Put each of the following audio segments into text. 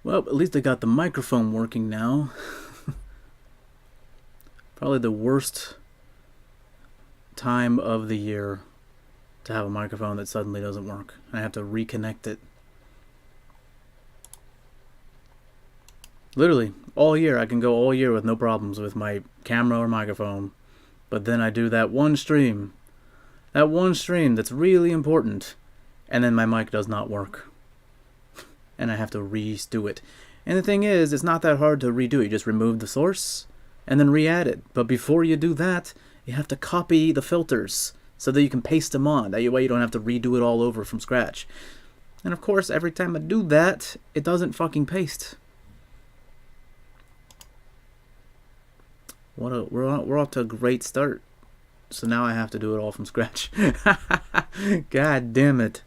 Well, at least I got the microphone working now. Probably the worst time of the year to have a microphone that suddenly doesn't work. I have to reconnect it. Literally, all year. I can go all year with no problems with my camera or microphone. But then I do that one stream. That one stream that's really important. And then my mic does not work. And I have to redo it. And the thing is, it's not that hard to redo it. You just remove the source and then re-add it. But before you do that, you have to copy the filters so that you can paste them on. That way you don't have to redo it all over from scratch. And of course, every time I do that, it doesn't fucking paste. We're off to a great start. So now I have to do it all from scratch. God damn it.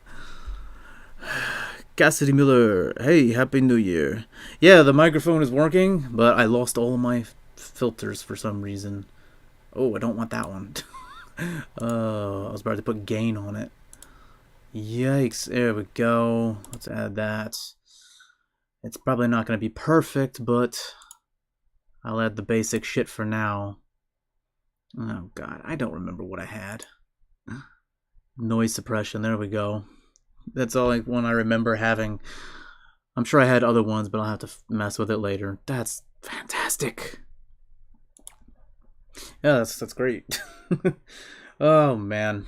Cassidy Miller, hey, Happy New Year. Yeah, the microphone is working, but I lost all of my filters for some reason. Oh, I don't want that one. I was about to put gain on it. Yikes, there we go. Let's add that. It's probably not going to be perfect, but I'll add the basic shit for now. Oh, God, I don't remember what I had. Noise suppression, there we go. That's all like one I remember having. I'm sure I had other ones, but I'll have to mess with it later. That's fantastic. Yeah, that's great. Oh man.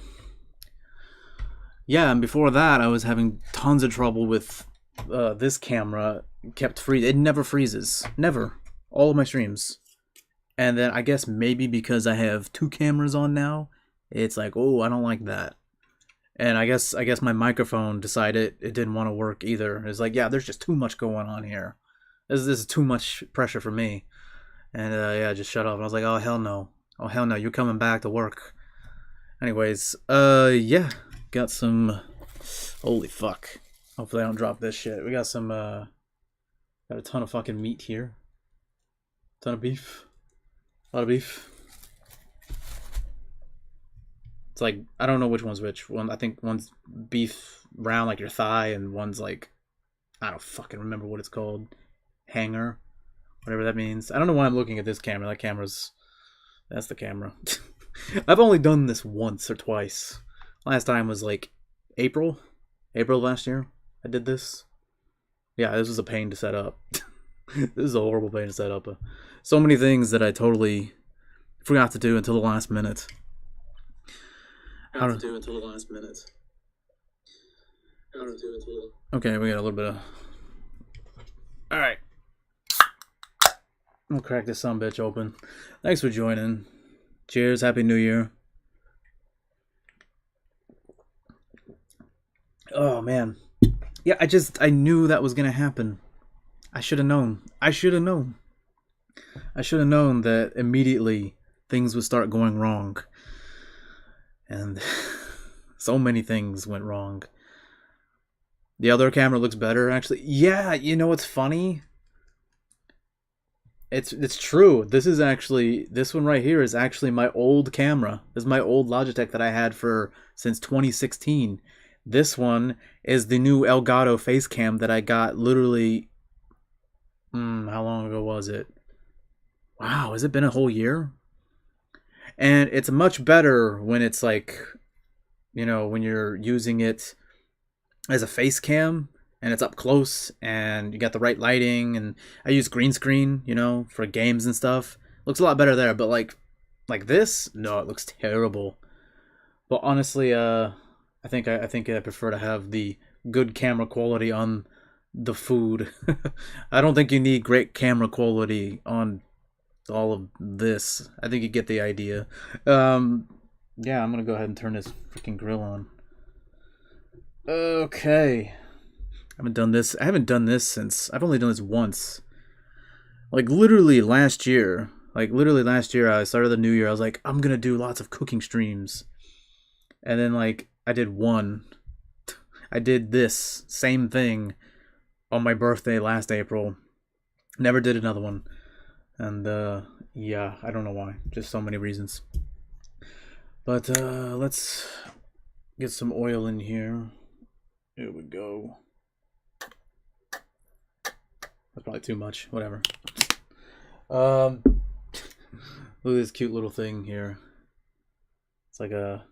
Yeah, and before that, I was having tons of trouble with this camera. Kept freezing. It never freezes. Never. All of my streams. And then I guess maybe because I have two cameras on now, it's like, oh, I don't like that. And I guess my microphone decided it didn't want to work either. It's like, yeah, there's just too much going on here. This is too much pressure for me. And yeah, just shut off. And I was like, oh hell no. Oh hell no, you're coming back to work. Anyways, yeah, got some. Holy fuck. Hopefully I don't drop this shit. We got some. Got a ton of fucking meat here. Ton of beef. A lot of beef. It's like, I don't know which one's which. One, I think one's beef round like your thigh, and one's like, I don't fucking remember what it's called. Hanger. Whatever that means. I don't know why I'm looking at this camera. That camera's... That's the camera. I've only done this once or twice. Last time was like April. April of last year. I did this. Yeah, this was a pain to set up. This is a horrible pain to set up. So many things that I totally forgot to do until the last minute. Okay, we got a little bit of... Alright. I'll crack this sumbitch open. Thanks for joining. Cheers, Happy New Year. Oh, man. Yeah, I knew that was gonna happen. I should have known. I should have known that immediately things would start going wrong. And so many things went wrong. The other camera looks better, actually. Yeah, you know what's funny? It's true. This one right here is actually my old camera. This is my old Logitech that I had since 2016. This one is the new Elgato face cam that I got literally... how long ago was it? Wow, has it been a whole year? And it's much better when it's like, you know, when you're using it as a face cam and it's up close and you got the right lighting, and I use green screen, you know, for games and stuff. Looks a lot better there, but like this, no, it looks terrible. But honestly, I think I prefer to have the good camera quality on the food. I don't think you need great camera quality on all of this. I think you get the idea. Yeah, I'm gonna go ahead and turn this freaking grill on. Okay. I haven't done this since... I've only done this once. Like, literally last year. I started the new year. I was like, I'm gonna do lots of cooking streams. And then, like, I did one. I did this same thing on my birthday last April. Never did another one. And, yeah, I don't know why. Just so many reasons. But, let's get some oil in here. Here we go. That's probably too much. Whatever. Look at this cute little thing here. It's like a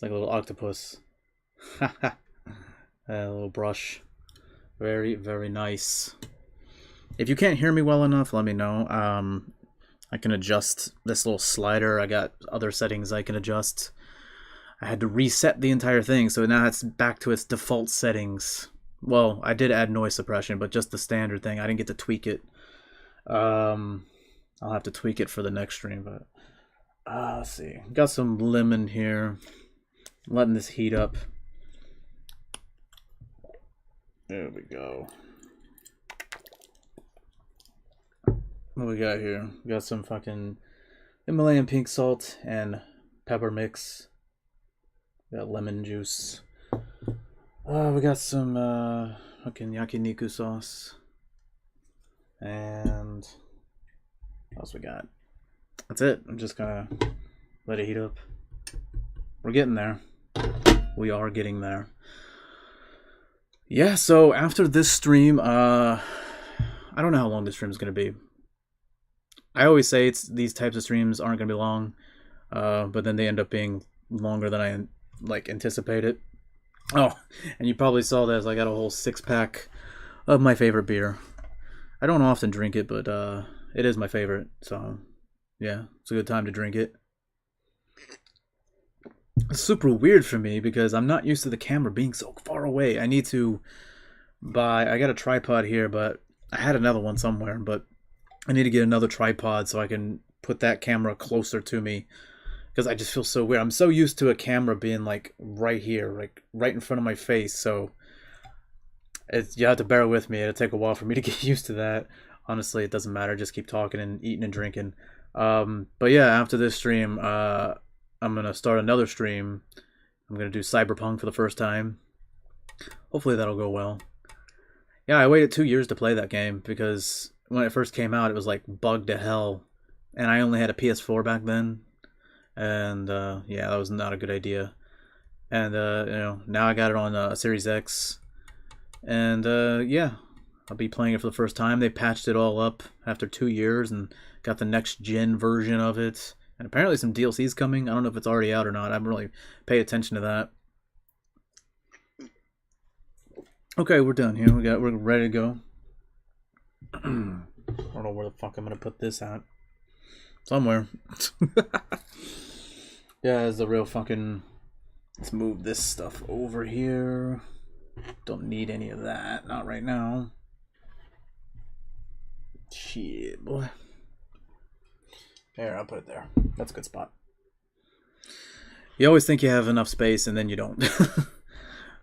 little octopus. A little brush. Very, very nice. If you can't hear me well enough, let me know. I can adjust this little slider. I got other settings I can adjust. I had to reset the entire thing, so now it's back to its default settings. Well, I did add noise suppression, but just the standard thing. I didn't get to tweak it. I'll have to tweak it for the next stream, but let's see. Got some lemon here. I'm letting this heat up. There we go. What we got here? We got some fucking Himalayan pink salt and pepper mix. We got lemon juice. We got some fucking yakiniku sauce. And what else we got? That's it. I'm just gonna let it heat up. We're getting there. We are getting there. Yeah, so after this stream, I don't know how long this stream is gonna be. I always say these types of streams aren't gonna be long, but then they end up being longer than I anticipated. Oh, and you probably saw this. I got a whole 6-pack of my favorite beer. I don't often drink it, but it is my favorite. So yeah, it's a good time to drink it. It's super weird for me because I'm not used to the camera being so far away. I need to buy. I got a tripod here, but I had another one somewhere, but I need to get another tripod so I can put that camera closer to me, because I just feel so weird. I'm so used to a camera being like right here, like right in front of my face. So you have to bear with me. It'll take a while for me to get used to that. Honestly, it doesn't matter. Just keep talking and eating and drinking. But yeah, after this stream, I'm gonna start another stream. I'm gonna do Cyberpunk for the first time. Hopefully that'll go well. Yeah, I waited 2 years to play that game because when it first came out, it was like bugged to hell, and I only had a PS4 back then, and yeah, that was not a good idea. And now I got it on a Series X, and yeah, I'll be playing it for the first time. They patched it all up after 2 years and got the next gen version of it, and apparently some DLC's coming. I don't know if it's already out or not. I haven't really paid attention to that. Okay, we're done here. We're ready to go. I don't know where the fuck I'm gonna put this at. Somewhere. Yeah, it's the real fucking. Let's move this stuff over here. Don't need any of that. Not right now. Shit, boy. There, I'll put it there. That's a good spot. You always think you have enough space and then you don't.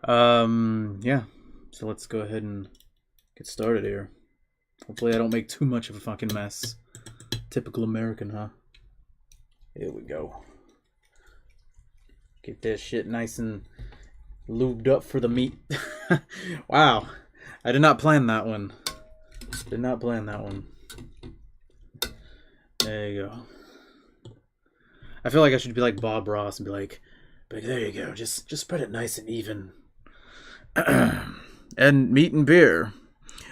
Yeah. So let's go ahead and get started here. Hopefully I don't make too much of a fucking mess. Typical American, huh? Here we go. Get that shit nice and lubed up for the meat. Wow. I did not plan that one. Did not plan that one. There you go. I feel like I should be like Bob Ross and be like there you go. Just spread it nice and even. And meat and beer.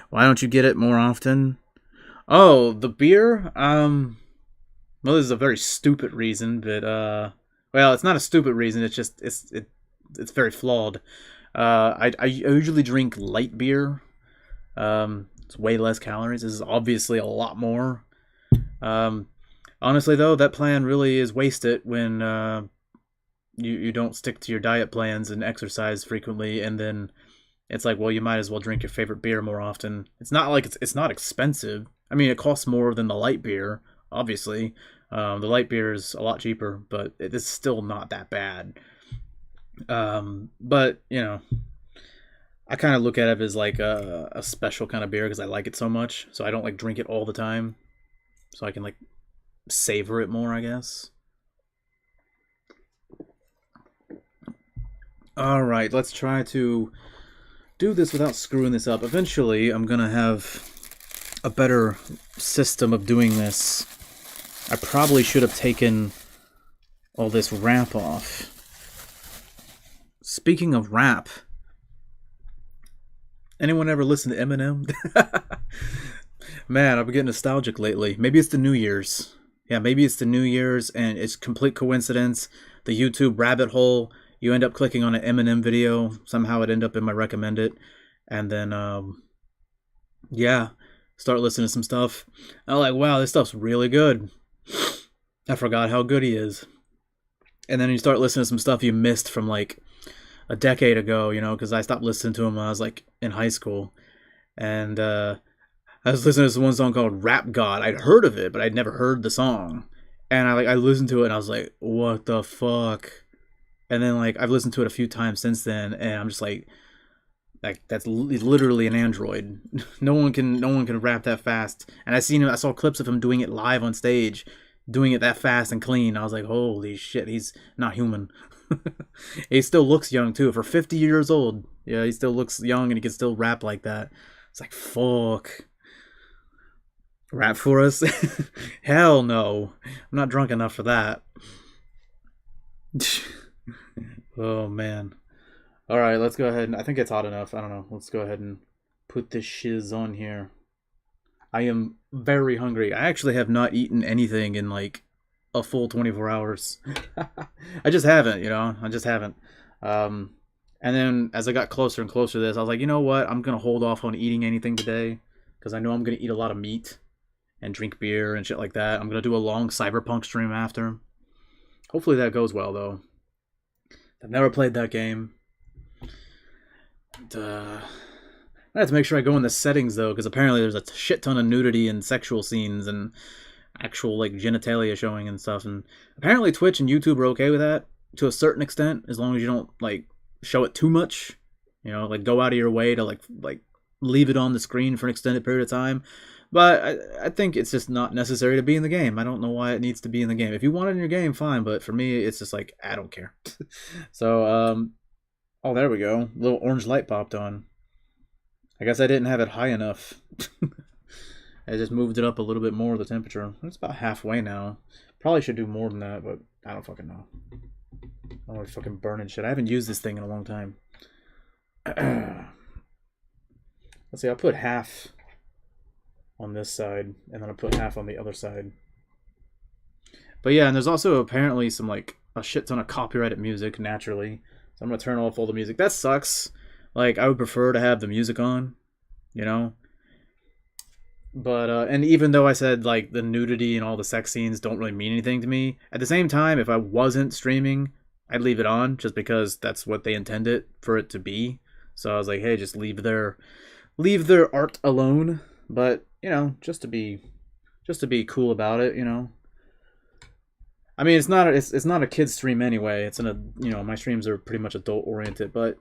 Why don't you get it more often? Oh, the beer? Well, this is a very stupid reason, but well, it's not a stupid reason. It's just it's very flawed. I usually drink light beer. It's way less calories. This is obviously a lot more. Honestly, though, that plan really is wasted when you don't stick to your diet plans and exercise frequently, and then it's like, well, you might as well drink your favorite beer more often. It's not like it's not expensive. I mean, it costs more than the light beer, obviously. The light beer is a lot cheaper, but it is still not that bad. But, you know, I kind of look at it as like a special kind of beer because I like it so much. So I don't like drink it all the time. So I can like savor it more, I guess. All right, let's try to do this without screwing this up. Eventually, I'm going to have a better system of doing this. I probably should have taken all this wrap off. Speaking of wrap, Anyone ever listen to Eminem? Man, I've been getting nostalgic lately. Maybe it's the New Year's. Yeah, maybe it's the New Year's, and it's complete coincidence. The YouTube rabbit hole. You end up clicking on an Eminem video. Somehow it end up in my recommended, and then yeah, start listening to some stuff. I'm like, wow, this stuff's really good. I forgot how good he is. And then you start listening to some stuff you missed from like a decade ago, you know, because I stopped listening to him when I was like in high school. And I was listening to this one song called Rap God. I'd heard of it, but I'd never heard the song. And I listened to it and I was like, what the fuck? And then like I've listened to it a few times since then, and I'm just like that's literally an android. No one can rap that fast. And I saw clips of him doing it live on stage, doing it that fast and clean. I was like, holy shit, he's not human. He still looks young too. For 50 years old, yeah, he still looks young and he can still rap like that. It's like, fuck. Rap for us? Hell no. I'm not drunk enough for that. Oh man. Alright, let's go ahead and I think it's hot enough. I don't know. Let's go ahead and put this shiz on here. I am very hungry. I actually have not eaten anything in like a full 24 hours. I just haven't, you know? I just haven't. And then as I got closer and closer to this, I was like, you know what? I'm going to hold off on eating anything today because I know I'm going to eat a lot of meat and drink beer and shit like that. I'm going to do a long Cyberpunk stream after. Hopefully that goes well, though. I've never played that game. I have to make sure I go in the settings, though, because apparently there's a shit ton of nudity and sexual scenes and actual, like, genitalia showing and stuff. And apparently Twitch and YouTube are okay with that to a certain extent, as long as you don't, like, show it too much. You know, like, go out of your way to, like leave it on the screen for an extended period of time. But I think it's just not necessary to be in the game. I don't know why it needs to be in the game. If you want it in your game, fine. But for me, it's just like, I don't care. So, oh, there we go. A little orange light popped on. I guess I didn't have it high enough. I just moved it up a little bit more, the temperature. It's about halfway now. Probably should do more than that, but I don't fucking know. I don't want to fucking burn and shit. I haven't used this thing in a long time. Let's see, I'll put half on this side, and then I'll put half on the other side. But yeah, and there's also apparently some, like, a shit ton of copyrighted music, naturally. So I'm gonna turn off all the music. That sucks. Like, I would prefer to have the music on, you know? But, and even though I said, like, the nudity and all the sex scenes don't really mean anything to me, at the same time, if I wasn't streaming, I'd leave it on, just because that's what they intended for it to be. So I was like, hey, just leave their art alone. But, you know, just to be cool about it, you know? I mean, it's not a kid's stream anyway. It's you know, my streams are pretty much adult oriented, but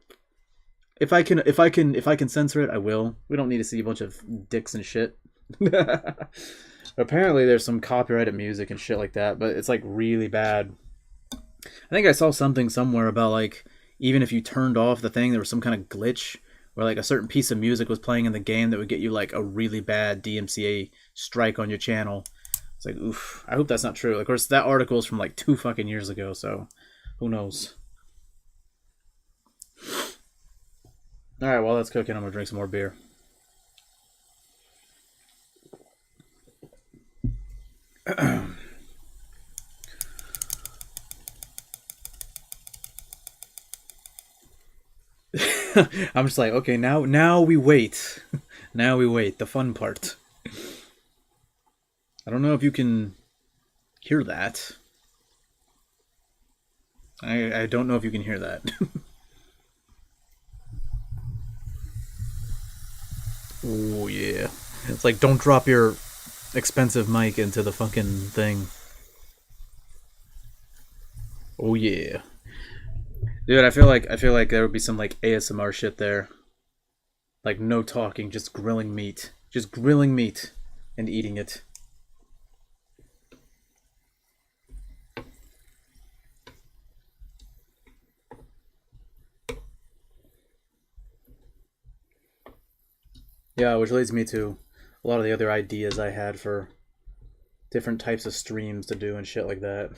if I can censor it, I will. We don't need to see a bunch of dicks and shit. Apparently there's some copyrighted music and shit like that, but it's like really bad. I think I saw something somewhere about like even if you turned off the thing, there was some kind of glitch where like a certain piece of music was playing in the game that would get you like a really bad DMCA strike on your channel. It's like, oof. I hope that's not true. Of course, that article is from like 2 fucking years ago, so who knows? Alright, while that's cooking, I'm gonna drink some more beer. I'm just like, okay, now we wait. Now we wait, the fun part. I don't know if you can hear that. I don't know if you can hear that. Oh yeah. It's like, don't drop your expensive mic into the fucking thing. Oh yeah. Dude, I feel like there would be some like ASMR shit there. Like no talking, just grilling meat. Just grilling meat and eating it. Yeah, which leads me to a lot of the other ideas I had for different types of streams to do and shit like that.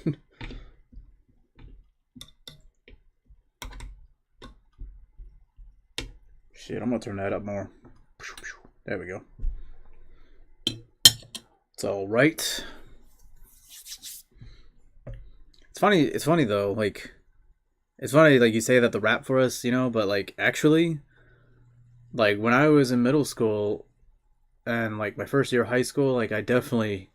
Shit, I'm gonna turn that up more. There we go. It's all right. It's funny though, like it's funny like you say that the rap for us, you know, but like actually like when I was in middle school and like my first year of high school, like I definitely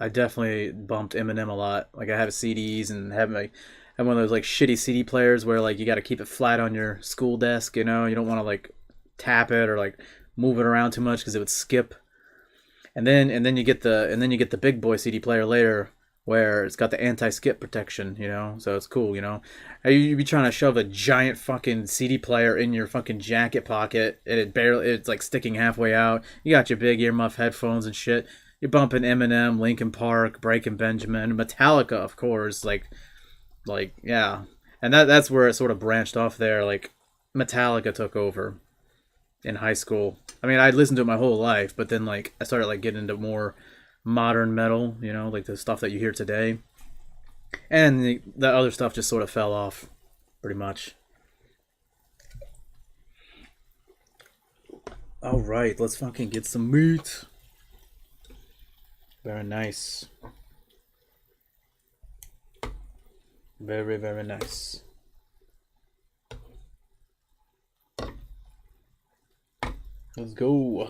bumped Eminem a lot. Like I have CDs and have one of those like shitty CD players where like you got to keep it flat on your school desk, you know, you don't want to like tap it or like move it around too much because it would skip. And then you get the big boy CD player later where it's got the anti-skip protection, you know, so it's cool, you know. You be trying to shove a giant fucking CD player in your fucking jacket pocket, and it's like sticking halfway out. You got your big earmuff headphones and shit. You're bumping Eminem, Linkin Park, Breaking Benjamin, Metallica, of course, like yeah, and that's where it sort of branched off there. Like Metallica took over in high school. I mean, I'd listened to it my whole life, but then like I started like getting into more modern metal, you know, like the stuff that you hear today, and the other stuff just sort of fell off, pretty much. All right, let's fucking get some meat. Very nice. Very, very nice. Let's go.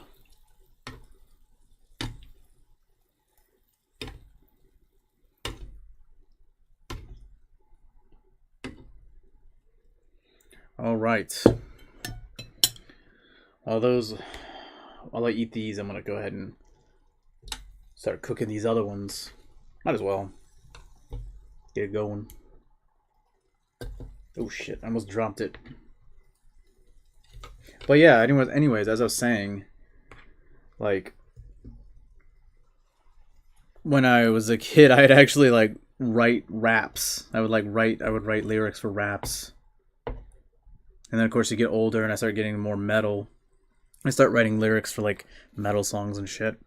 All right. While I eat these, I'm gonna go ahead and start cooking these other ones. Might as well get it going. Oh shit! I almost dropped it. But yeah, anyways, as I was saying, like when I was a kid, I'd actually like write raps. I would write lyrics for raps. And then of course you get older and I start getting more metal. I start writing lyrics for like metal songs and shit.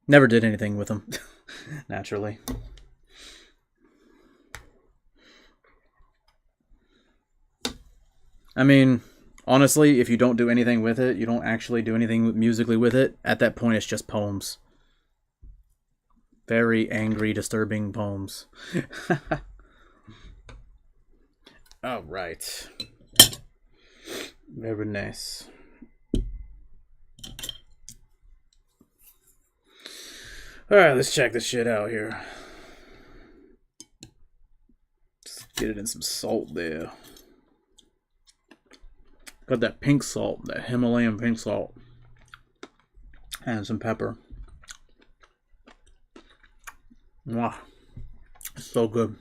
Never did anything with them, naturally. I mean, honestly, if you don't do anything with it, you don't actually do anything musically with it, at that point it's just poems. Very angry, disturbing poems. All right. Very nice. All right, let's check this shit out here. Let's get it in some salt there. Got that pink salt, that Himalayan pink salt. And some pepper. Mwah. So good.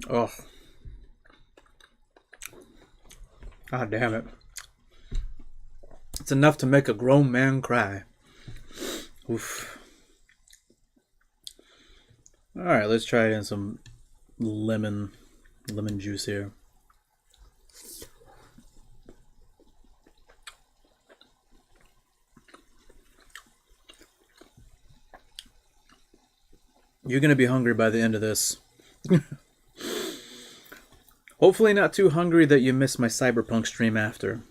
Oh. God damn it. It's enough to make a grown man cry. Oof. Alright, let's try it in some lemon juice here. You're gonna be hungry by the end of this. Hopefully not too hungry that you miss my Cyberpunk stream after.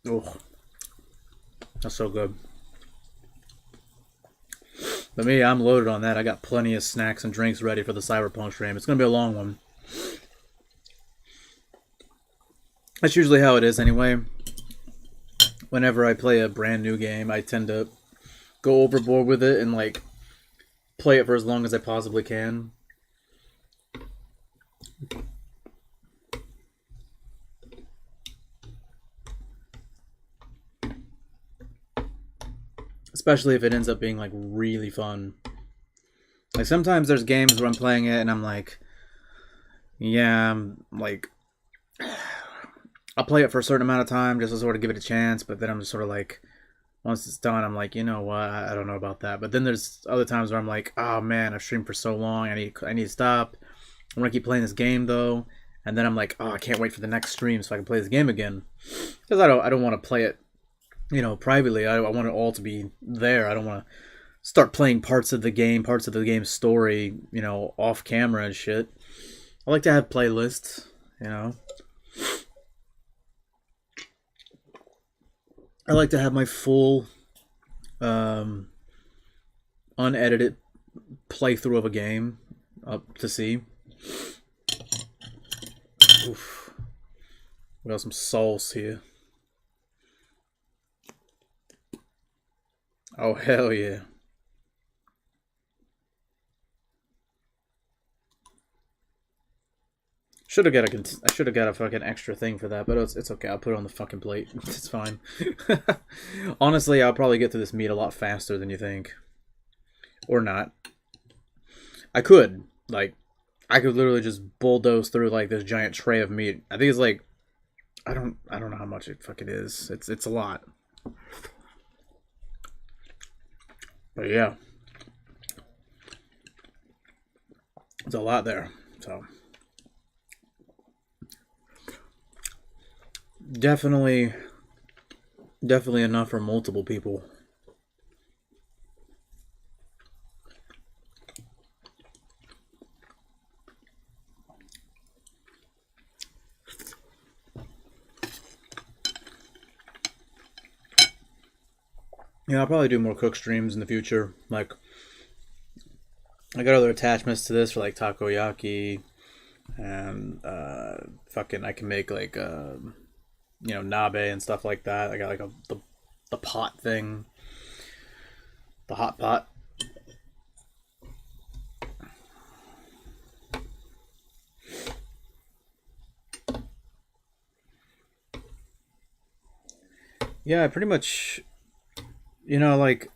Oh, that's so good. But me, I'm loaded on that. I got plenty of snacks and drinks ready for the Cyberpunk stream. It's gonna be a long one. That's usually how it is anyway. Whenever I play a brand new game, I tend to go overboard with it and like play it for as long as I possibly can. Especially if it ends up being like really fun. Like sometimes there's games where I'm playing it and I'm like, yeah, I'm like, I'll play it for a certain amount of time just to sort of give it a chance, but then I'm just sort of like, once it's done, I'm like, you know what? I don't know about that. But then there's other times where I'm like, oh man, I've streamed for so long. I need to stop. I want to keep playing this game though. And then I'm like, oh, I can't wait for the next stream so I can play this game again. Because I don't want to play it, you know, privately. I want it all to be there. I don't want to start playing parts of the game, parts of the game's story, you know, off camera and shit. I like to have playlists, you know. I like to have my full um, unedited playthrough of a game up to see. Oof. We got some sauce here. Oh, hell yeah. I should have got a fucking extra thing for that, but it's okay. I'll put it on the fucking plate. It's fine. Honestly, I'll probably get through this meat a lot faster than you think, or not. I could I could literally just bulldoze through like this giant tray of meat. I think it's like I don't know how much it fucking is. It's a lot. But yeah, it's a lot there. So definitely enough for multiple people. Yeah, I'll probably do more cook streams in the future. Like, I got other attachments to this for like takoyaki, and fucking I can make like you know, nabe and stuff like that. I got like the pot thing, the hot pot. Yeah, pretty much. You know, like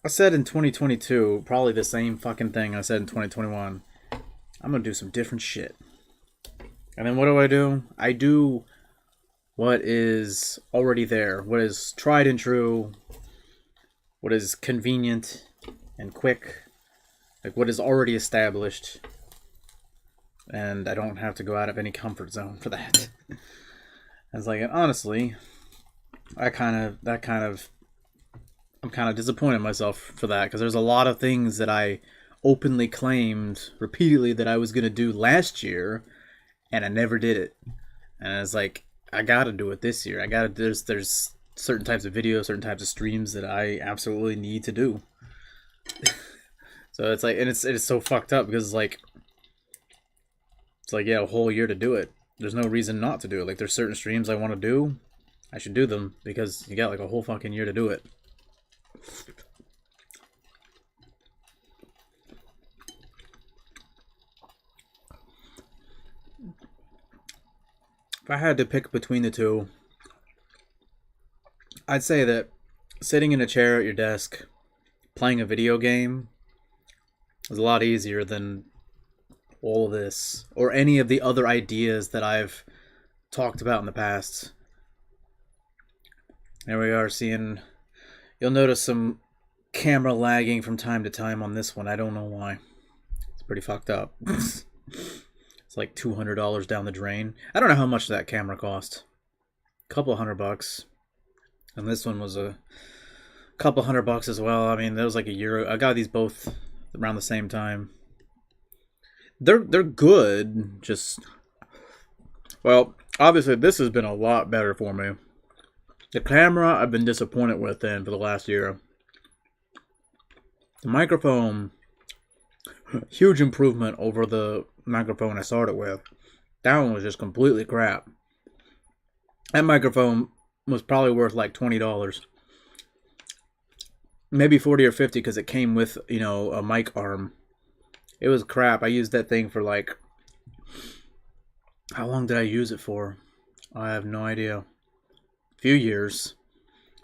I said in 2022, probably the same fucking thing I said in 2021. I'm gonna do some different shit. And then what do? I do what is already there, what is tried and true, what is convenient and quick, like what is already established, and I don't have to go out of any comfort zone for that. It's like, honestly, I'm kind of disappointed in myself for that, because there's a lot of things that I openly claimed repeatedly that I was gonna do last year, and I never did it. And it's like, I gotta do it this year. There's certain types of videos, certain types of streams that I absolutely need to do. So it's like, and it's so fucked up because it's like, yeah, a whole year to do it. There's no reason not to do it. Like, there's certain streams I want to do, I should do them because you got like a whole fucking year to do it. If I had to pick between the two, I'd say that sitting in a chair at your desk playing a video game is a lot easier than all of this or any of the other ideas that I've talked about in the past. There we are seeing, you'll notice some camera lagging from time to time on this one. I don't know why. It's pretty fucked up. It's like $200 down the drain. I don't know how much that camera cost. A couple $100. And this one was a couple $100 as well. I mean, that was like a year. I got these both around the same time. They're good. Just, well, obviously this has been a lot better for me. The camera I've been disappointed with then for the last year. The microphone, huge improvement over the microphone I started with. That one was just completely crap. That microphone was probably worth like $20. Maybe 40 or 50 because it came with, you know, a mic arm. It was crap. I used that thing for like, how long did I use it for? I have no idea. A few years.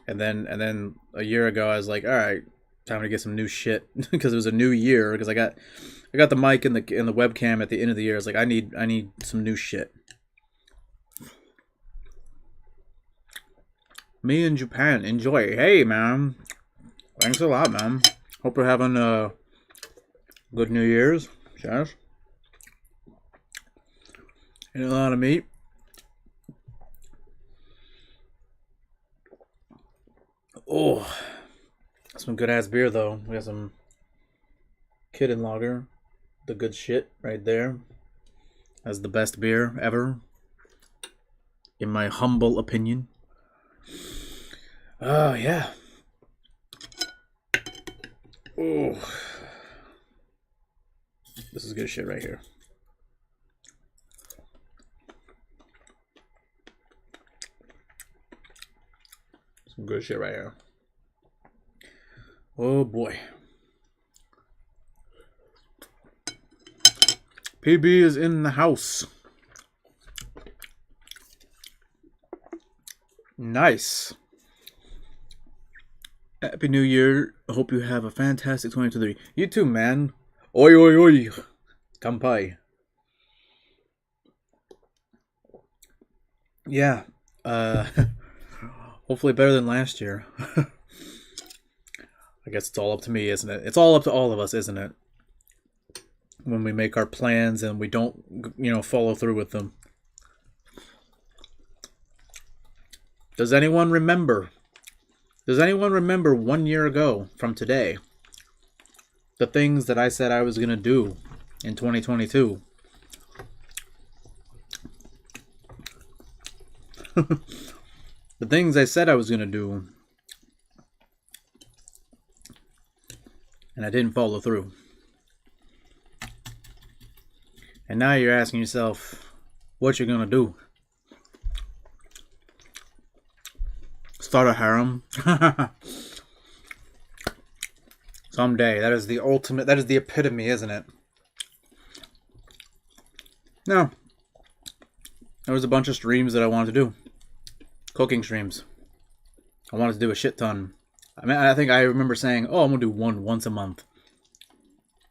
And then a year ago I was like, all right, time to get some new shit because it was a new year, because I got the mic and the webcam at the end of the year. I was like, I need some new shit. Me in Japan, enjoy. Hey man, thanks a lot, man. Hope you're having a good New Year's. Cheers. Eat a lot of meat. Oh, Some good ass beer though. We got some Kitten Lager, the good shit right there. That's the best beer ever, in my humble opinion. Oh yeah. Oh, this is good shit right here. Some good shit right here. Oh boy. PB is in the house. Nice. Happy New Year. I hope you have a fantastic 2023. You too, man. Oi, oi, oi. Kampai. Yeah. Hopefully better than last year. I guess it's all up to me, isn't it? It's all up to all of us, isn't it? When we make our plans and we don't, follow through with them. Does anyone remember 1 year ago from today the things that I said I was going to do in 2022? The things I said I was going to do, and I didn't follow through. And now you're asking yourself what you're going to do. Start a harem? Someday. That is the ultimate, that is the epitome, isn't it? No. There was a bunch of streams that I wanted to do. Cooking streams. I wanted to do a shit ton. I mean, I think I remember saying, oh, I'm going to do one once a month.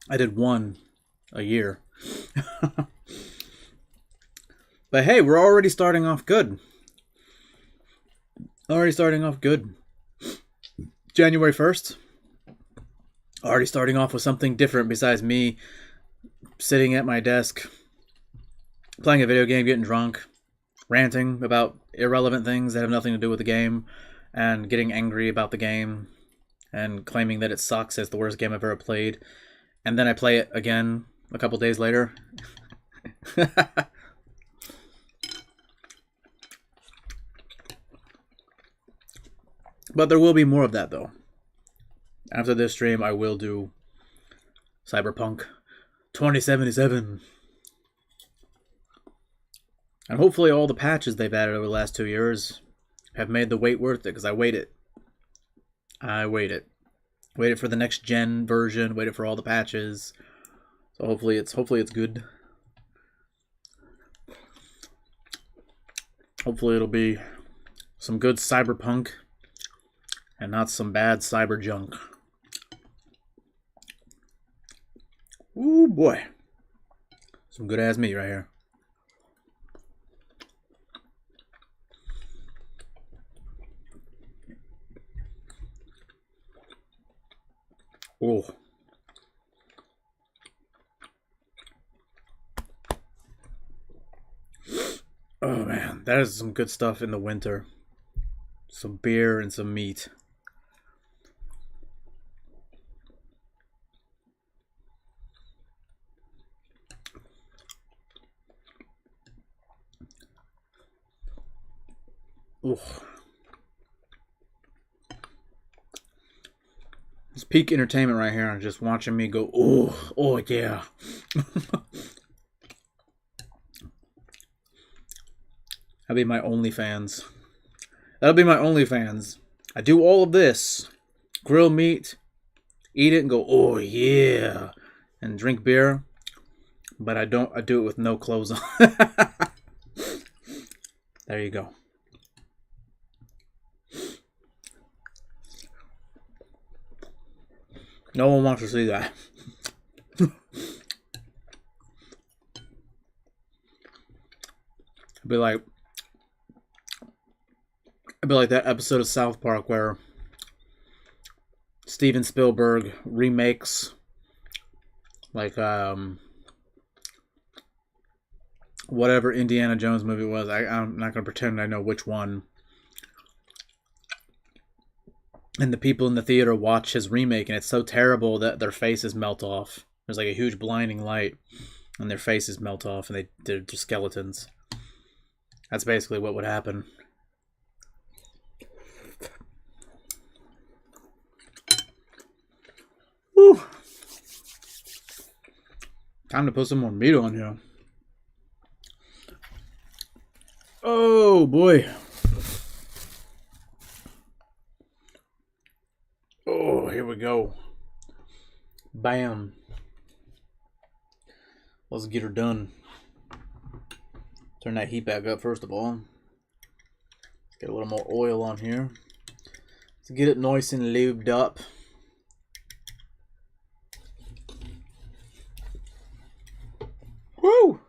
I did one a year. But hey, we're already starting off good. January 1st. Already starting off with something different besides me sitting at my desk, playing a video game, getting drunk, ranting about irrelevant things that have nothing to do with the game, and getting angry about the game, and claiming that it sucks as the worst game I've ever played. And then I play it again a couple days later. But there will be more of that, though. After this stream, I will do Cyberpunk 2077. And hopefully all the patches they've added over the last 2 years have made the wait worth it, because I waited. Waited for the next gen version, waited for all the patches. So hopefully it's good. Hopefully it'll be some good cyberpunk and not some bad cyber junk. Ooh boy. Some good ass meat right here. Oh. Oh man, that is some good stuff in the winter. Some beer and some meat. Oh. It's peak entertainment right here, just watching me go, oh yeah. That'll be my OnlyFans. I do all of this. Grill meat, eat it and go, oh yeah. And drink beer. But I do it with no clothes on. There you go. No one wants to see that. It'd be like that episode of South Park where Steven Spielberg remakes whatever Indiana Jones movie it was. I'm not going to pretend I know which one. and the people in the theater watch his remake, and it's so terrible that their faces melt off. There's like a huge blinding light, and their faces melt off, and they're just skeletons. That's basically what would happen. Whew. Time to put some more meat on here. Oh boy. Oh, here we go. Bam. Let's get her done. Turn that heat back up first of all. Get a little more oil on here. Let's get it nice and lubed up. Woo!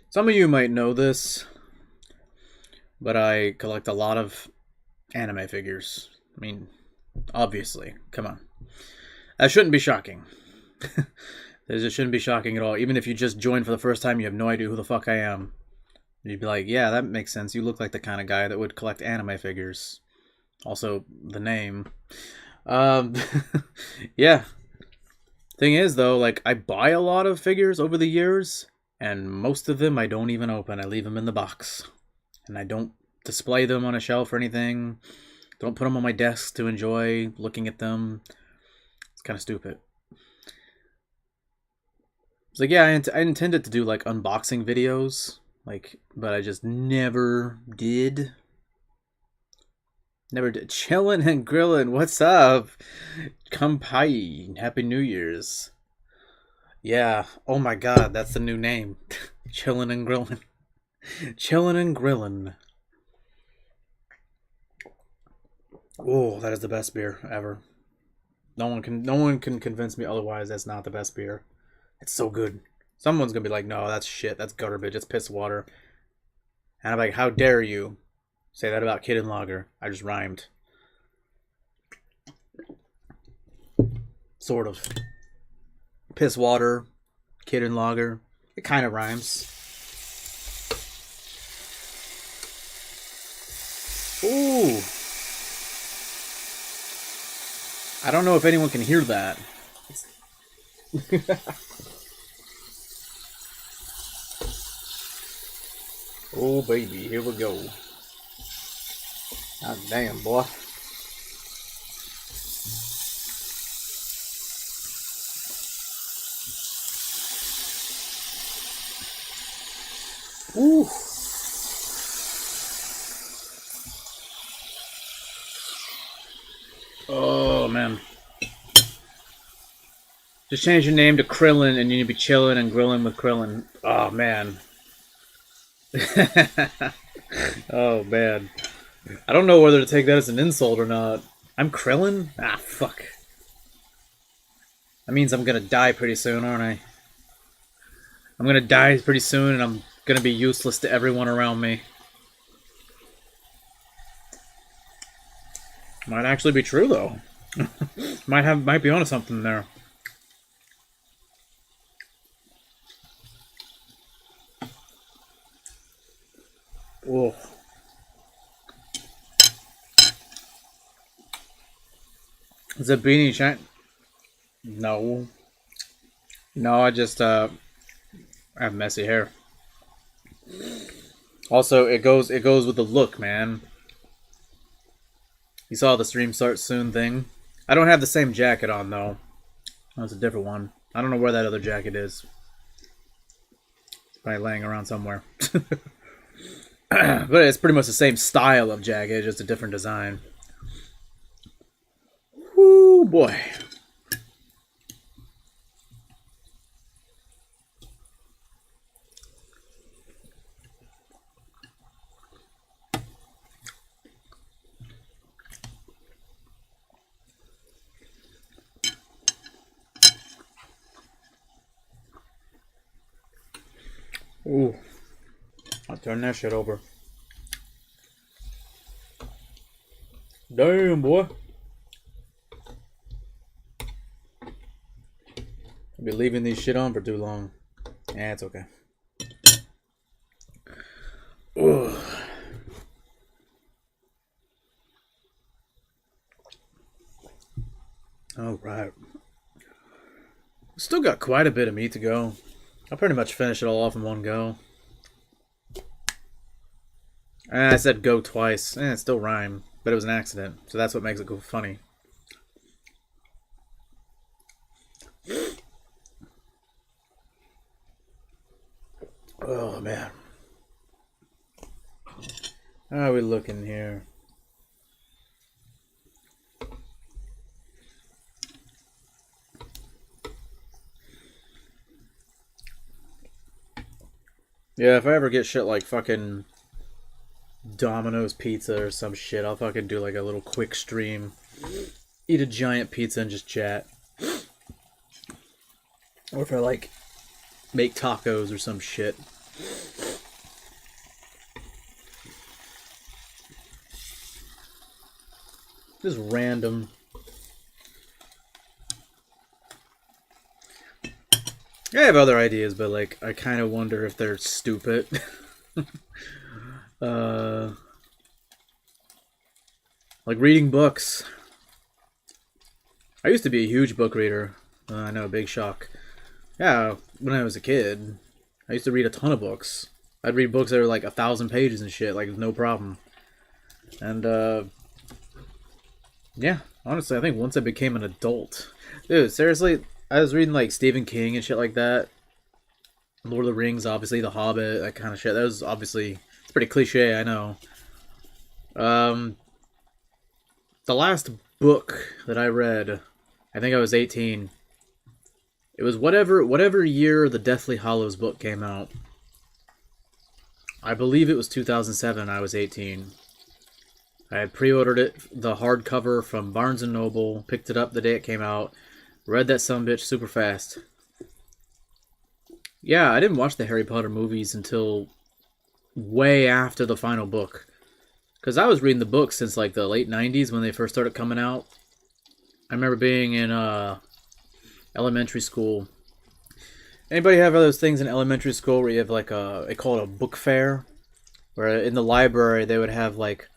Some of you might know this, but I collect a lot of anime figures. I mean, obviously, come on. That shouldn't be shocking. It shouldn't be shocking at all. Even if you just joined for the first time, you have no idea who the fuck I am. You'd be like, yeah, that makes sense. You look like the kind of guy that would collect anime figures. Also, the name. Yeah. Thing is, though, like, I buy a lot of figures over the years, and most of them I don't even open. I leave them in the box. And I don't display them on a shelf or anything. Don't put them on my desk to enjoy looking at them. It's kind of stupid. It's like, yeah, I intended to do, like, unboxing videos. Like, but I just never did. Never did. Chillin' and grillin'. What's up? Kampai. Happy New Year's. Yeah. Oh my god, that's the new name. Chillin' and grillin'. Chillin' and grillin'. Oh, that is the best beer ever. No one can convince me otherwise. That's not the best beer. It's so good. Someone's gonna be like, no, that's shit. That's garbage. It's piss water. And I'm like, how dare you say that about Kid and Lager? I just rhymed. Sort of. Piss water, Kid and Lager. It kind of rhymes. Ooh. I don't know if anyone can hear that. Oh, baby, here we go. God damn, boy. Ooh. Oh, man. Just change your name to Krillin and you'll be chilling and grilling with Krillin. Oh, man. Oh, man. I don't know whether to take that as an insult or not. I'm Krillin? Ah, fuck. That means I'm gonna die pretty soon, aren't I? I'm gonna die pretty soon and I'm gonna be useless to everyone around me. Might actually be true, though. Might be onto something there. Oh. Is it beanie chat? No. No, I just I have messy hair. Also, it goes with the look, man. You saw the stream start soon thing. I don't have the same jacket on though. That's a different one. I don't know where that other jacket is. It's probably laying around somewhere. But it's pretty much the same style of jacket, just a different design. Woo boy. Ooh. I'll turn that shit over. Damn, boy. I'll be leaving these shit on for too long. Yeah, it's okay. Ugh. All right. Still got quite a bit of meat to go. I'll pretty much finish it all off in one go. I said go twice. It still rhyme, but it was an accident, so that's what makes it go funny. Oh, man. How are we looking here? Yeah, if I ever get shit like fucking Domino's pizza or some shit, I'll fucking do like a little quick stream. Eat a giant pizza and just chat. Or if I like make tacos or some shit. Just random. I have other ideas, but like I kind of wonder if they're stupid. Like reading books. I used to be a huge book reader. I know, big shock. Yeah, when I was a kid, I used to read a ton of books. I'd read books that were like 1,000 pages and shit, like no problem. And yeah, honestly, I think once I became an adult, dude, seriously, I was reading like Stephen King and shit like that. Lord of the Rings, obviously, The Hobbit, that kind of shit. That was obviously, it's pretty cliche, I know. The last book that I read, I think I was 18. It was whatever year the Deathly Hallows book came out. I believe it was 2007. I was 18. I had pre-ordered it, the hardcover from Barnes & Noble, picked it up the day it came out, read that sumbitch super fast. Yeah, I didn't watch the Harry Potter movies until way after the final book. Because I was reading the books since like the late 90s when they first started coming out. I remember being in elementary school. Anybody have those things in elementary school where you have like they call it a book fair? Where in the library they would have like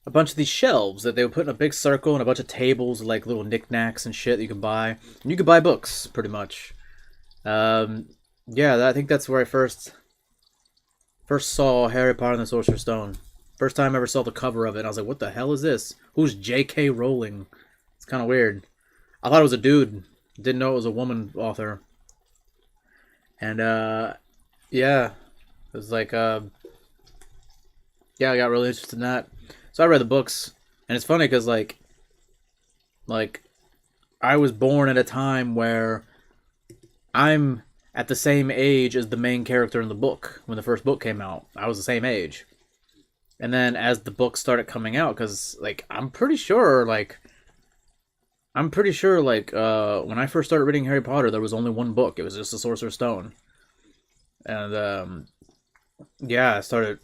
a bunch of these shelves that they would put in a big circle and a bunch of tables with like little knickknacks and shit that you could buy. And you could buy books, pretty much. Yeah, I think that's where I first saw Harry Potter and the Sorcerer's Stone. First time I ever saw the cover of it, I was like, what the hell is this? Who's J.K. Rowling? It's kind of weird. I thought it was a dude. Didn't know it was a woman author. And, yeah. It was like, yeah, I got really interested in that. So I read the books. And it's funny because, like, I was born at a time where I'm at the same age as the main character in the book. When the first book came out, I was the same age. And then as the books started coming out, because, like, I'm pretty sure, like, when I first started reading Harry Potter, there was only one book. It was just The Sorcerer's Stone. And, yeah, I started,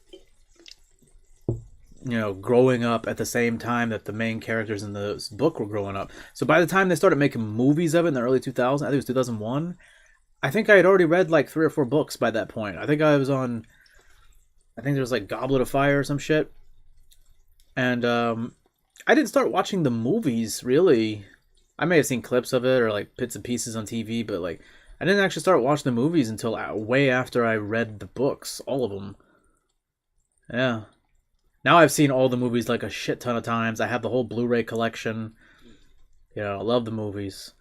growing up at the same time that the main characters in the book were growing up. So by the time they started making movies of it in the early 2000s, I think it was 2001, I think I had already read, like, 3 or 4 books by that point. I think there was, like, Goblet of Fire or some shit. And, I didn't start watching the movies, really. I may have seen clips of it or, like, bits and pieces on TV, but, like, I didn't actually start watching the movies until way after I read the books. All of them. Yeah. Now I've seen all the movies, like, a shit ton of times. I have the whole Blu-ray collection. I love the movies.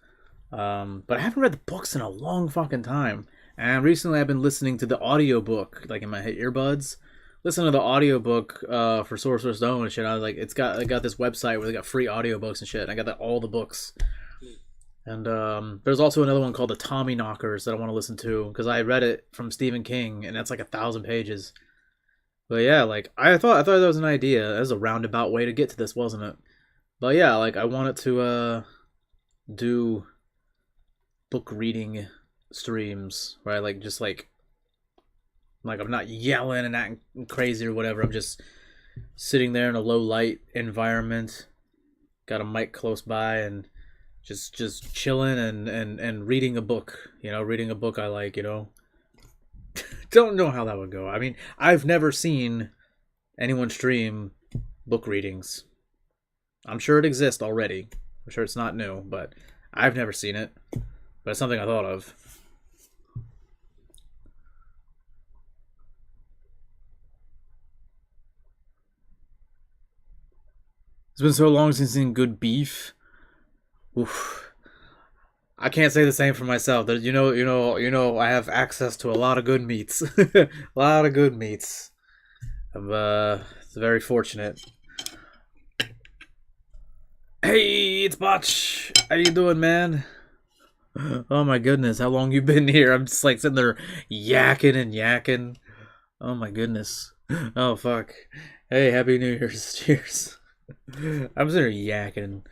But I haven't read the books in a long fucking time. And recently I've been listening to the audiobook, like, in my earbuds. Listen to the audiobook for Sorcerer's Stone and shit. I was like, I got this website where they got free audiobooks and shit. And I got all the books. And there's also another one called the Tommy Knockers that I want to listen to because I read it from Stephen King and that's like 1,000 pages. But yeah, like I thought that was an idea. That was a roundabout way to get to this, wasn't it? But yeah, like I wanted to do book reading streams, right? Like just like I'm not yelling and acting crazy or whatever. I'm just sitting there in a low light environment, got a mic close by, and just chilling and reading a book. Reading a book I like. Don't know how that would go. I mean, I've never seen anyone stream book readings. I'm sure it exists already. I'm sure it's not new, but I've never seen it. But it's something I thought of. It's been so long since seen good beef. Oof. I can't say the same for myself. I have access to a lot of good meats. A lot of good meats. It's very fortunate. Hey, it's Botch. How you doing, man? Oh my goodness, how long you been here? I'm just like sitting there yakking and yakking. Oh my goodness. Oh fuck. Hey, happy New Year's. Cheers. I'm sitting here yakking.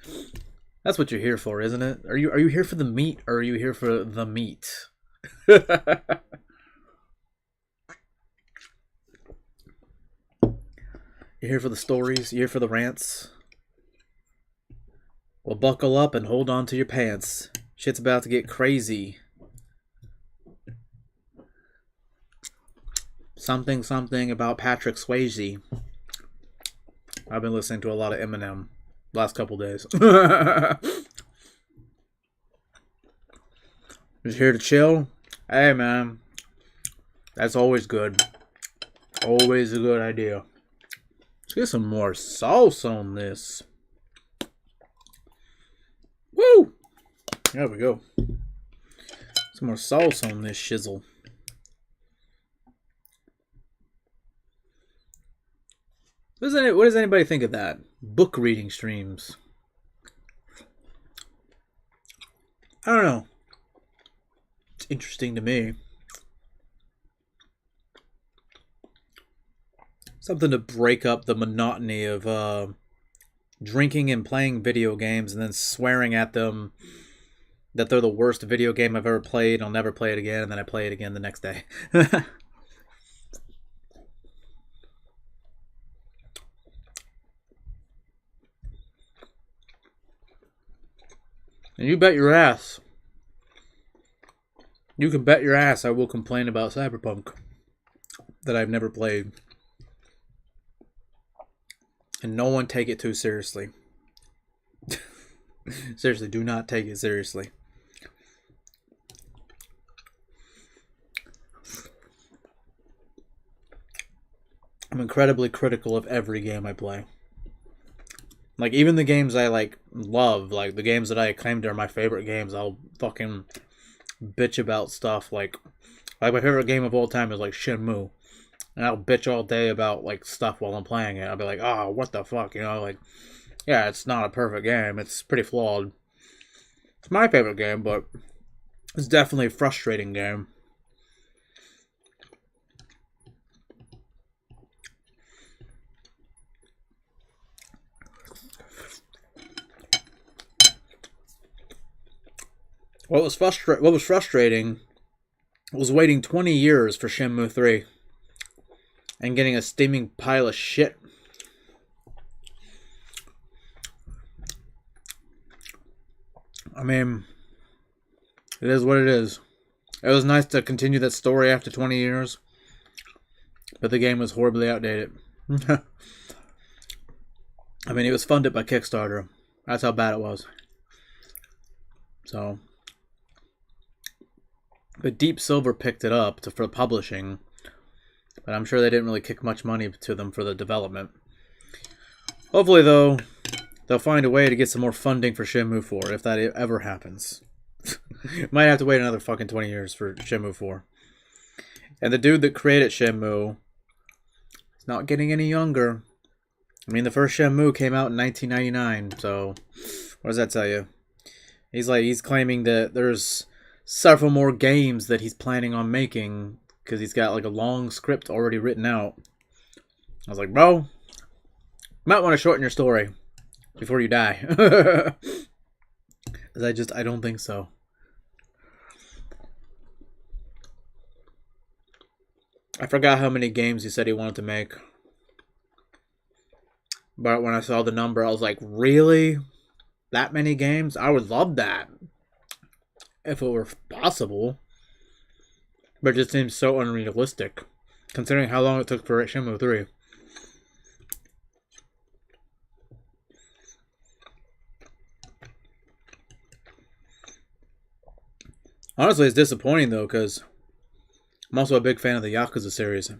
That's what you're here for, isn't it? Are you here for the meat, or are you here for the meat? You're here for the stories? You're here for the rants? Well, buckle up and hold on to your pants. Shit's about to get crazy. Something about Patrick Swayze. I've been listening to a lot of Eminem last couple days. Just here to chill. Hey, man. That's always good. Always a good idea. Let's get some more sauce on this. Woo! There we go. Some more sauce on this shizzle. What does anybody think of that? Book reading streams. I don't know. It's interesting to me. Something to break up the monotony of drinking and playing video games and then swearing at them that they're the worst video game I've ever played. I'll never play it again, and then I play it again the next day. And you bet your ass. You can bet your ass I will complain about Cyberpunk that I've never played. And no one take it too seriously. Seriously, do not take it seriously. I'm incredibly critical of every game I play. Like, even the games I, love, like, the games that I claimed are my favorite games, I'll fucking bitch about stuff, like my favorite game of all time is, Shenmue. And I'll bitch all day about, stuff while I'm playing it. I'll be like, oh, what the fuck, yeah, it's not a perfect game. It's pretty flawed. It's my favorite game, but it's definitely a frustrating game. What was frustrating was waiting 20 years for Shenmue 3 and getting a steaming pile of shit. I mean, it is what it is. It was nice to continue that story after 20 years, but the game was horribly outdated. I mean, it was funded by Kickstarter. That's how bad it was. So, but Deep Silver picked it up for publishing, but I'm sure they didn't really kick much money to them for the development. Hopefully, though, they'll find a way to get some more funding for Shenmue 4, if that ever happens. Might have to wait another fucking 20 years for Shenmue 4. And the dude that created Shenmue is not getting any younger. I mean, the first Shenmue came out in 1999, so what does that tell you? He's claiming that there's several more games that he's planning on making because he's got a long script already written out. I was like, bro, might want to shorten your story before you die. I don't think so. I forgot how many games he said he wanted to make. But when I saw the number, I was like, really? that many games. I would love that if it were possible. But it just seems so unrealistic, considering how long it took for Shenmue 3. Honestly, it's disappointing, though, because I'm also a big fan of the Yakuza series,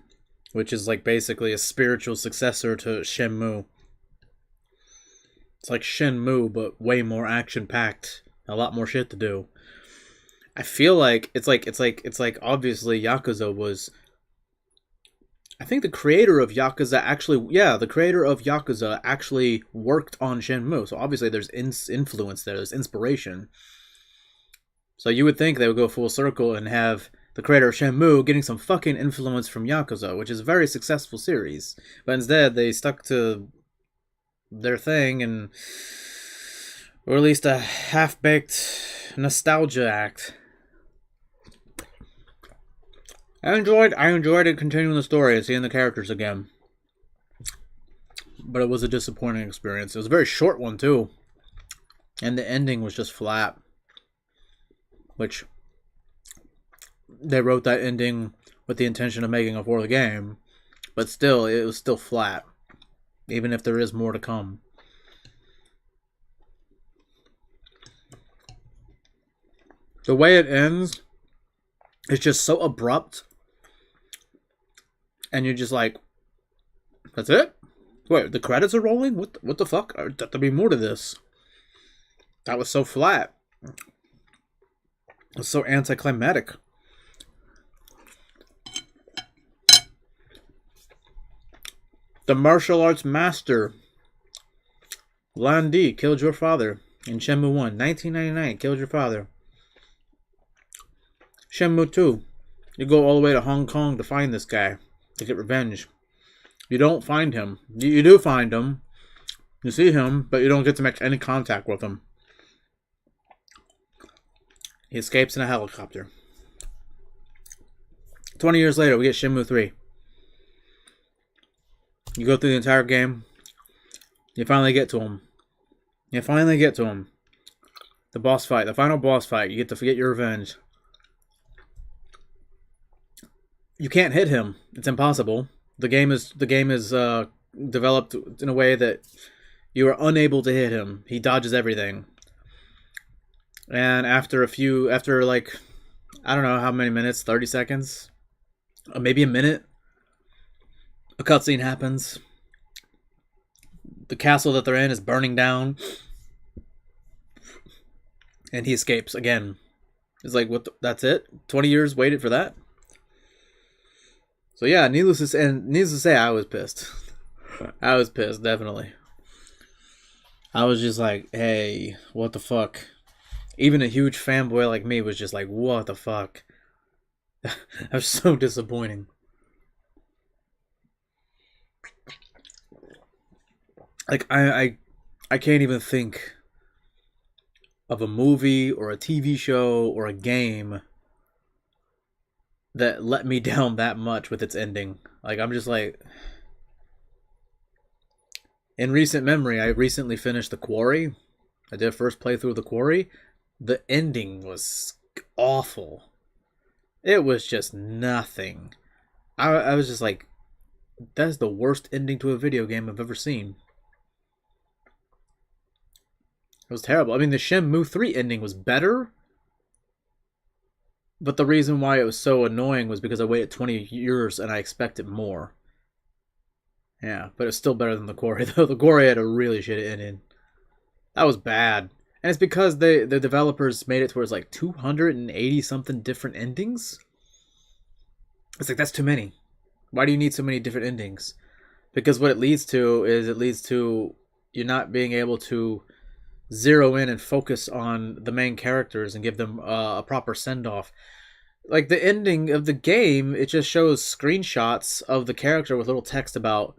which is like basically a spiritual successor to Shenmue. It's like Shenmue, but way more action-packed. A lot more shit to do. I feel like it's like obviously Yakuza was. I think the creator of Yakuza actually worked on Shenmue. So obviously there's influence there, there's inspiration. So you would think they would go full circle and have the creator of Shenmue getting some fucking influence from Yakuza, which is a very successful series. But instead they stuck to their thing and released a half-baked nostalgia act. I enjoyed it continuing the story and seeing the characters again. But it was a disappointing experience. It was a very short one too. And the ending was just flat. Which they wrote that ending with the intention of making a fourth game. But still, it was still flat. Even if there is more to come. The way it ends is just so abrupt. And you're just like, that's it? Wait, the credits are rolling? What the fuck? There'll be more to this. That was so flat. It was so anticlimactic. The martial arts master, Lan Di, killed your father in Shenmue 1. 1999, killed your father. Shenmue 2, you go all the way to Hong Kong to find this guy. To get revenge. You don't find him. You do find him. You see him, but you don't get to make any contact with him. He escapes in a helicopter. 20 years later, we get Shenmue 3. You go through the entire game. You finally get to him. The boss fight. The final boss fight. You get to get your revenge. You can't hit him. It's impossible. The game is developed in a way that you are unable to hit him. He dodges everything. And after like, I don't know how many minutes, 30 seconds, maybe a minute, a cutscene happens. The castle that they're in is burning down. And he escapes again. It's like, that's it? 20 years waited for that? So yeah, needless to say, I was pissed. I was pissed, definitely. I was just like, hey, what the fuck? Even a huge fanboy like me was just like, what the fuck? That was so disappointing. Like, I can't even think of a movie or a TV show or a game that let me down that much with its ending. Like, I'm just like... In recent memory, I recently finished The Quarry. I did a first playthrough of The Quarry. The ending was awful. It was just nothing. I was just like, that's the worst ending to a video game I've ever seen. It was terrible. I mean, the Shenmue 3 ending was better. But the reason why it was so annoying was because I waited 20 years and I expected more. Yeah, but it's still better than The Quarry, though. The Quarry had a really shitty ending. That was bad. And it's because the developers made it to where it's like 280-something different endings. It's like, that's too many. Why do you need so many different endings? Because what it leads to is you not being able to zero in and focus on the main characters and give them a proper send-off. Like, the ending of the game, it just shows screenshots of the character with little text about,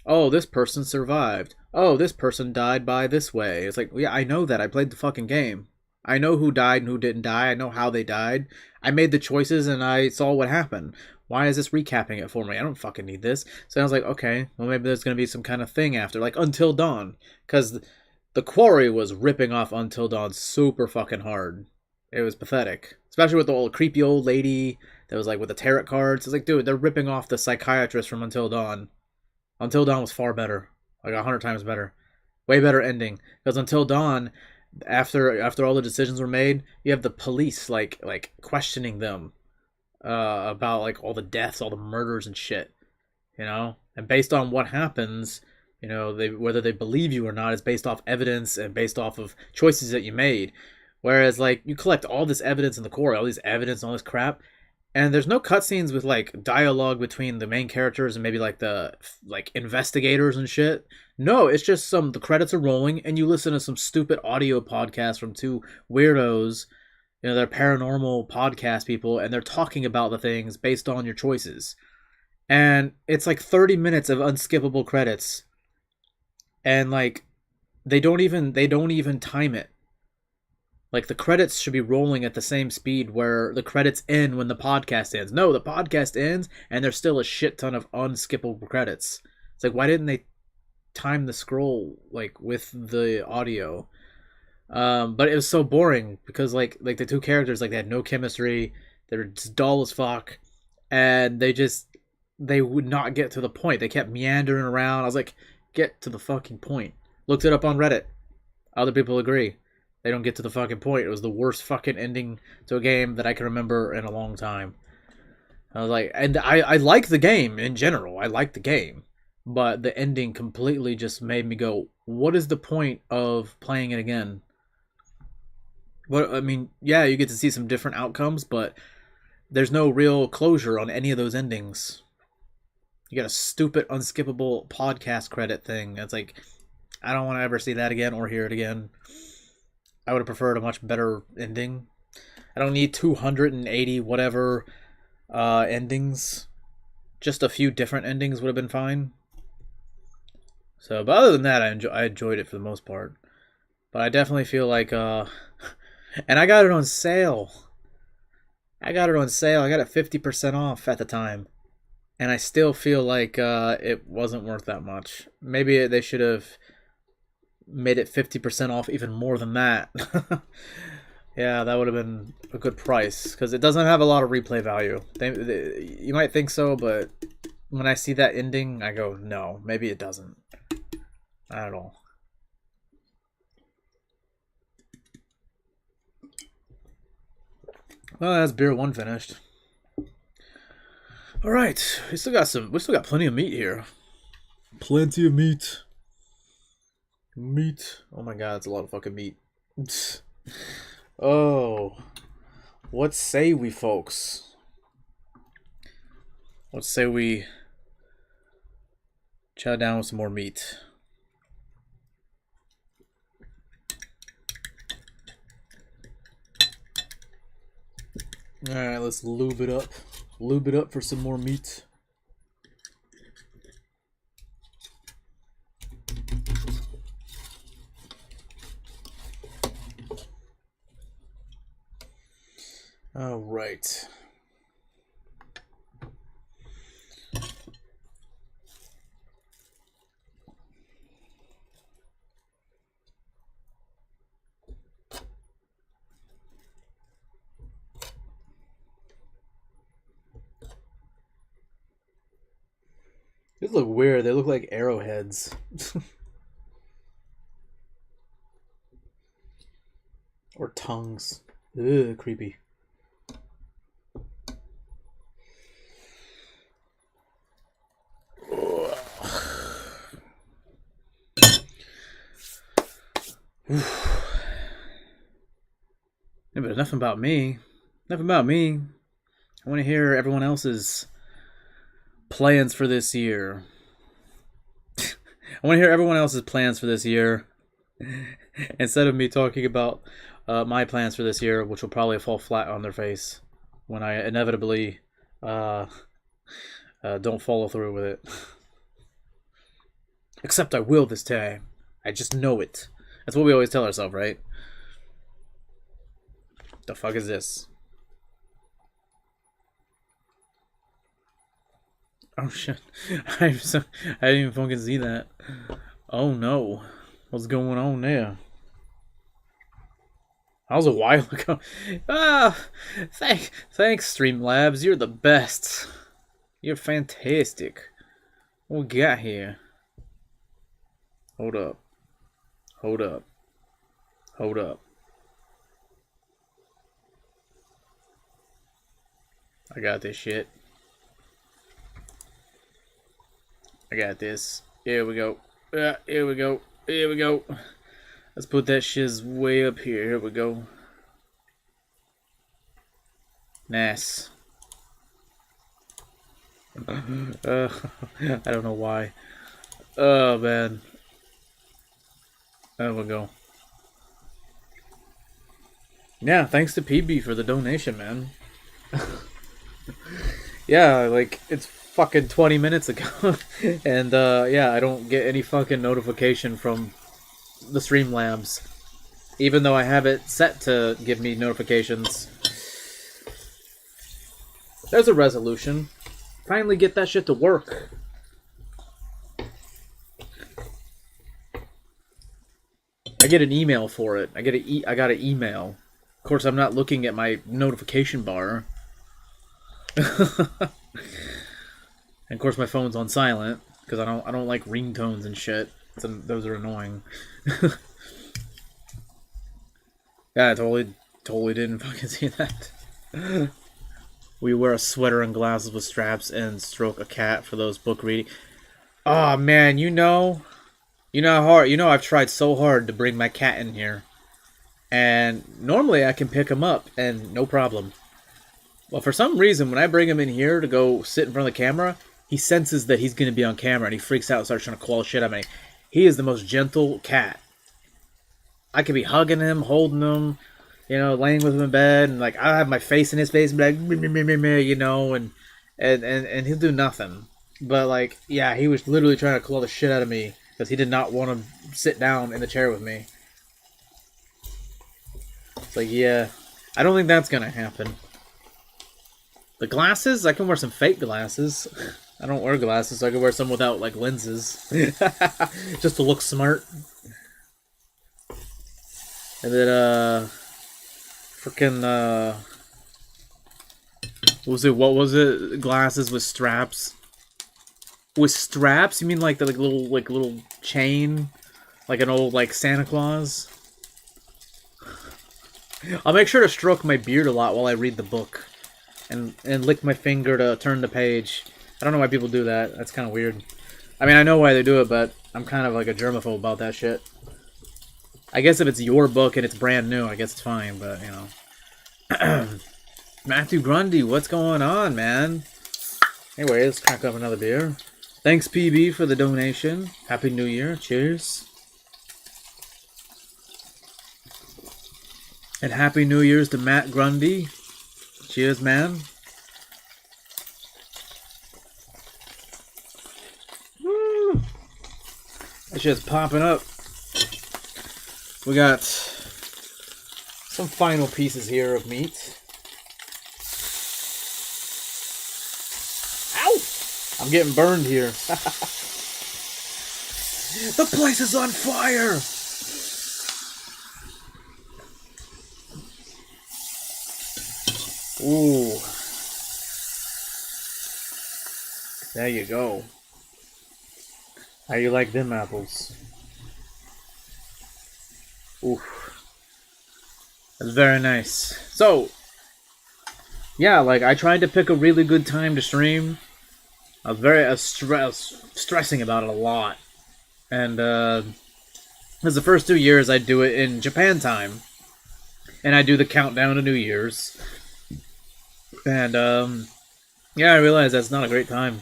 oh, this person survived. Oh, this person died by this way. It's like, yeah, I know that. I played the fucking game. I know who died and who didn't die. I know how they died. I made the choices and I saw what happened. Why is this recapping it for me? I don't fucking need this. So I was like, okay, well, maybe there's going to be some kind of thing after, like Until Dawn. Because The Quarry was ripping off Until Dawn super fucking hard. It was pathetic, especially with the old creepy old lady that was like with the tarot cards. It's like, dude, they're ripping off the psychiatrist from Until Dawn. Until Dawn was far better, like 100 times better, way better ending. Because Until Dawn, after all the decisions were made, you have the police like questioning them about like all the deaths, all the murders and shit, you know. And based on what happens, you know, they whether they believe you or not is based off evidence and based off of choices that you made. Whereas like you collect all this evidence in the core, all these evidence and all this crap, and there's no cutscenes with like dialogue between the main characters and maybe like the like investigators and shit. No, it's just the credits are rolling and you listen to some stupid audio podcast from two weirdos. You know, they're paranormal podcast people and they're talking about the things based on your choices. And it's like 30 minutes of unskippable credits. And like they don't even time it. Like the credits should be rolling at the same speed where the credits end when the podcast ends. No, the podcast ends and there's still a shit ton of unskippable credits. It's like, why didn't they time the scroll like with the audio? But it was so boring because like the two characters, like they had no chemistry. They were just dull as fuck, and they would not get to the point. They kept meandering around. I was like, get to the fucking point. Looked it up on Reddit. Other people agree. They don't get to the fucking point. It was the worst fucking ending to a game that I can remember in a long time. I was like, and I like the game in general. I like the game. But the ending completely just made me go, what is the point of playing it again? What, I mean, yeah, you get to see some different outcomes, but there's no real closure on any of those endings. You got a stupid, unskippable podcast credit thing. It's like, I don't want to ever see that again or hear it again. I would have preferred a much better ending. I don't need 280 whatever endings. Just a few different endings would have been fine. So, but other than that, I enjoyed it for the most part. But I definitely feel like, and I got it on sale. I got it on sale. I got it 50% off at the time. And I still feel like it wasn't worth that much. Maybe they should have made it 50% off even more than that. Yeah, that would have been a good price because it doesn't have a lot of replay value. You might think so, but when I see that ending, I go, no, maybe it doesn't. Not at all. Well, that's beer one finished. All right, we still got plenty of meat here. Plenty of meat. Meat. Oh my god, it's a lot of fucking meat. Oh. What say we, folks? Let's say we chow down with some more meat. Alright, let's lube it up. Lube it up for some more meat. All right. These look weird. They look like arrowheads. Or tongues. Ugh, creepy. Yeah, but enough about me. Enough about me. I want to hear everyone else's plans for this year. I want to hear everyone else's plans for this year. Instead of me talking about my plans for this year, which will probably fall flat on their face when I inevitably don't follow through with it. Except I will this time. I just know it. That's what we always tell ourselves, right? The fuck is this? Oh shit. I didn't even fucking see that. Oh no. What's going on there? That was a while ago. Ah, thanks, Streamlabs. You're the best. You're fantastic. What we got here? Hold up. Hold up. Hold up. I got this shit. I got this. Here we go. Here we go. Here we go. Let's put that shiz way up here. Here we go. Nice. I don't know why. Oh, man. There we go. Yeah, thanks to PB for the donation, man. Yeah, like, it's fucking 20 minutes ago. And, yeah, I don't get any fucking notification from the Streamlabs. Even though I have it set to give me notifications. There's a resolution. Finally get that shit to work. I get an email for it. I got an email. Of course, I'm not looking at my notification bar. And of course, my phone's on silent because I don't like ringtones and shit. Those are annoying. Yeah, I totally didn't fucking see that. We wear a sweater and glasses with straps and stroke a cat for those book reading. Oh man, you know how hard. I've tried so hard to bring my cat in here, and normally I can pick him up and no problem. Well, for some reason, when I bring him in here to go sit in front of the camera, he senses that he's going to be on camera and he freaks out and starts trying to claw shit at me. He is the most gentle cat. I could be hugging him, holding him, laying with him in bed, and like I have my face in his face and be like, and he'll do nothing. But like, yeah, he was literally trying to claw the shit out of me because he did not want to sit down in the chair with me. It's like, yeah, I don't think that's gonna happen. The glasses, I can wear some fake glasses. I don't wear glasses, so I can wear some without like lenses, just to look smart. And then, freaking, what was it? Glasses with straps. With straps? You mean like the little chain, like an old like Santa Claus? I'll make sure to stroke my beard a lot while I read the book, and lick my finger to turn the page. I don't know why people do that. That's kind of weird. I mean, I know why they do it, but I'm kind of like a germaphobe about that shit. I guess if it's your book and it's brand new, I guess it's fine, but, Matthew Grundy, what's going on, man? Anyway, let's crack up another beer. Thanks, PB, for the donation. Happy New Year. Cheers. And Happy New Year's to Matt Grundy. Cheers, man. Woo! That shit's popping up. We got some final pieces here of meat. Ow! I'm getting burned here. The place is on fire! Ooh. There you go. How you like them apples? Oof. That's very nice. So, yeah, like, I tried to pick a really good time to stream. I was stressing about it a lot. And, because the first 2 years I do it in Japan time. And I do the countdown to New Year's. And, yeah, I realized that's not a great time.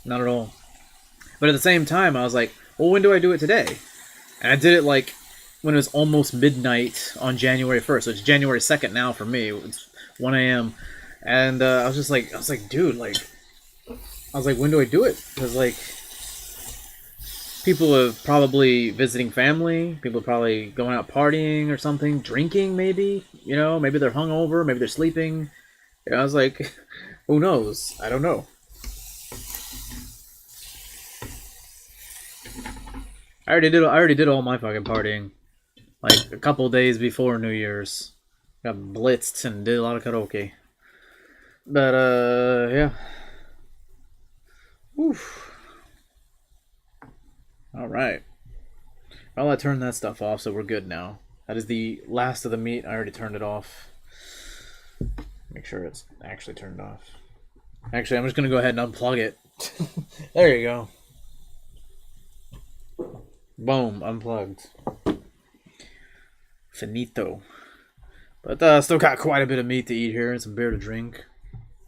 Not at all. But at the same time, I was like, well, when do I do it today? And I did it, like, when it was almost midnight on January 1st. So it's January 2nd now for me. It's 1 a.m. And I was like, dude, like, when do I do it? Because, like, people are probably visiting family. People are probably going out partying or something. Drinking, maybe. Maybe they're hungover. Maybe they're sleeping. I was like, who knows? I don't know. I already did all my fucking partying. Like a couple days before New Year's. Got blitzed and did a lot of karaoke. But yeah. Oof. All right. Well, I turned that stuff off, so we're good now. That is the last of the meat. I already turned it off. Make sure it's actually turned off. Actually, I'm just gonna go ahead and unplug it. There you go. Boom, unplugged. Finito. But still got quite a bit of meat to eat here and some beer to drink.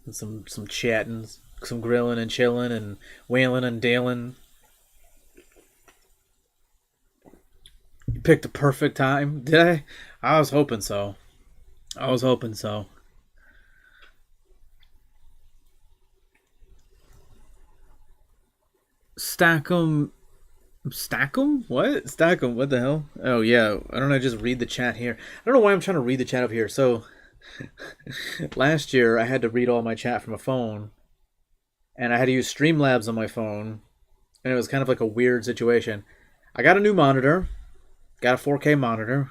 And some chatting, some grilling and chilling and wailing and dailing. You picked the perfect time, did I? I was hoping so. I was hoping so. Stack 'em. Stack 'em? What? Stack 'em? What the hell? Oh, yeah. I don't know. Just read the chat here. I don't know why I'm trying to read the chat up here. So, last year I had to read all my chat from a phone, and I had to use Streamlabs on my phone, and it was kind of like a weird situation. I got a new monitor, got a 4K monitor,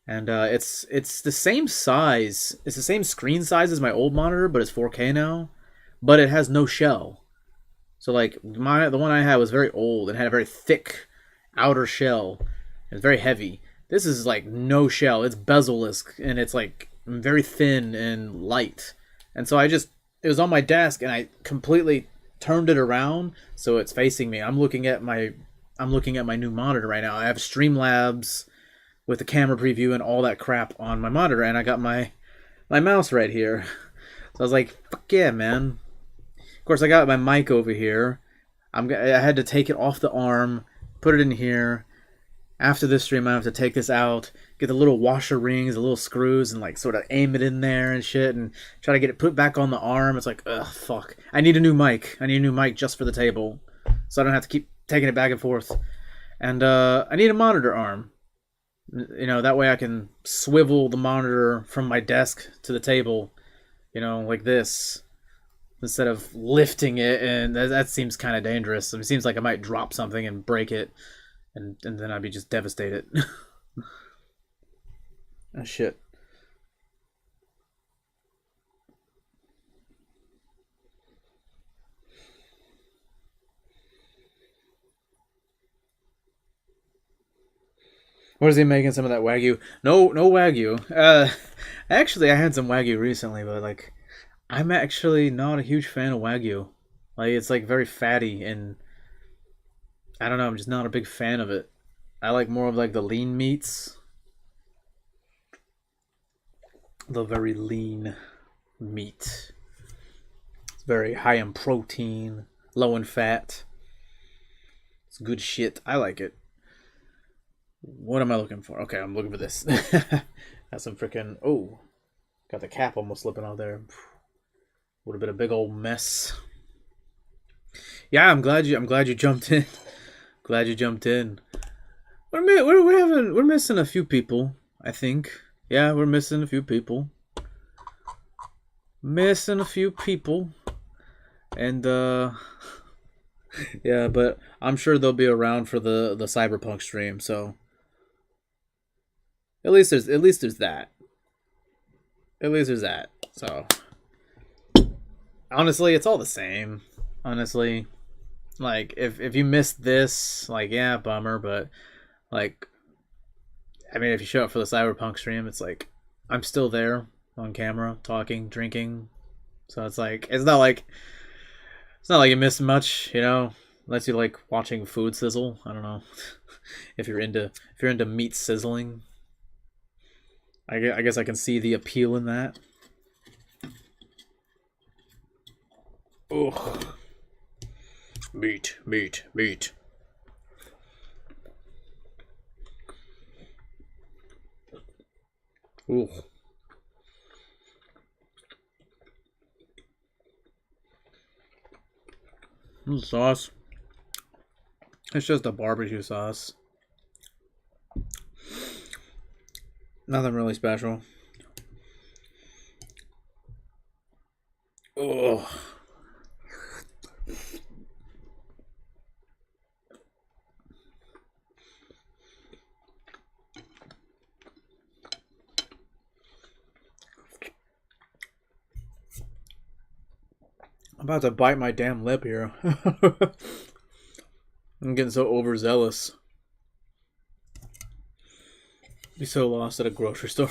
and it's the same size. It's the same screen size as my old monitor, but it's 4K now. But it has no shell. So like the one I had was very old and had a very thick outer shell. It's very heavy. This is like no shell. It's bezel-less and it's like very thin and light. And so it was on my desk and I completely turned it around so it's facing me. I'm looking at my new monitor right now. I have Streamlabs with the camera preview and all that crap on my monitor, and I got my mouse right here. So I was like, fuck yeah, man. Of course, I got my mic over here. I had to take it off the arm, put it in here. After this stream, I have to take this out, get the little washer rings, the little screws, and like sort of aim it in there and shit, and try to get it put back on the arm. It's like, ugh, fuck. I need a new mic. I need a new mic just for the table, so I don't have to keep taking it back and forth. And I need a monitor arm. You know, that way I can swivel the monitor from my desk to the table, you know, like this, instead of lifting it, and that seems kind of dangerous. It seems like I might drop something and break it, and then I'd be just devastated. Oh, shit. What is he making some of that Wagyu? No, no Wagyu. Actually, I had some Wagyu recently, but like, I'm actually not a huge fan of Wagyu. Like, it's like very fatty, and I don't know. I'm just not a big fan of it. I like more of like the lean meats, the very lean meat. It's very high in protein, low in fat. It's good shit. I like it. What am I looking for? Okay, I'm looking for this. Got some freaking. Oh, got the cap almost slipping out there. Would have been a big old mess. Yeah, I'm glad you jumped in. Glad you jumped in. We're missing a few people. I think. Yeah, we're missing a few people. Missing a few people. And yeah, but I'm sure they'll be around for the Cyberpunk stream. So at least there's that. At least there's that. So honestly, it's all the same. Honestly, like if you missed this, like yeah, bummer. But like, I mean, if you show up for the Cyberpunk stream, it's like I'm still there on camera, talking, drinking. So it's not like you miss much, you know, unless you like watching food sizzle. I don't know if you're into meat sizzling. I guess I can see the appeal in that. Ugh. Meat, meat, meat. Ooh. Sauce. It's just a barbecue sauce. Nothing really special. Oh. I'm about to bite my damn lip here. I'm getting so overzealous. Be so lost at a grocery store.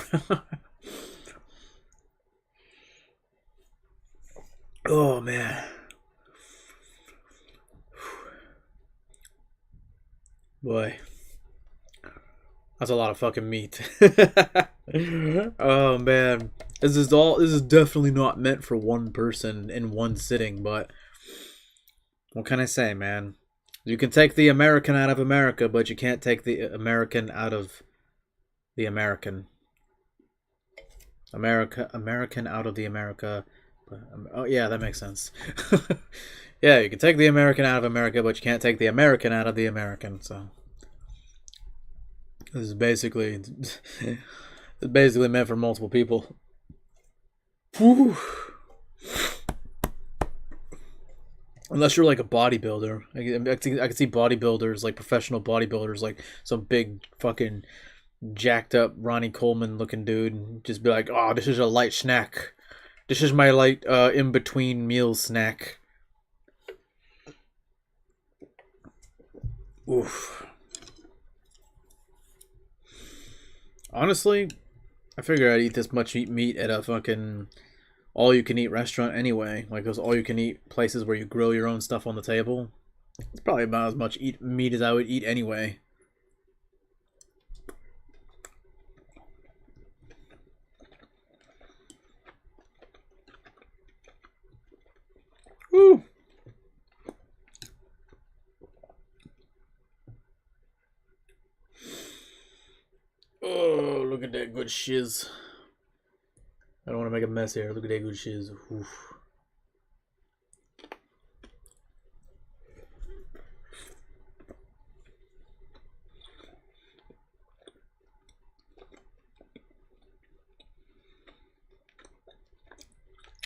Oh man. Boy. That's a lot of fucking meat. Oh man. This is definitely not meant for one person in one sitting, but what can I say, man? You can take the American out of America, but you can't take the American out of the American. American out of the America. Oh yeah, that makes sense. Yeah, you can take the American out of America, but you can't take the American out of the American. So this is basically it's basically meant for multiple people. Whew. Unless you're like a bodybuilder. I can see bodybuilders, like professional bodybuilders, like some big fucking jacked up Ronnie Coleman looking dude, and just be like, oh, this is a light snack. This is my light in between meal snack. Oof. Honestly, I figured I'd eat this much meat at a fucking all-you-can-eat restaurant anyway. Like those all-you-can-eat places where you grill your own stuff on the table. It's probably about as much meat as I would eat anyway. Woo! Oh, look at that good shiz. I don't want to make a mess here. Look at that good shiz. Oof.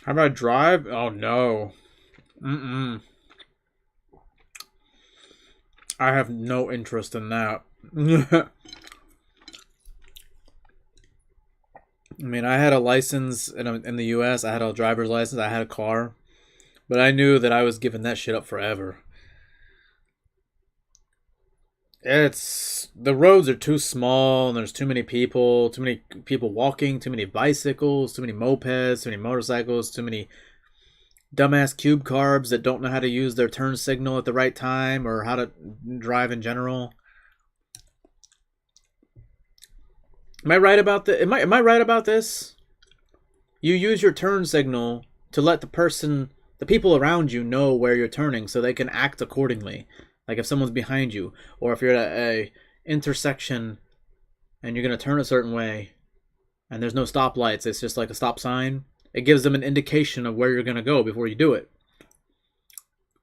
How about I drive? Oh no. Mm-mm. I have no interest in that. I mean, I had a license in the U.S. I had a driver's license. I had a car. But I knew that I was giving that shit up forever. The roads are too small, and there's too many people walking, too many bicycles, too many mopeds, too many motorcycles, too many dumbass cube carbs that don't know how to use their turn signal at the right time or how to drive in general. Am I right about this? Am I right about this? You use your turn signal to let the people around you know where you're turning so they can act accordingly. Like if someone's behind you, or if you're at a intersection and you're going to turn a certain way and there's no stoplights, it's just like a stop sign. It gives them an indication of where you're going to go before you do it.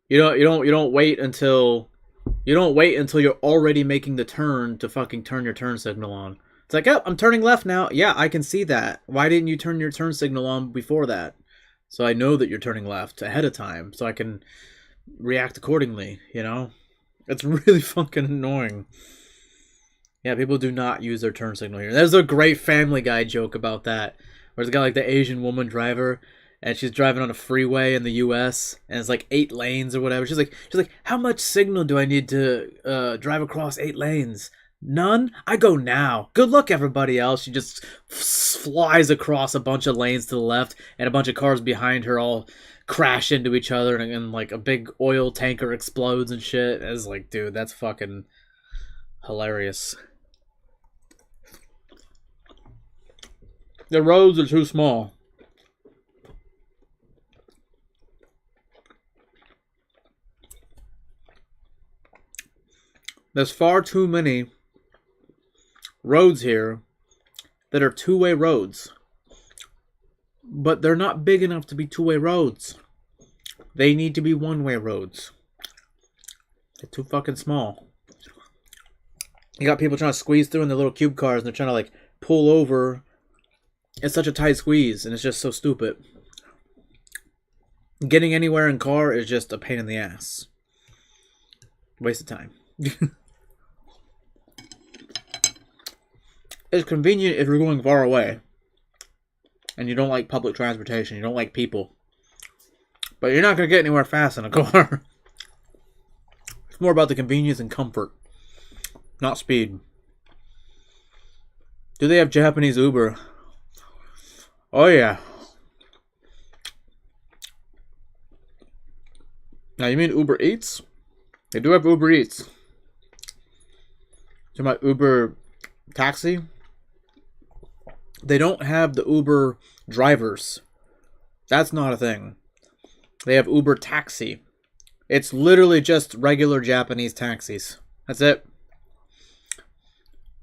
You don't wait until you're already making the turn to fucking turn your turn signal on. It's like, oh, I'm turning left now. Yeah, I can see that. Why didn't you turn your turn signal on before that? So I know that you're turning left ahead of time, so I can react accordingly, you know? It's really fucking annoying. Yeah, people do not use their turn signal here. There's a great Family Guy joke about that, where it's got like the Asian woman driver, and she's driving on a freeway in the U.S., and it's like 8 lanes or whatever. She's like, how much signal do I need to drive across 8 lanes? None? I go now. Good luck, everybody else. She just flies across a bunch of lanes to the left, and a bunch of cars behind her all crash into each other, and like a big oil tanker explodes and shit. It's like, dude, that's fucking hilarious. The roads are too small. There's far too many roads here that are two-way roads, but they're not big enough to be two-way roads. They need to be one-way roads. They're too fucking small. You got people trying to squeeze through in their little cube cars, and they're trying to like pull over. It's such a tight squeeze, and it's just so stupid. Getting anywhere in car is just a pain in the ass. Waste of time. It's convenient if you're going far away and you don't like public transportation, you don't like people. But you're not going to get anywhere fast in a car. It's more about the convenience and comfort, not speed. Do they have Japanese Uber? Oh, yeah. Now, you mean Uber Eats? They do have Uber Eats. To my Uber taxi? They don't have the Uber drivers. That's not a thing. They have Uber taxi. It's literally just regular Japanese taxis. That's it.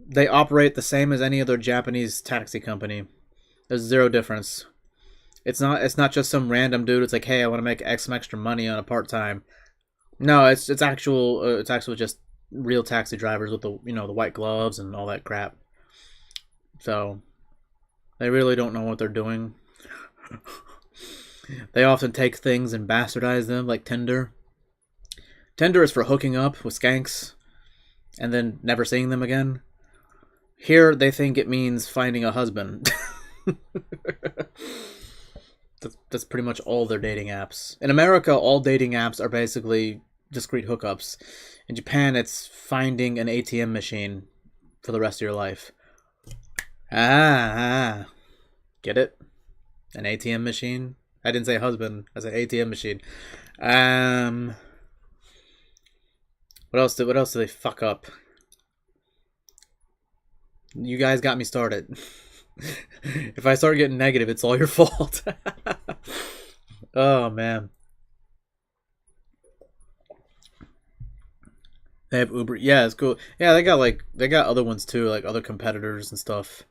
They operate the same as any other Japanese taxi company. There's zero difference. It's not just some random dude. It's like, hey, I want to make some extra money on a part-time. No, it's actual just real taxi drivers with the the white gloves and all that crap. So they really don't know what they're doing. They often take things and bastardize them, like Tinder. Tinder is for hooking up with skanks and then never seeing them again. Here, they think it means finding a husband. That's pretty much all their dating apps. In America, all dating apps are basically discrete hookups. In Japan, it's finding an ATM machine for the rest of your life. Get it? An ATM machine? I didn't say husband. I said ATM machine. What else do they fuck up? You guys got me started. If I start getting negative, it's all your fault. Oh, man. They have Uber. Yeah, it's cool. Yeah, they got other ones too, like other competitors and stuff.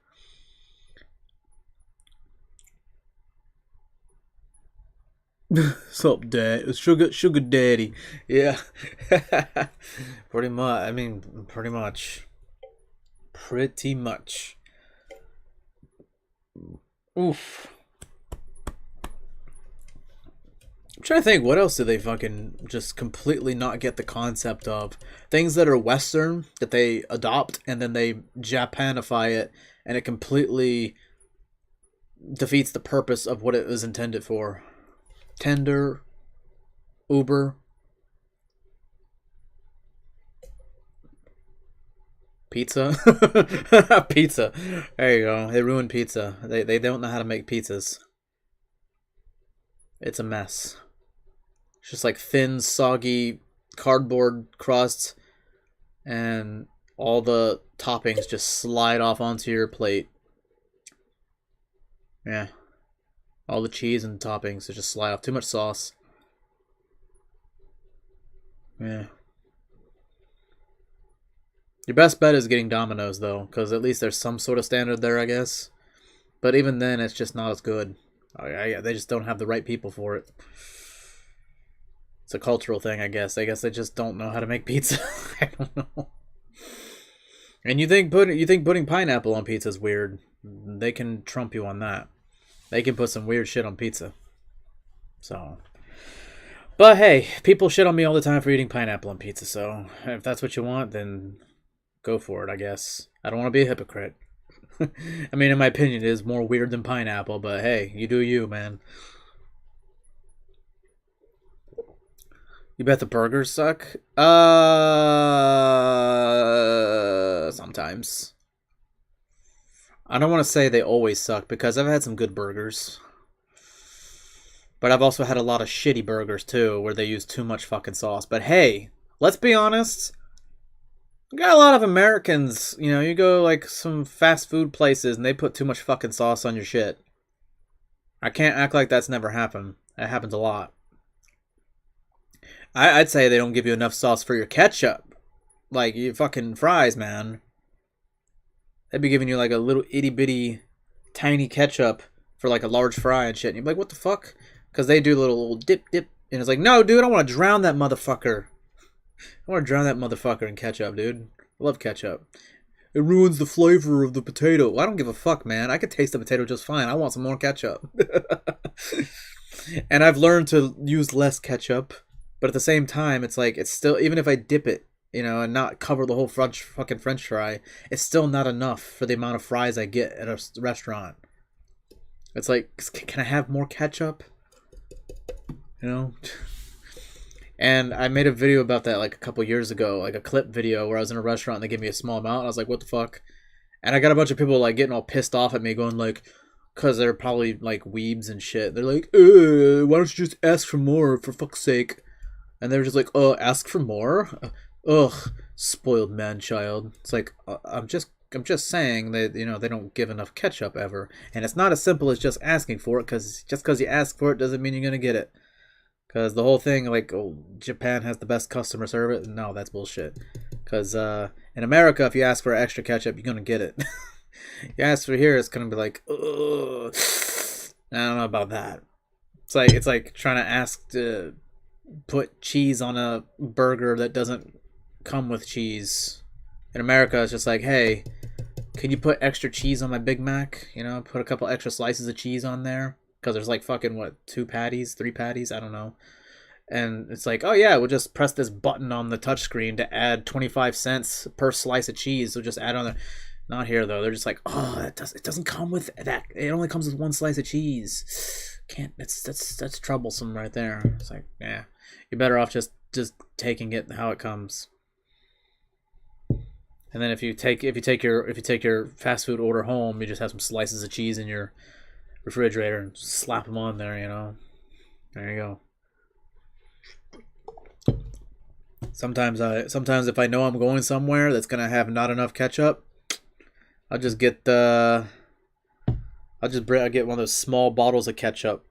Sup, dad? Sugar daddy. Yeah. Pretty much. I mean, pretty much. Pretty much. Oof. I'm trying to think, what else do they fucking just completely not get the concept of? Things that are Western that they adopt and then they Japanify it, and it completely defeats the purpose of what it was intended for. Tinder, Uber, pizza. Pizza. There you go. They ruined pizza. They don't know how to make pizzas. It's a mess. It's just like thin, soggy cardboard crusts, and all the toppings just slide off onto your plate. Yeah. All the cheese and toppings just slide off. Too much sauce. Yeah. Your best bet is getting Domino's, though, because at least there's some sort of standard there, I guess. But even then, it's just not as good. They just don't have the right people for it. It's a cultural thing, I guess. I guess they just don't know how to make pizza. I don't know. And you think putting pineapple on pizza is weird? They can trump you on that. They can put some weird shit on pizza. So, but hey, people shit on me all the time for eating pineapple on pizza. So if that's what you want, then go for it, I guess. I don't want to be a hypocrite. I mean, in my opinion, it is more weird than pineapple, but hey, you do you, man. You bet the burgers suck? Sometimes. I don't want to say they always suck, because I've had some good burgers. But I've also had a lot of shitty burgers, too, where they use too much fucking sauce. But hey, let's be honest. We got a lot of Americans, you go like some fast food places and they put too much fucking sauce on your shit. I can't act like that's never happened. That happens a lot. I'd say they don't give you enough sauce for your ketchup. Like, you fucking fries, man. They'd be giving you like a little itty bitty tiny ketchup for like a large fry and shit. And you're like, what the fuck? Because they do a little dip. And it's like, no, dude, I want to drown that motherfucker. I want to drown that motherfucker in ketchup, dude. I love ketchup. It ruins the flavor of the potato. Well, I don't give a fuck, man. I could taste the potato just fine. I want some more ketchup. And I've learned to use less ketchup. But at the same time, it's like, it's still, even if I dip it, and not cover the whole French fry, it's still not enough for the amount of fries I get at a restaurant. It's like, can I have more ketchup? you know. And I made a video about that like a couple years ago, like a clip video where I was in a restaurant and they gave me a small amount. And I was like, what the fuck? And I got a bunch of people like getting all pissed off at me, going like, because they're probably like weebs and shit. They're like, why don't you just ask for more, for fuck's sake? And they're just like, oh, ask for more? Ugh, spoiled man child. It's like, I'm just saying that, you know, they don't give enough ketchup ever. And it's not as simple as just asking for it, because just because you ask for it doesn't mean you're going to get it. Because the whole thing, like, oh, Japan has the best customer service. No, that's bullshit. Because in America, if you ask for extra ketchup, you're going to get it. You ask for here, it's going to be like, ugh. I don't know about that. It's like trying to ask to put cheese on a burger that doesn't come with cheese. In America, it's just like, hey, can you put extra cheese on my Big Mac? You know, put a couple extra slices of cheese on there. Because there's like fucking, what, 2 patties, 3 patties? I don't know. And it's like, oh yeah, we'll just press this button on the touchscreen to add 25 cents per slice of cheese. So just add on there. Not here though. They're just like, oh, it doesn't come with that. It only comes with 1 slice of cheese. Can't. That's troublesome right there. It's like, yeah, you're better off just taking it how it comes. And then if you take your fast food order home, you just have some slices of cheese in your refrigerator and slap them on there, you know. There you go. Sometimes if I know I'm going somewhere that's gonna have not enough ketchup, I'll just get I get one of those small bottles of ketchup,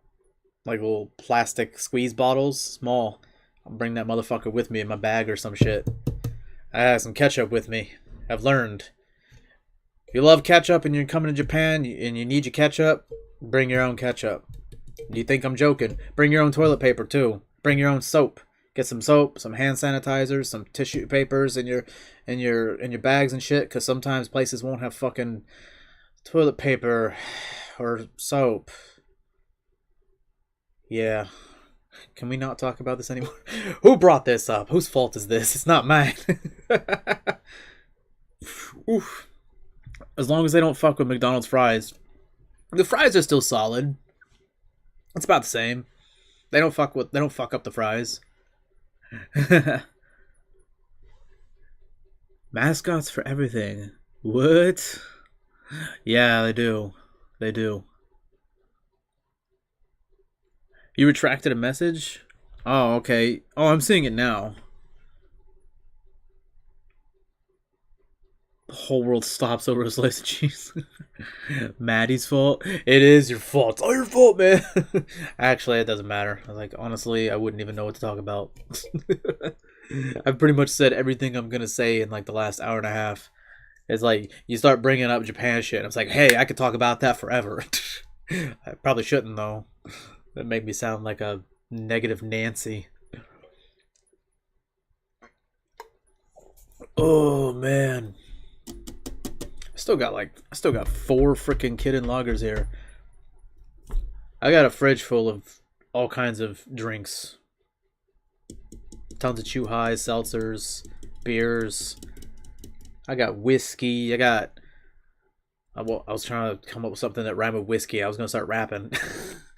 like little plastic squeeze bottles, small. I'll bring that motherfucker with me in my bag or some shit. I have some ketchup with me. I've learned. If you love ketchup and you're coming to Japan and you need your ketchup, bring your own ketchup. You think I'm joking? Bring your own toilet paper too. Bring your own soap. Get some soap, some hand sanitizers, some tissue papers in your bags and shit. Because sometimes places won't have fucking toilet paper or soap. Yeah. Can we not talk about this anymore? Who brought this up? Whose fault is this? It's not mine. Oof. As long as they don't fuck with McDonald's fries. The fries are still solid. It's about the same. They don't fuck up the fries. Mascots for everything. What? Yeah, they do. They do. You retracted a message? Oh, okay. Oh, I'm seeing it now. The whole world stops over a slice of cheese. Maddie's fault. It is your fault. It's all your fault, man. Actually, it doesn't matter. I was like, honestly, I wouldn't even know what to talk about. I've pretty much said everything I'm gonna say in like the last hour and a half. It's like you start bringing up Japan shit. And it's like, hey, I could talk about that forever. I probably shouldn't though. That made me sound like a negative Nancy. Oh man. I still got 4 freaking Kitten lagers here. I got a fridge full of all kinds of drinks. Tons of chew highs, seltzers, beers. I got whiskey. I was trying to come up with something that rhymed with whiskey. I was gonna start rapping.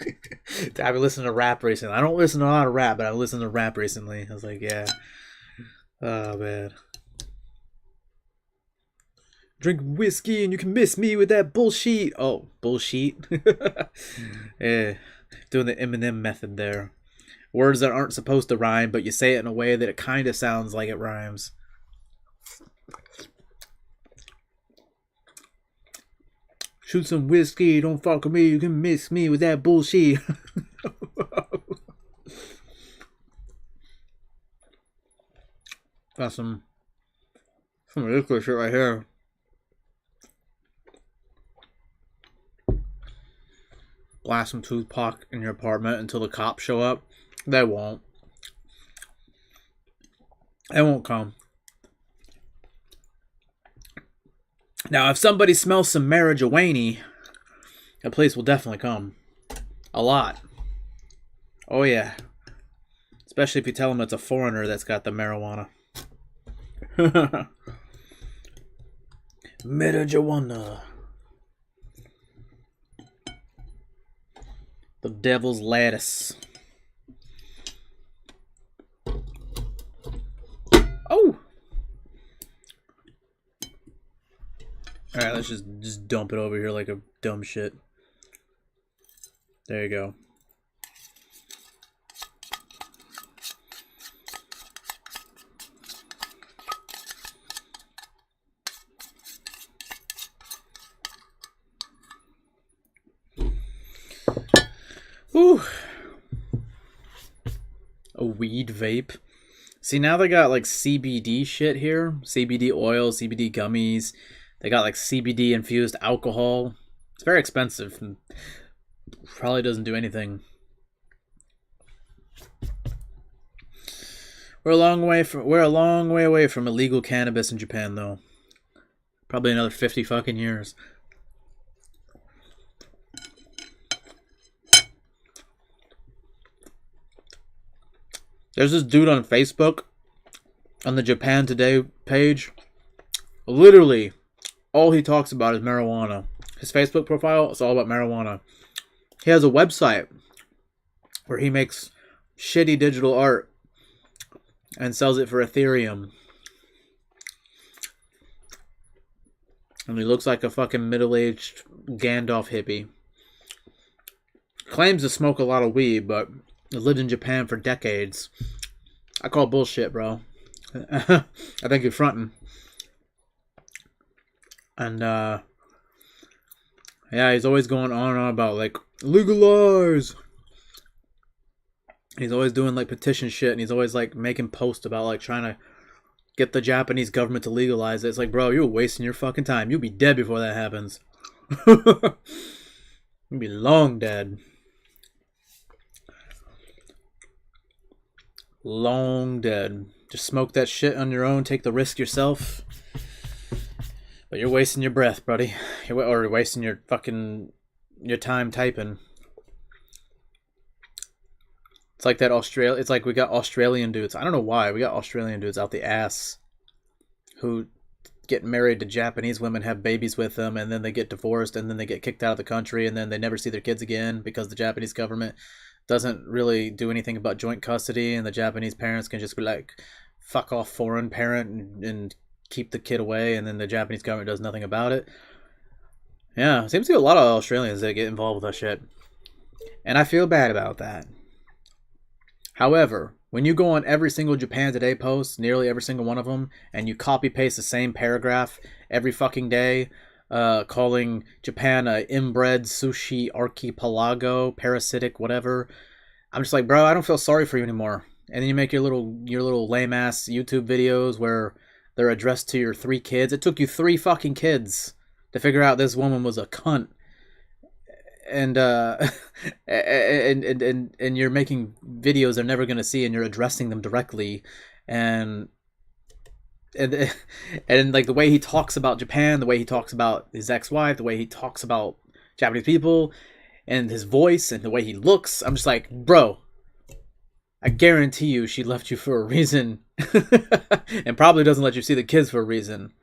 I've been listening to rap recently. I don't listen to a lot of rap, but I've listened to rap recently. I was like, yeah. Oh man. Drink whiskey and you can miss me with that bullshit. Oh, bullshit. Yeah. Doing the Eminem method there. Words that aren't supposed to rhyme, but you say it in a way that it kind of sounds like it rhymes. Shoot some whiskey, don't fuck with me, you can miss me with that bullshit. Got some ridiculous shit right here. Blast some toothpaste in your apartment until the cops show up. They won't. They won't come. Now, if somebody smells some marijuana, the police will definitely come. A lot. Oh, yeah. Especially if you tell them it's a foreigner that's got the marijuana. Marijuana. The devil's lettuce. Alright, let's just dump it over here like a dumb shit. There you go. Whew. A weed vape. See, now they got like CBD shit here. CBD oil, CBD gummies. They got like CBD infused alcohol. It's very expensive. And probably doesn't do anything. We're a long way away from illegal cannabis in Japan, though. Probably another 50 fucking years. There's this dude on Facebook, on the Japan Today page. Literally, all he talks about is marijuana. His Facebook profile is all about marijuana. He has a website where he makes shitty digital art and sells it for Ethereum. And he looks like a fucking middle-aged Gandalf hippie. Claims to smoke a lot of weed, but lived in Japan for decades. I call bullshit, bro. I think you're fronting. And yeah, he's always going on and on about like legalize. He's always doing like petition shit, and he's always like making posts about like trying to get the Japanese government to legalize it. It's like, bro, you're wasting your fucking time. You'll be dead before that happens. You'll be long dead. Long dead. Just smoke that shit on your own. Take the risk yourself. But you're wasting your breath, buddy. Or wasting your time typing. It's like that It's like we got Australian dudes. I don't know why. We got Australian dudes out the ass who get married to Japanese women, have babies with them, and then they get divorced, and then they get kicked out of the country, and then they never see their kids again because the Japanese government doesn't really do anything about joint custody, and the Japanese parents can just be like, fuck off foreign parent and keep the kid away, and then the Japanese government does nothing about it. Yeah, seems to be a lot of Australians that get involved with that shit. And I feel bad about that. However, when you go on every single Japan Today post, nearly every single one of them, and you copy paste the same paragraph every fucking day, calling Japan a inbred sushi archipelago, parasitic, whatever. I'm just like, bro, I don't feel sorry for you anymore. And then you make your little lame ass YouTube videos where they're addressed to your 3 kids. It took you 3 fucking kids to figure out this woman was a cunt. And and you're making videos they're never gonna see, and you're addressing them directly, and like the way he talks about Japan, the way he talks about his ex-wife, the way he talks about Japanese people, and his voice, and the way he looks, I'm just like, bro, I guarantee you she left you for a reason. And probably doesn't let you see the kids for a reason.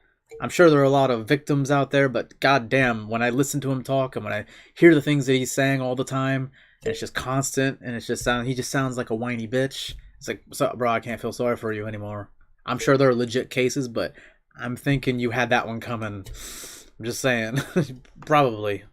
I'm sure there are a lot of victims out there, but goddamn, when I listen to him talk, and when I hear the things that he's saying all the time, and it's just constant, and he just sounds like a whiny bitch. It's like, what's up, bro? I can't feel sorry for you anymore. I'm sure there are legit cases, but I'm thinking you had that one coming. I'm just saying. Probably.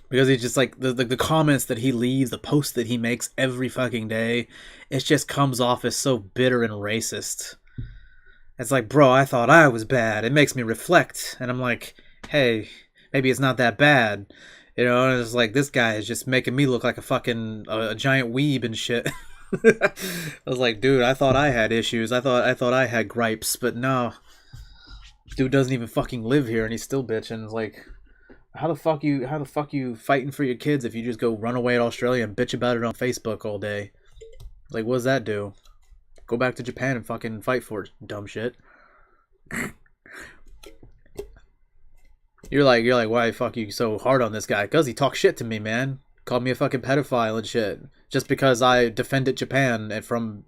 Because he's just like, the comments that he leaves, the posts that he makes every fucking day, it just comes off as so bitter and racist. It's like, bro, I thought I was bad. It makes me reflect. And I'm like, hey, maybe it's not that bad. You know, and it's like, this guy is just making me look like a fucking a giant weeb and shit. I was like, dude, I thought I had issues. I thought I had gripes, but no. Dude doesn't even fucking live here, and he's still bitching. It's like, how the fuck you fighting for your kids if you just go run away to Australia and bitch about it on Facebook all day? Like, what does that do? Go back to Japan and fucking fight for it, dumb shit. You're like, why the fuck you so hard on this guy? Cause he talks shit to me, man. Called me a fucking pedophile and shit. Just because I defended Japan and from...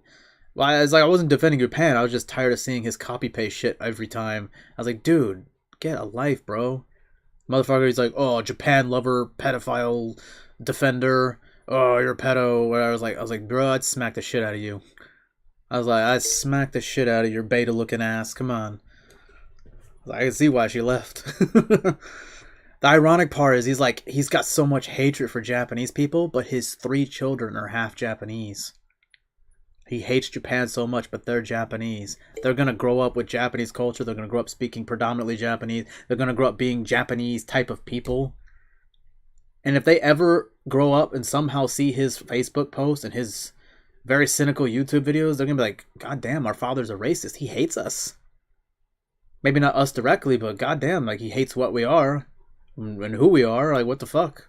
Well, I was like, I wasn't defending Japan. I was just tired of seeing his copy paste shit every time. I was like, dude, get a life, bro. Motherfucker, he's like, oh, Japan lover, pedophile, defender. Oh, you're a pedo. I was like, bro, I'd smack the shit out of you. I was like, I smacked the shit out of your beta looking ass. Come on. I can see why she left. The ironic part is he's got so much hatred for Japanese people, but his 3 children are half Japanese. He hates Japan so much, but they're Japanese. They're gonna grow up with Japanese culture. They're gonna grow up speaking predominantly Japanese. They're gonna grow up being Japanese type of people. And if they ever grow up and somehow see his Facebook post and his very cynical YouTube videos, they're gonna be like, God damn, our father's a racist. He hates us. Maybe not us directly, but goddamn, like he hates what we are and who we are. Like, what the fuck?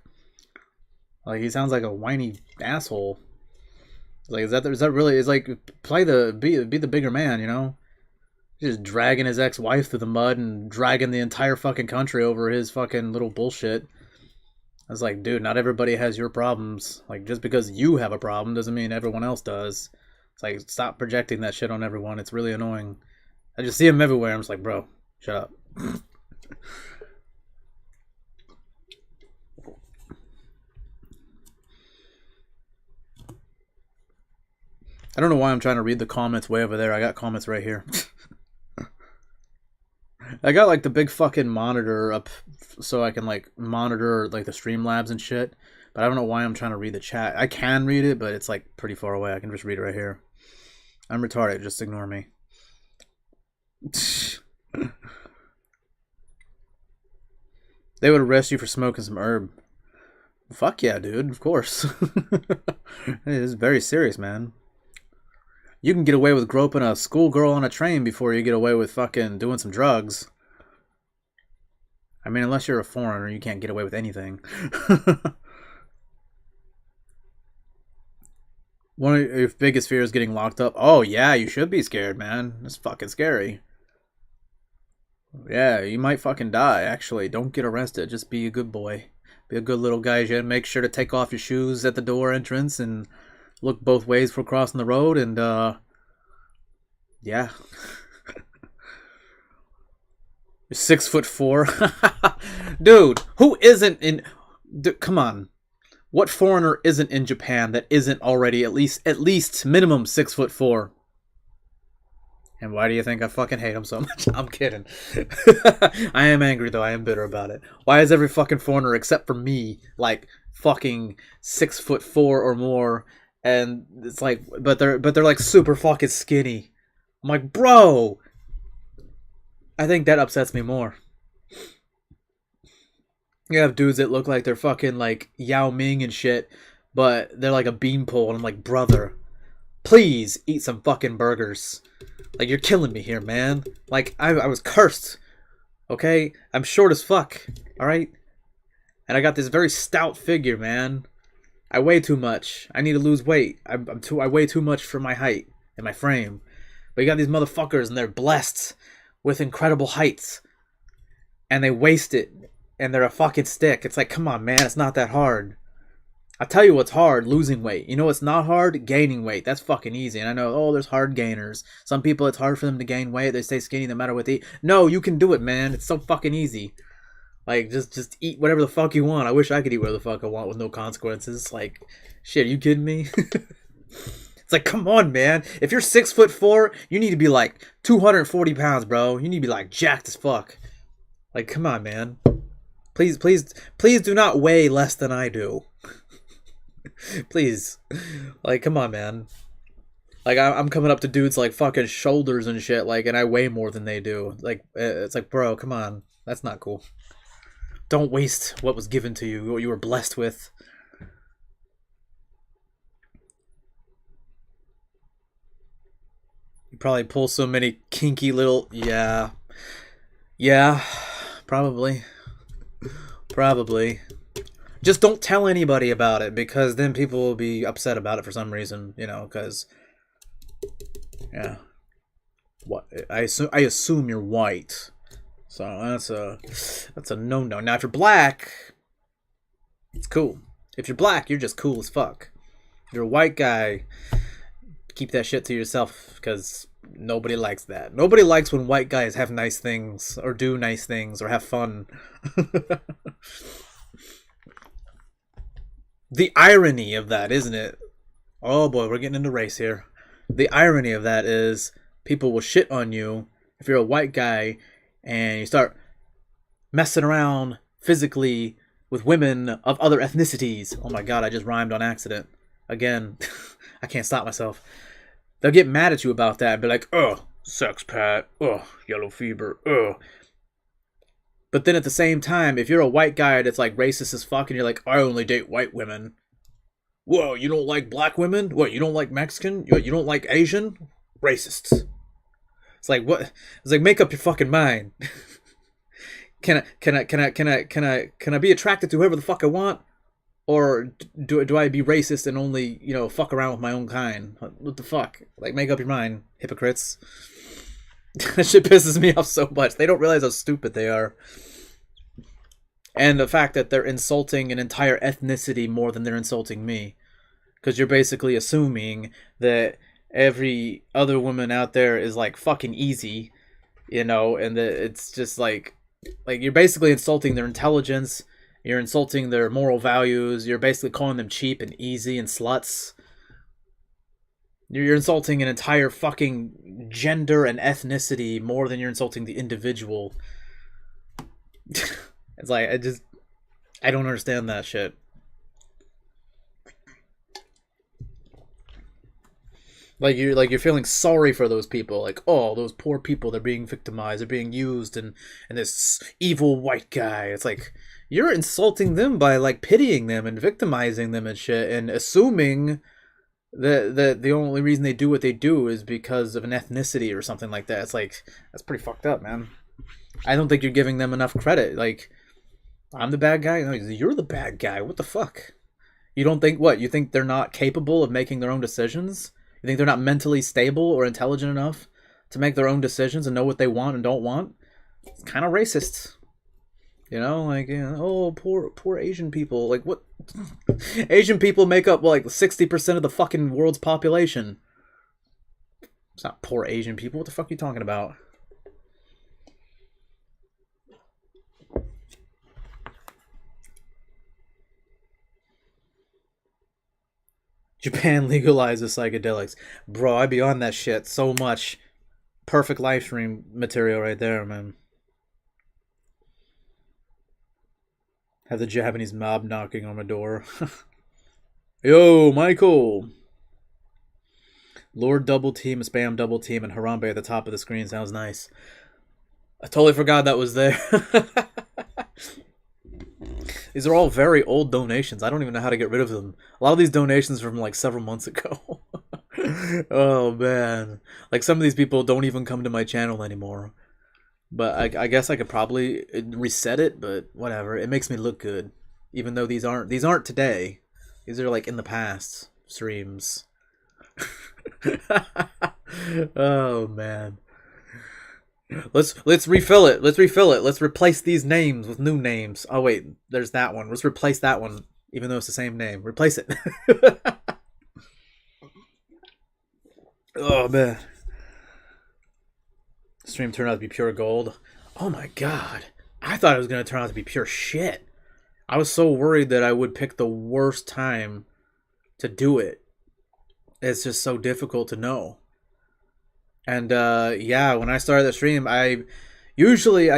Like, he sounds like a whiny asshole. Like, is that really? It's like be the bigger man, you know? Just dragging his ex-wife through the mud and dragging the entire fucking country over his fucking little bullshit. I was like, dude, not everybody has your problems. Like, just because you have a problem doesn't mean everyone else does. It's like, stop projecting that shit on everyone. It's really annoying. I just see him everywhere. I'm just like, bro, shut up. I don't know why I'm trying to read the comments way over there. I got comments right here. I got like the big fucking monitor up so I can like monitor like the Streamlabs and shit. But I don't know why I'm trying to read the chat. I can read it, but it's like pretty far away. I can just read it right here. I'm retarded. Just ignore me. They would arrest you for smoking some herb. Fuck yeah, dude. Of course. It is very serious, man. You can get away with groping a schoolgirl on a train before you get away with fucking doing some drugs. I mean, unless you're a foreigner, you can't get away with anything. One of your biggest fears is getting locked up. Oh, yeah, you should be scared, man. It's fucking scary. Yeah, you might fucking die, actually. Don't get arrested. Just be a good boy. Be a good little guy. Make sure to take off your shoes at the door entrance and look both ways for crossing the road. And, yeah. You're 6'4". Dude, who isn't in... come on. What foreigner isn't in Japan that isn't already at least minimum 6'4"? And why do you think I fucking hate him so much? I'm kidding. I am angry though. I am bitter about it. Why is every fucking foreigner except for me like fucking 6'4" or more? And it's like, but they're like super fucking skinny. I'm like, bro. I think that upsets me more. You have dudes that look like they're fucking like Yao Ming and shit, but they're like a beanpole, and I'm like, brother, please eat some fucking burgers. Like, you're killing me here, man. Like, I was cursed. Okay? I'm short as fuck. Alright? And I got this very stout figure, man. I weigh too much. I need to lose weight. I weigh too much for my height and my frame. But you got these motherfuckers, and they're blessed with incredible heights. And they waste it. And they're a fucking stick. It's like, come on, man. It's not that hard. I'll tell you what's hard, losing weight. You know what's not hard? Gaining weight. That's fucking easy. And I know, oh, there's hard gainers. Some people, it's hard for them to gain weight. They stay skinny no matter what they eat. No, you can do it, man. It's so fucking easy. Like, just eat whatever the fuck you want. I wish I could eat whatever the fuck I want with no consequences. Like, shit, are you kidding me? It's like, come on, man. If you're 6'4", you need to be like 240 pounds, bro. You need to be like jacked as fuck. Like, come on, man. Please do not weigh less than I do. Please. Like, come on, man. Like, I'm coming up to dudes like fucking shoulders and shit, like, and I weigh more than they do. Like, it's like, bro, come on. That's not cool. Don't waste what was given to you, what you were blessed with. You probably pull so many kinky little... Yeah. Yeah. Probably. Probably. Just don't tell anybody about it, because then people will be upset about it for some reason, you know, because... Yeah. What? I assume you're white. So that's a no-no. Now, if you're black, it's cool. If you're black, you're just cool as fuck. If you're a white guy, keep that shit to yourself, because nobody likes that. Nobody likes when white guys have nice things, or do nice things, or have fun. The irony of that, isn't it? Oh boy, we're getting into race here. the irony of that is people will shit on you if you're a white guy and you start messing around physically with women of other ethnicities. Oh my god, I just rhymed on accident. Again, I can't stop myself. They'll get mad at you about that and be like, oh, sex pat, oh, yellow fever, oh. But then at the same time, if you're a white guy that's like racist as fuck and you're like, I only date white women. Whoa, you don't like black women? What, you don't like Mexican? You don't like Asian? Racists. It's like, what? It's like, make up your fucking mind. Can I be attracted to whoever the fuck I want? Or do I be racist and only, fuck around with my own kind? What the fuck? Like, make up your mind, hypocrites. That shit pisses me off so much. They don't realize how stupid they are. And the fact that they're insulting an entire ethnicity more than they're insulting me. Because you're basically assuming that every other woman out there is like fucking easy, and that it's just like you're basically insulting their intelligence, you're insulting their moral values, you're basically calling them cheap and easy and sluts. You're insulting an entire fucking gender and ethnicity more than you're insulting the individual. It's like, I don't understand that shit. Like you're feeling sorry for those people. Like, oh, those poor people, they're being victimized, they're being used, and this evil white guy. It's like, you're insulting them by like pitying them and victimizing them and shit, and assuming that the only reason they do what they do is because of an ethnicity or something like that. It's like, that's pretty fucked up, man. I don't think you're giving them enough credit. Like, I'm the bad guy? No, you're the bad guy. What the fuck? You don't think, what? You think they're not capable of making their own decisions? You think they're not mentally stable or intelligent enough to make their own decisions and know what they want and don't want? It's kind of racist. Oh, poor Asian people. Like, what? Asian people make up, like, 60% of the fucking world's population. It's not poor Asian people. What the fuck are you talking about? Japan legalizes psychedelics. Bro, I'd be on that shit so much. Perfect live stream material right there, man. Have the Japanese mob knocking on my door. Yo, Michael! Lord double team, spam double team, and Harambe at the top of the screen sounds nice. I totally forgot that was there. These are all very old donations. I don't even know how to get rid of them. A lot of these donations are from like several months ago. Oh man. Like, some of these people don't even come to my channel anymore. But I guess I could probably reset it, but whatever. It makes me look good. Even though these aren't today. These are like in the past streams. Oh man. Let's refill it. Let's replace these names with new names. Oh wait, there's that one. Let's replace that one, even though it's the same name. Replace it. Oh man. Stream turned out to be pure gold. Oh my god. I thought it was going to turn out to be pure shit. I was so worried that I would pick the worst time to do it. It's just so difficult to know. And yeah, when I started the stream, I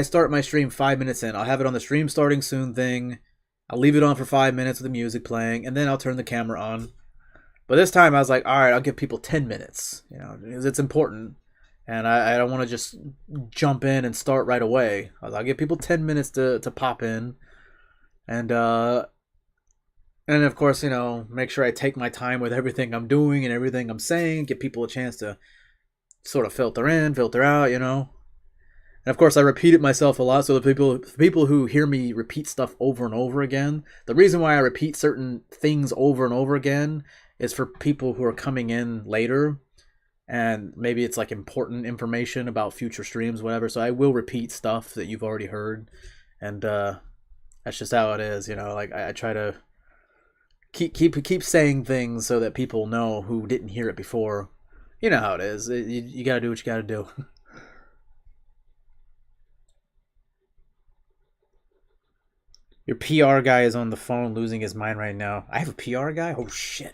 start my stream 5 minutes in. I'll have it on the stream starting soon thing. I'll leave it on for 5 minutes with the music playing, and then I'll turn the camera on. But this time I was like, all right, I'll give people 10 minutes, because it's important. And I don't want to just jump in and start right away. I'll give people 10 minutes to pop in. And of course, make sure I take my time with everything I'm doing and everything I'm saying. Give people a chance to sort of filter in, filter out, And of course, I repeat it myself a lot. So the people who hear me repeat stuff over and over again, the reason why I repeat certain things over and over again is for people who are coming in later. And maybe it's like important information about future streams, whatever. So I will repeat stuff that you've already heard. And that's just how it is, Like, I try to keep saying things so that people know who didn't hear it before. You know how it is. You gotta do what you gotta do. Your PR guy is on the phone losing his mind right now. I have a PR guy? Oh, shit.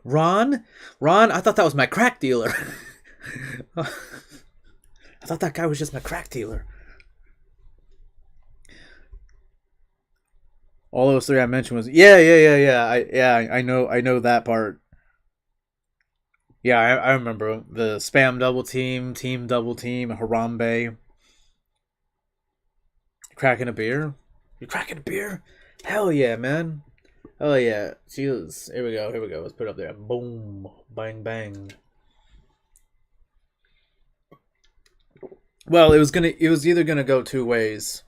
Ron? Ron? I thought that was my crack dealer. I thought that guy was just my crack dealer. All those three I mentioned was I know that part. Yeah, I remember the spam double team, team double team, Harambe, cracking a beer. You cracking a beer? Hell yeah, man. Oh yeah. Jesus. Here we go. Here we go. Let's put it up there. Boom. Bang bang. Well, it was either gonna go two ways.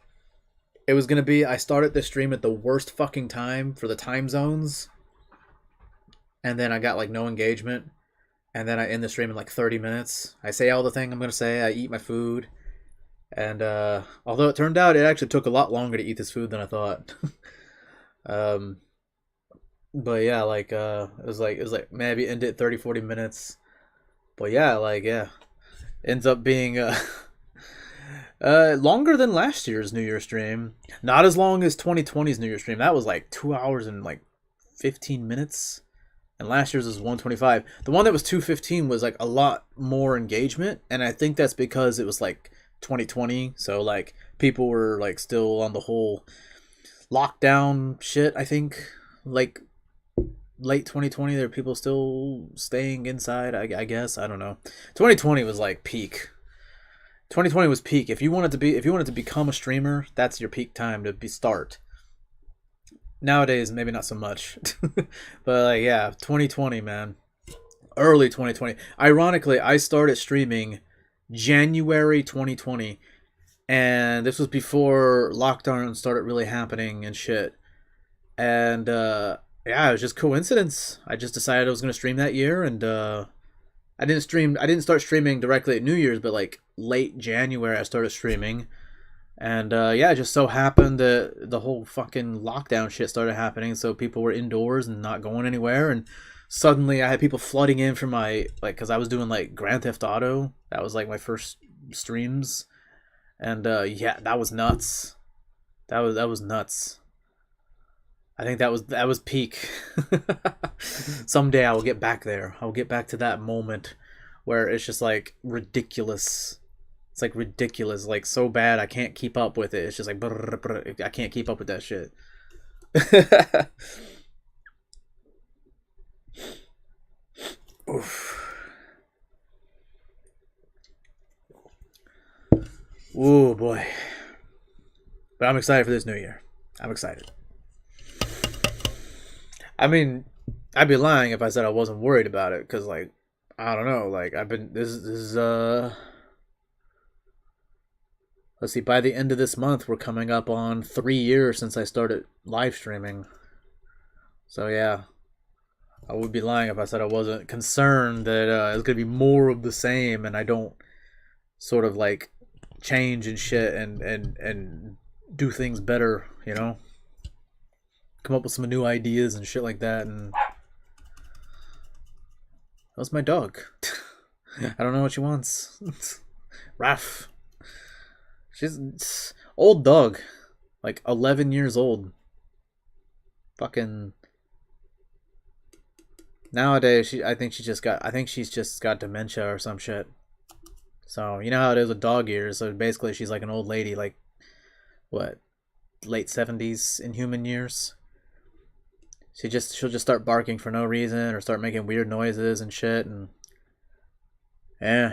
It was gonna be I started the stream at the worst fucking time for the time zones, and then I got like no engagement, and then I end the stream in like 30 minutes. I say all the thing I'm gonna say, I eat my food, and although it turned out it actually took a lot longer to eat this food than I thought. um but yeah, like it was like maybe end it 30-40 minutes. But yeah, like yeah. Ends up being longer than last year's New Year stream. Not as long as 2020's New Year stream. That was like 2 hours and like 15 minutes. And last year's was 125. The one that was 215 was like a lot more engagement, and I think that's because it was like 2020, so like people were like still on the whole lockdown shit, I think. Like late 2020 there were people still staying inside, I guess. I don't know. 2020 was like peak. 2020 was peak. If you wanted to become a streamer, that's your peak time to start. Nowadays, maybe not so much. But like yeah, 2020, man. Early 2020. Ironically, I started streaming January 2020, and this was before lockdown started really happening and shit. And yeah, it was just coincidence. I just decided I was going to stream that year, and I didn't start streaming directly at New Year's, but like late January I started streaming. And yeah, it just so happened that the whole fucking lockdown shit started happening, so people were indoors and not going anywhere, and suddenly I had people flooding in for my like cuz I was doing like Grand Theft Auto. That was like my first streams. And yeah, that was nuts. That was nuts. I think that was peak. Someday I will get back there. I will get back to that moment where it's just like ridiculous. It's like ridiculous, like so bad I can't keep up with it. It's just like brr, brr, I can't keep up with that shit. Oof. Oh boy. But I'm excited for this new year. I'm excited. I mean, I'd be lying if I said I wasn't worried about it, because like I don't know, like I've been this is let's see, by the end of this month we're coming up on 3 years since I started live streaming. So yeah, I would be lying if I said I wasn't concerned that it's gonna be more of the same, and I don't sort of like change and shit and do things better, you know, come up with some new ideas and shit like that. And that's my dog. I don't know what she wants. Raph. She's old dog, like 11 years old. Fucking nowadays, I think she's just got dementia or some shit. So you know how it is with dog years. So basically, she's like an old lady, like what, late 70s in human years. She'll just start barking for no reason or start making weird noises and shit, and yeah.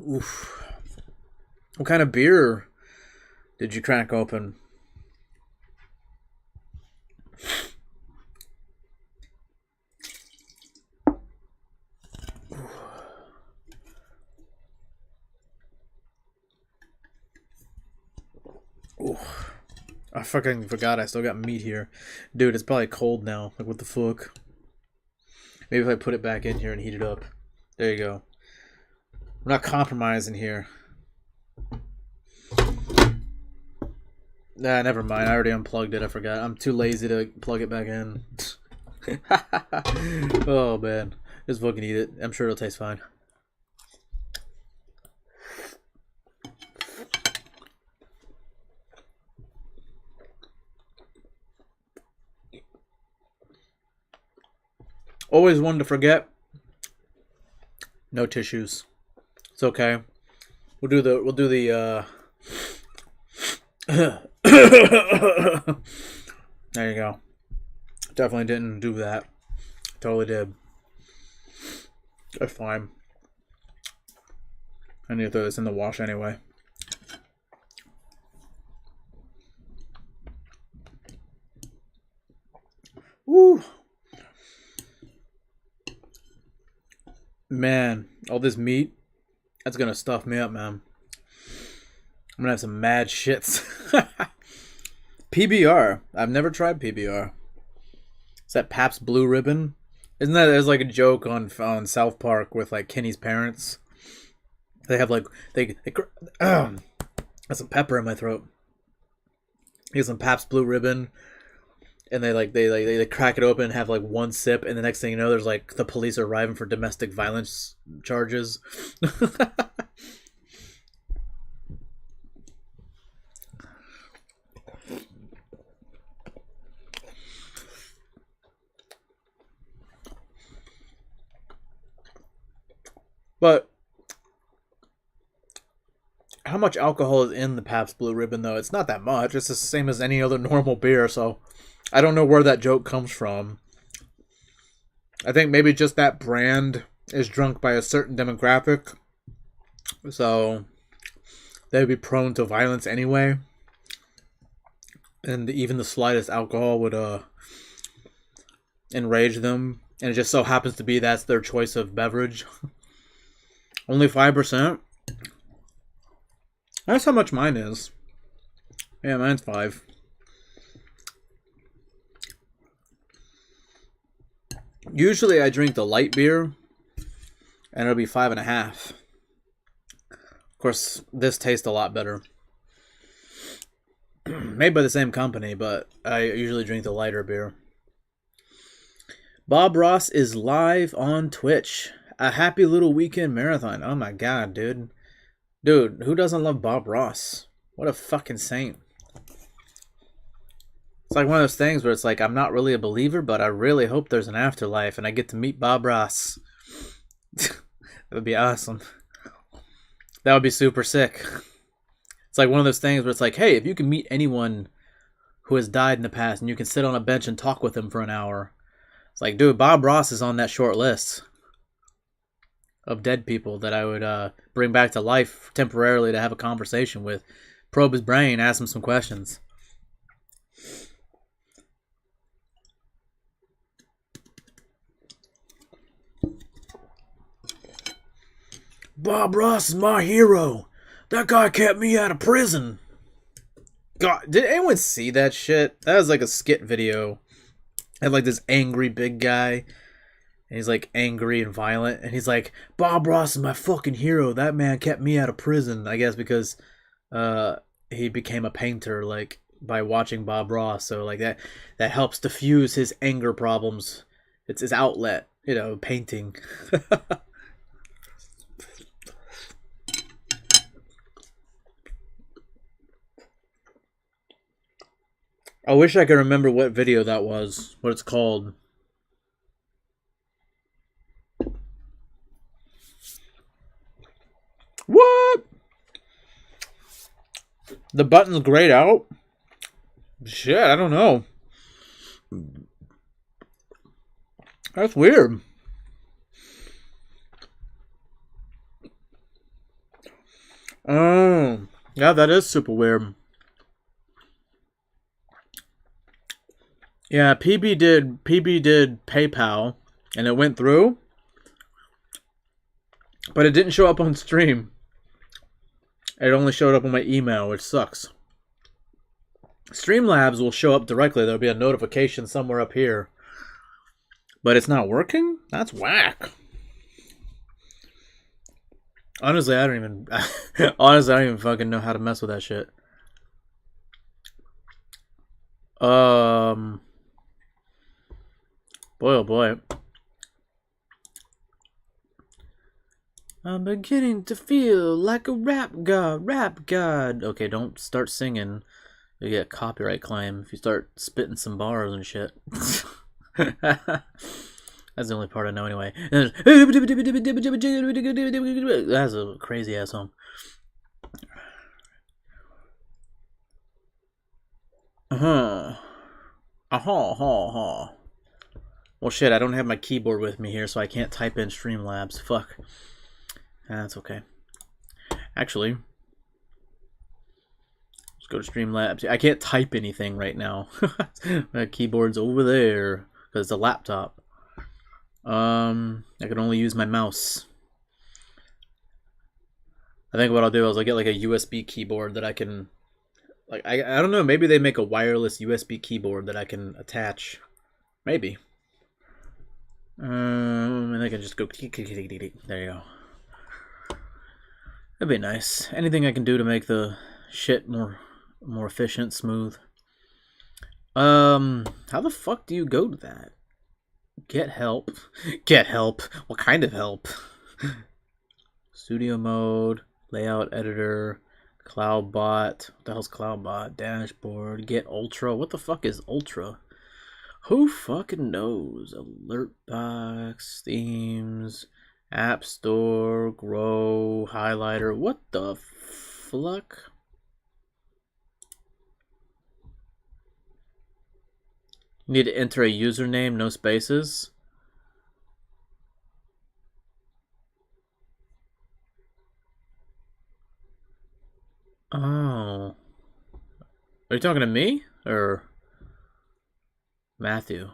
Oof. What kind of beer did you crack open? Ooh. I fucking forgot I still got meat here. Dude, it's probably cold now. Like, what the fuck? Maybe if I put it back in here and heat it up. There you go. We're not compromising here. Nah, never mind. I already unplugged it. I forgot. I'm too lazy to plug it back in. Oh, man. Just fucking eat it. I'm sure it'll taste fine. Always one to forget. No tissues. It's okay. We'll do the there you go. Definitely didn't do that. Totally did. That's fine. I need to throw this in the wash anyway. Woo! Man, all this meat, that's gonna stuff me up, man. I'm gonna have some mad shits. PBR. I've never tried PBR. Is that Pabst Blue Ribbon? Isn't that, there's like a joke on South Park with like Kenny's parents. They have like they got some pepper in my throat. He has some Pabst Blue Ribbon, and they crack it open and have like one sip, and the next thing you know, there's like the police are arriving for domestic violence charges. But how much alcohol is in the Pabst Blue Ribbon, though? It's not that much. It's the same as any other normal beer, so I don't know where that joke comes from. I think maybe just that brand is drunk by a certain demographic, so they would be prone to violence anyway. And even the slightest alcohol would enrage them. And it just so happens to be that's their choice of beverage. Only 5%? That's how much mine is. Yeah, mine's 5. Usually I drink the light beer, and it'll be 5.5. Of course, this tastes a lot better. Made by the same company, but I usually drink the lighter beer. Bob Ross is live on Twitch. A happy little weekend marathon. Oh my god, dude. Dude, who doesn't love Bob Ross? What a fucking saint. It's like one of those things where it's like, I'm not really a believer, but I really hope there's an afterlife and I get to meet Bob Ross. That would be awesome. That would be super sick. It's like one of those things where it's like, hey, if you can meet anyone who has died in the past and you can sit on a bench and talk with him for an hour. It's like, dude, Bob Ross is on that short list of dead people that I would bring back to life temporarily to have a conversation with. Probe his brain, ask him some questions. Bob Ross is my hero. That guy kept me out of prison. God, did anyone see that shit? That was like a skit video. Had like this angry big guy. And he's like angry and violent. And he's like, Bob Ross is my fucking hero. That man kept me out of prison. I guess because he became a painter like by watching Bob Ross. So like that helps diffuse his anger problems. It's his outlet, you know, painting. I wish I could remember what video that was, what it's called. What? The button's grayed out? Shit, I don't know. That's weird. Oh, yeah, that is super weird. Yeah, PB did PayPal, and it went through, but it didn't show up on stream. It only showed up on my email, which sucks. Streamlabs will show up directly. There'll be a notification somewhere up here, but it's not working? That's whack. Honestly, I don't even fucking know how to mess with that shit. Boy, oh boy. I'm beginning to feel like a rap god. Okay, don't start singing. You get a copyright claim if you start spitting some bars and shit. That's the only part I know anyway. That's a crazy ass song. Well, shit, I don't have my keyboard with me here, so I can't type in Streamlabs. Fuck. That's okay. Actually, let's go to Streamlabs. I can't type anything right now. My keyboard's over there because it's a laptop. I can only use my mouse. I think what I'll do is I'll get like a USB keyboard that I can, like, I don't know, maybe they make a wireless USB keyboard that I can attach. Maybe. And I can just go, there you go. That'd be nice. Anything I can do to make the shit more efficient, smooth. How the fuck do you go to that? Get help. Get help. What kind of help? Studio mode, layout editor, CloudBot. What the hell's CloudBot? Dashboard. Get Ultra. What the fuck is Ultra? Who fucking knows? Alert box, themes, App Store, Grow, Highlighter. What the fuck? You need to enter a username, no spaces. Oh. Are you talking to me? Or Matthew?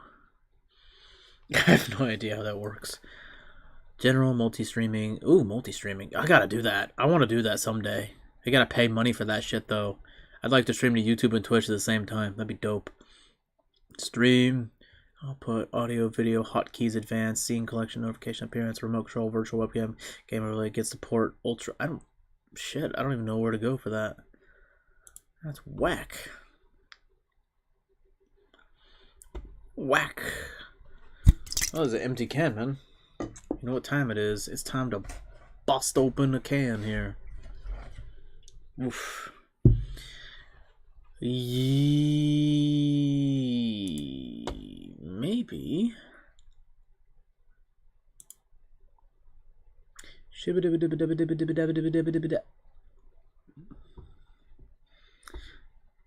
I have no idea how that works. General multi-streaming. Ooh, multi-streaming. I gotta do that. I want to do that someday. I gotta pay money for that shit, though. I'd like to stream to YouTube and Twitch at the same time. That'd be dope. Stream. Output, audio, video, hotkeys, advanced, scene collection, notification, appearance, remote control, virtual webcam, gamer relay, get support, ultra. I don't even know where to go for that. That's whack. Whack. Oh, there's an empty can, man. You know what time it is? It's time to bust open a can here. Oof. Maybe. I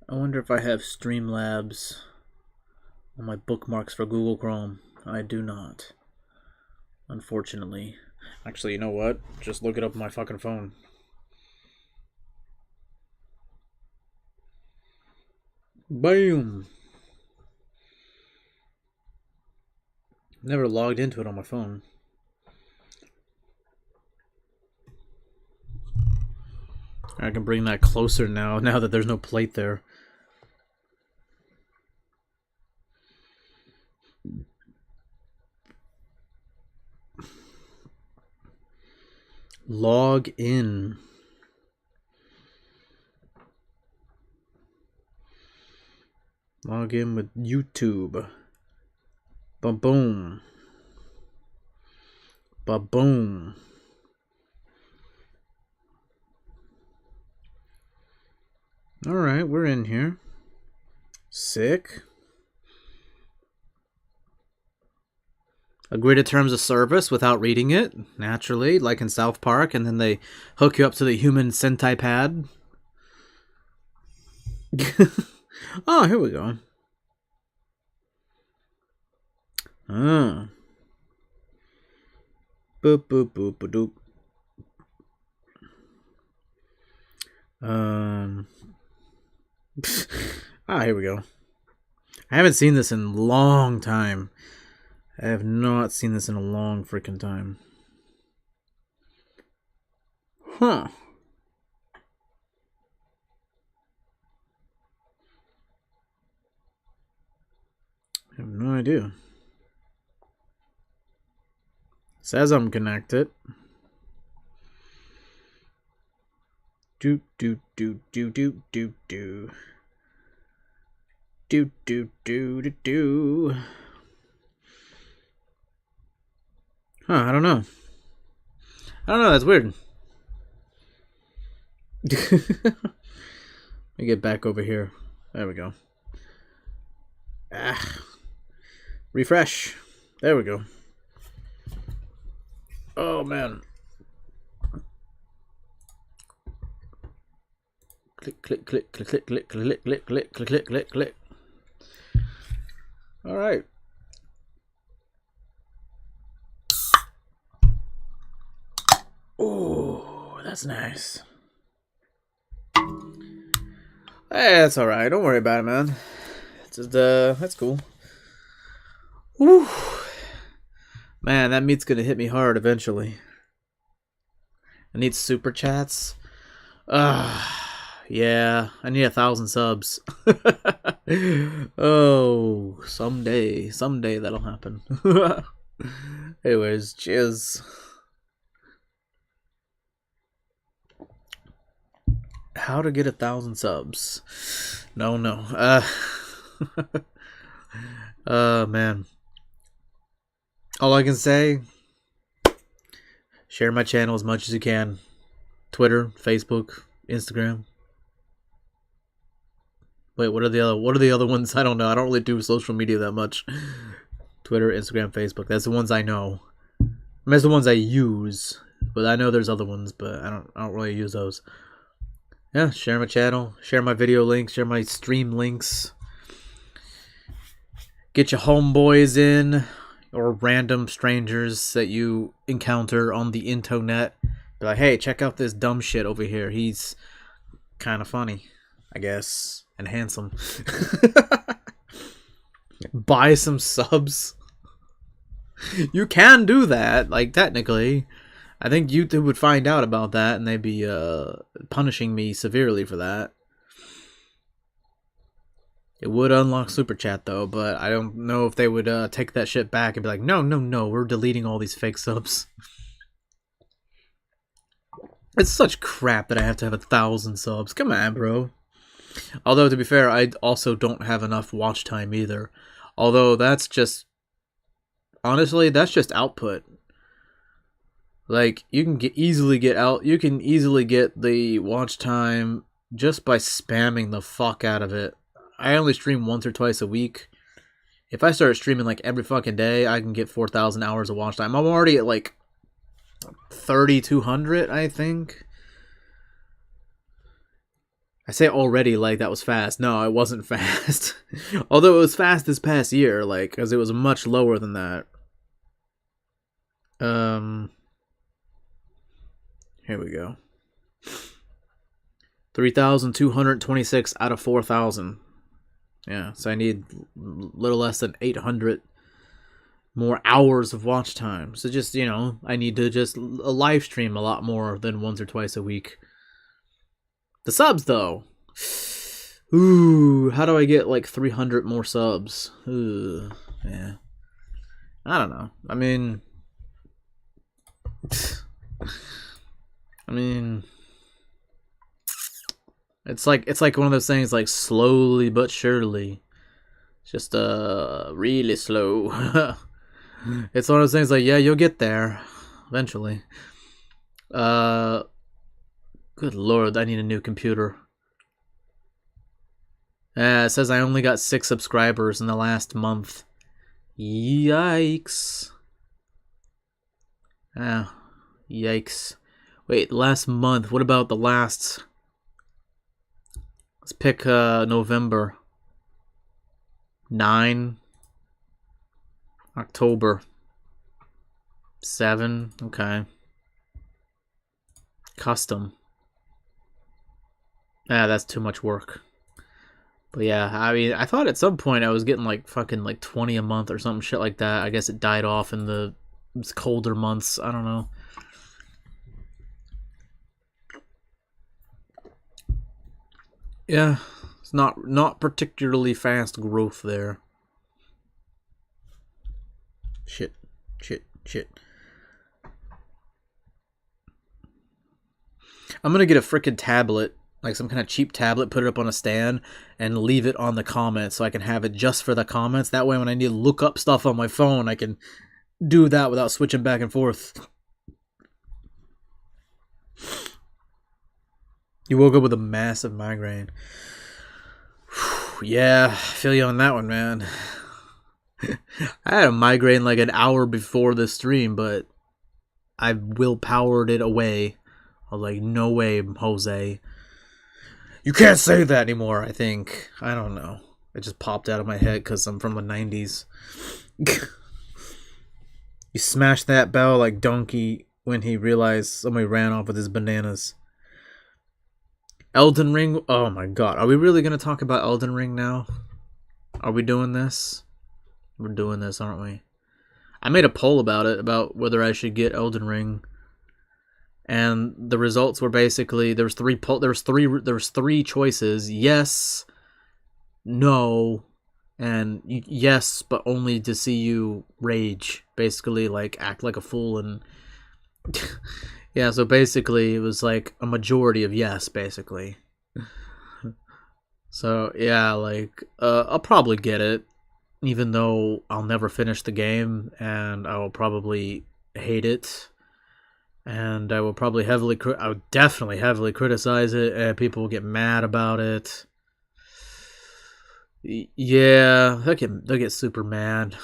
wonder if I have Streamlabs on my bookmarks for Google Chrome. I do not. Unfortunately. Actually, you know what? Just look it up on my fucking phone. Boom! Never logged into it on my phone. I can bring that closer now that there's no plate there. Log in. Log in with YouTube. Ba-boom. Ba-boom. Alright, we're in here. Sick. Agree to terms of service without reading it, naturally, like in South Park, and then they hook you up to the human Sentai pad. Oh, here we go. Oh. Boop, boop, boop, boop, doop. Here we go. I haven't seen this in a long time. I have not seen this in a long freaking time. Huh. I have no idea. Says I'm connected. Do do do do do do do. Do do do do do. Huh, I don't know. That's weird. Let me get back over here. There we go. Refresh. There we go. Oh man. Click, click, click, click, click, click, click, click, click, click, click, click, click. All right. Oh, that's nice. Hey, that's all right. Don't worry about it, man. It's just, that's cool. Woo. Man, that meat's gonna hit me hard eventually. I need super chats. Yeah, I need 1,000 subs. Oh, someday that'll happen. Anyways, cheers. How to get 1,000 subs? No. Man. All I can say, share my channel as much as you can. Twitter, Facebook, Instagram. Wait, what are the other ones? I don't know. I don't really do social media that much. Twitter, Instagram, Facebook. That's the ones I know. I mean, that's the ones I use. But I know there's other ones, but I don't really use those. Yeah, share my channel, share my video links, share my stream links. Get your homeboys in, or random strangers that you encounter on the internet. Be like, hey, check out this dumb shit over here. He's kind of funny, I guess, and handsome. Buy some subs. You can do that, like, technically. I think YouTube would find out about that, and they'd be punishing me severely for that. It would unlock Super Chat, though, but I don't know if they would take that shit back and be like, no, we're deleting all these fake subs. It's such crap that I have to have 1,000 subs. Come on, bro. Although, to be fair, I also don't have enough watch time either. Although, that's just... Honestly, that's just output. Like, you can easily get the watch time just by spamming the fuck out of it. I only stream once or twice a week. If I start streaming like every fucking day, I can get 4,000 hours of watch time. I'm already at like 3,200, I think. I say already like that was fast. No, it wasn't fast. Although it was fast this past year, like, because it was much lower than that. Here we go. 3,226 out of 4,000. Yeah, so I need a little less than 800 more hours of watch time. So just, you know, I need to just live stream a lot more than once or twice a week. The subs, though. Ooh, how do I get like 300 more subs? Ooh, yeah. I don't know. I mean, it's like one of those things, like slowly but surely. It's just really slow. It's one of those things like, yeah, you'll get there eventually. Good lord, I need a new computer. It says I only got 6 subscribers in the last month. Yikes. Yikes. Wait, last month. What about the last? Let's pick November. 9. October. 7. Okay. Custom. That's too much work. But yeah, I mean, I thought at some point I was getting like fucking like 20 a month or something shit like that. I guess it died off in the colder months. I don't know. Yeah, it's not particularly fast growth there. Shit. I'm gonna get a frickin' tablet, like some kind of cheap tablet, put it up on a stand, and leave it on the comments so I can have it just for the comments. That way when I need to look up stuff on my phone, I can do that without switching back and forth. You woke up with a massive migraine. Yeah, I feel you on that one, man. I had a migraine like an hour before the stream, but I willpowered it away. I was like, no way, Jose. You can't say that anymore, I think. I don't know. It just popped out of my head because I'm from the 90s. You smashed that bell like Donkey when he realized somebody ran off with his bananas. Elden Ring? Oh my god. Are we really going to talk about Elden Ring now? Are we doing this? We're doing this, aren't we? I made a poll about it, about whether I should get Elden Ring. And the results were basically there was three choices: yes, no, and yes, but only to see you rage. Basically, like act like a fool and yeah. So basically, it was like a majority of yes, basically. So yeah, like I'll probably get it, even though I'll never finish the game and I will probably hate it. And I will probably I would definitely heavily criticize it, and people will get mad about it. Yeah, they'll get super mad.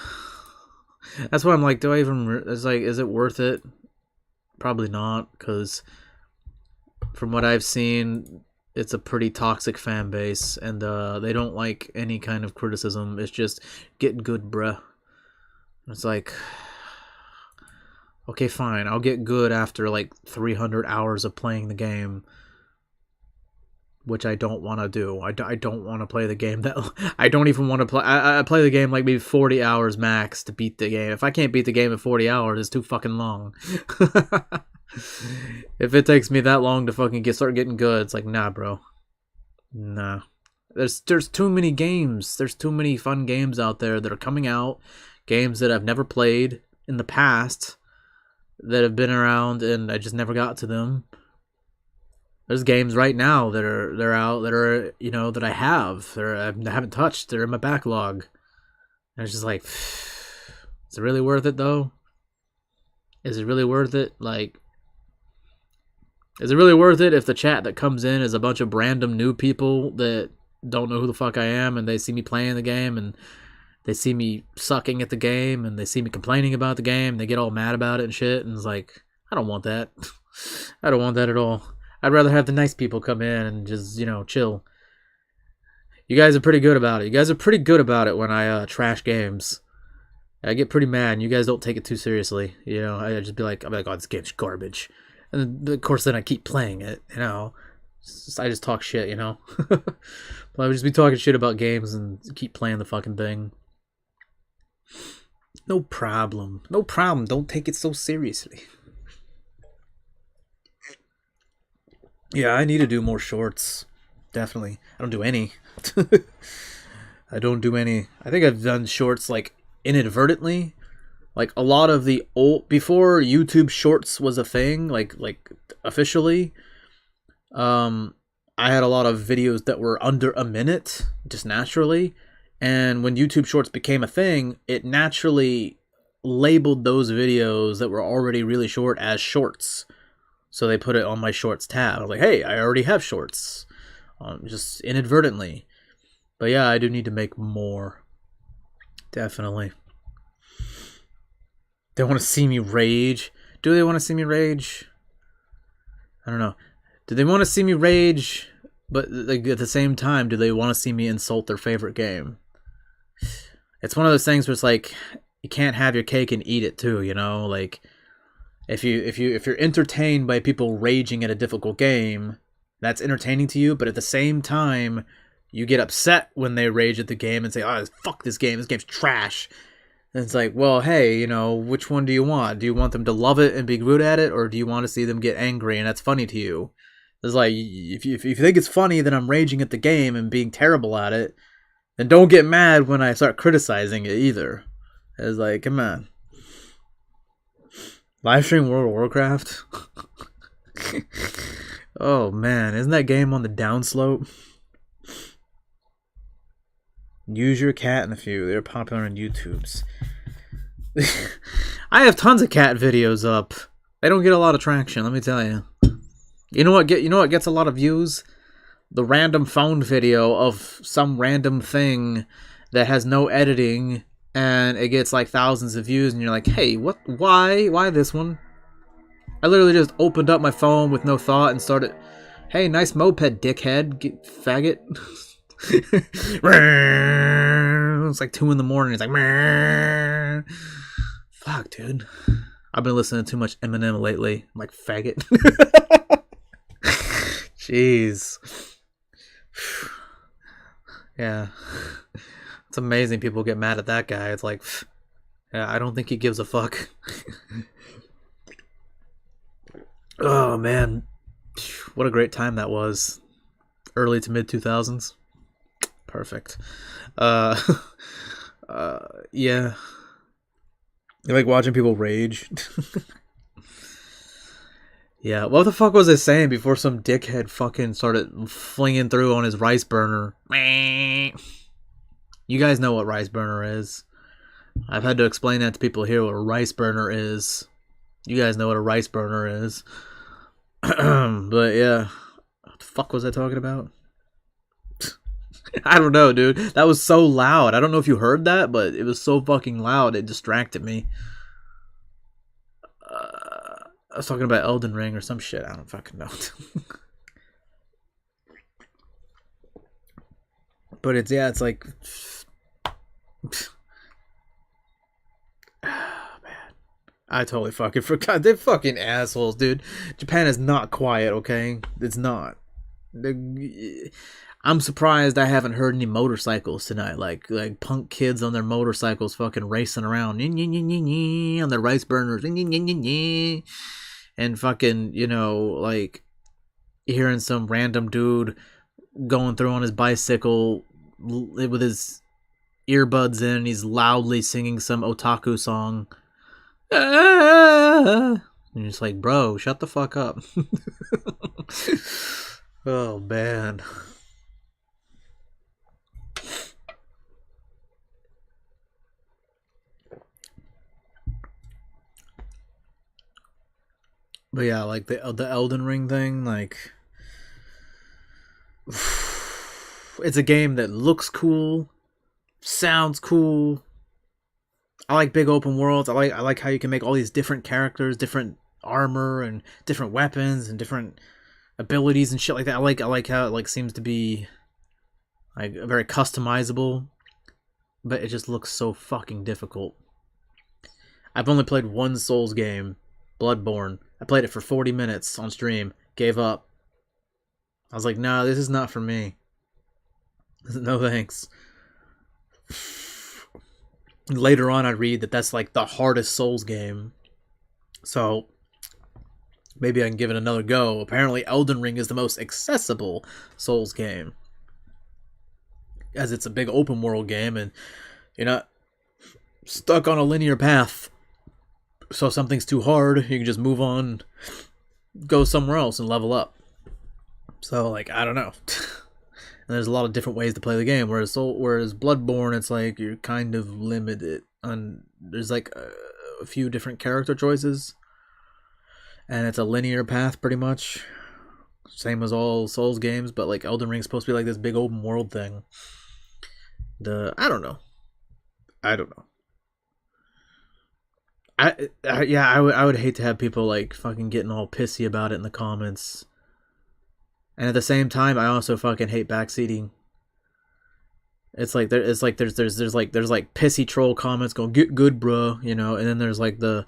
That's why I'm like, it's like, is it worth it? Probably not, because from what I've seen, it's a pretty toxic fan base, and they don't like any kind of criticism. It's just, get good, bruh. It's like, okay, fine, I'll get good after like 300 hours of playing the game, which I don't want to do. I don't want to play the game that... I don't even want to play... I play the game like maybe 40 hours max to beat the game. If I can't beat the game in 40 hours, it's too fucking long. If it takes me that long to fucking start getting good, it's like, nah, bro. Nah. There's too many games. There's too many fun games out there that are coming out. Games that I've never played in the past, that have been around and I just never got to them. There's games right now that are out that are, you know, that I haven't touched. They're in my backlog. And it's just like, is it really worth it though? Is it really worth it? Like, is it really worth it if the chat that comes in is a bunch of random new people that don't know who the fuck I am, and they see me playing the game and they see me sucking at the game and they see me complaining about the game, they get all mad about it and shit, and it's like, I don't want that. I don't want that at all. I'd rather have the nice people come in and just, you know, chill. You guys are pretty good about it. You guys are pretty good about it when I trash games. I get pretty mad and you guys don't take it too seriously. You know, I just be like, oh, this game's garbage. And then, of course, then I keep playing it, you know. I just talk shit, you know. But I would just be talking shit about games and keep playing the fucking thing. No problem. No problem. Don't take it so seriously. Yeah, I need to do more shorts. Definitely. I don't do any. I don't do any. I think I've done shorts like inadvertently. Like a lot of the old, before YouTube Shorts was a thing, like officially, I had a lot of videos that were under a minute, just naturally. And when YouTube Shorts became a thing, it naturally labeled those videos that were already really short as shorts. So they put it on my shorts tab. I was like, hey, I already have shorts. Just inadvertently. But yeah, I do need to make more. Definitely. They want to see me rage. Do they want to see me rage? I don't know. Do they want to see me rage? But like, at the same time, do they want to see me insult their favorite game? It's one of those things where it's like, you can't have your cake and eat it too, you know? Like, if you're entertained by people raging at a difficult game, that's entertaining to you, but at the same time, you get upset when they rage at the game and say, oh, fuck this game's trash. And it's like, well, hey, you know, which one do you want? Do you want them to love it and be good at it, or do you want to see them get angry and that's funny to you? It's like, if you think it's funny that I'm raging at the game and being terrible at it, then don't get mad when I start criticizing it either. It's like, come on. Livestream World of Warcraft? Oh man, isn't that game on the downslope? Use your cat in a few. They're popular on YouTube's. I have tons of cat videos up. They don't get a lot of traction, let me tell you. You know what gets a lot of views? The random phone video of some random thing that has no editing, and it gets like thousands of views, and you're like, hey, what? Why this one? I literally just opened up my phone with no thought and started, hey, nice moped, dickhead, faggot. It's like 2 a.m. It's like, fuck, dude. I've been listening to too much Eminem lately. I'm like, faggot. Jeez. Yeah. It's amazing people get mad at that guy. It's like, yeah, I don't think he gives a fuck. Oh, man. What a great time that was. Early to mid 2000s. Perfect. Yeah. You like watching people rage? Yeah, what the fuck was I saying before some dickhead fucking started flinging through on his rice burner? You guys know what rice burner is. I've had to explain that to people here what a rice burner is. You guys know what a rice burner is. But yeah. What the fuck was I talking about? I don't know, dude. That was so loud. I don't know if you heard that, but it was so fucking loud it distracted me. I was talking about Elden Ring or some shit. I don't fucking know. But it's like man. I totally fucking forgot. They're fucking assholes, dude. Japan is not quiet, okay? It's not. I'm surprised I haven't heard any motorcycles tonight. Like punk kids on their motorcycles fucking racing around on their rice burners. And fucking, you know, like hearing some random dude going through on his bicycle with his earbuds in and he's loudly singing some otaku song. And you're just like, bro, shut the fuck up. Oh, man. But yeah, like the Elden Ring thing, like it's a game that looks cool, sounds cool. I like big open worlds. I like how you can make all these different characters, different armor and different weapons and different abilities and shit like that. I like how it like seems to be like very customizable, but it just looks so fucking difficult. I've only played one Souls game, Bloodborne. I played it for 40 minutes on stream, gave up. I was like, nah, this is not for me. No thanks. Later on I read that that's like the hardest Souls game. So maybe I can give it another go. Apparently Elden Ring is the most accessible Souls game, as it's a big open world game and you're not stuck on a linear path. So if something's too hard, you can just move on, go somewhere else and level up. So like, I don't know. And there's a lot of different ways to play the game. Whereas Bloodborne, it's like you're kind of limited on. There's like a few different character choices, and it's a linear path pretty much. Same as all Souls games, but like Elden Ring's supposed to be like this big open world thing. I don't know. I would hate to have people like fucking getting all pissy about it in the comments. And at the same time, I also fucking hate backseating. It's like there's pissy troll comments going, get good, bro, you know, and then there's like the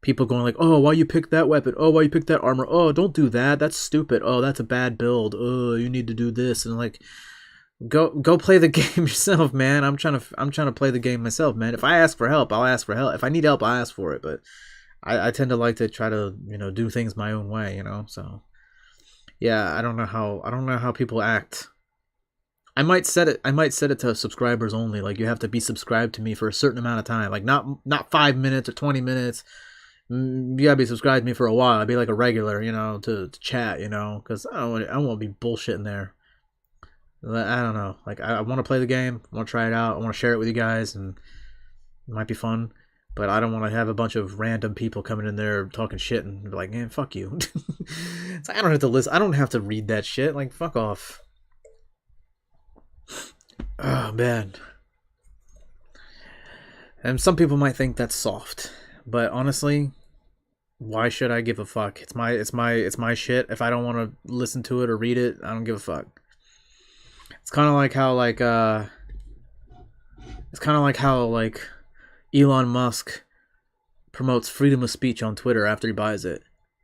people going like, oh, why you pick that weapon? Oh, why you pick that armor? Oh, don't do that. That's stupid. Oh, that's a bad build. Oh, you need to do this. And like, go play the game yourself, man. I'm trying to play the game myself, man. If I ask for help, I'll ask for help. If I need help, I'll ask for it. But I tend to like to try to, you know, do things my own way, you know. So yeah, I don't know how people act. I might set it to subscribers only. Like you have to be subscribed to me for a certain amount of time. Like not 5 minutes or 20 minutes. You gotta be subscribed to me for a while. I'd be like a regular, you know, to chat, you know, because I don't want to be bullshitting there. I don't know. Like I want to play the game. I want to try it out. I want to share it with you guys, and it might be fun. But I don't want to have a bunch of random people coming in there talking shit and be like, man, fuck you. It's like, I don't have to listen. I don't have to read that shit. Like, fuck off. Oh, man. And some people might think that's soft. But honestly, Why should I give a fuck? It's my shit. If I don't want to listen to it or read it, I don't give a fuck. It's kind of like how Elon Musk promotes freedom of speech on Twitter after he buys it,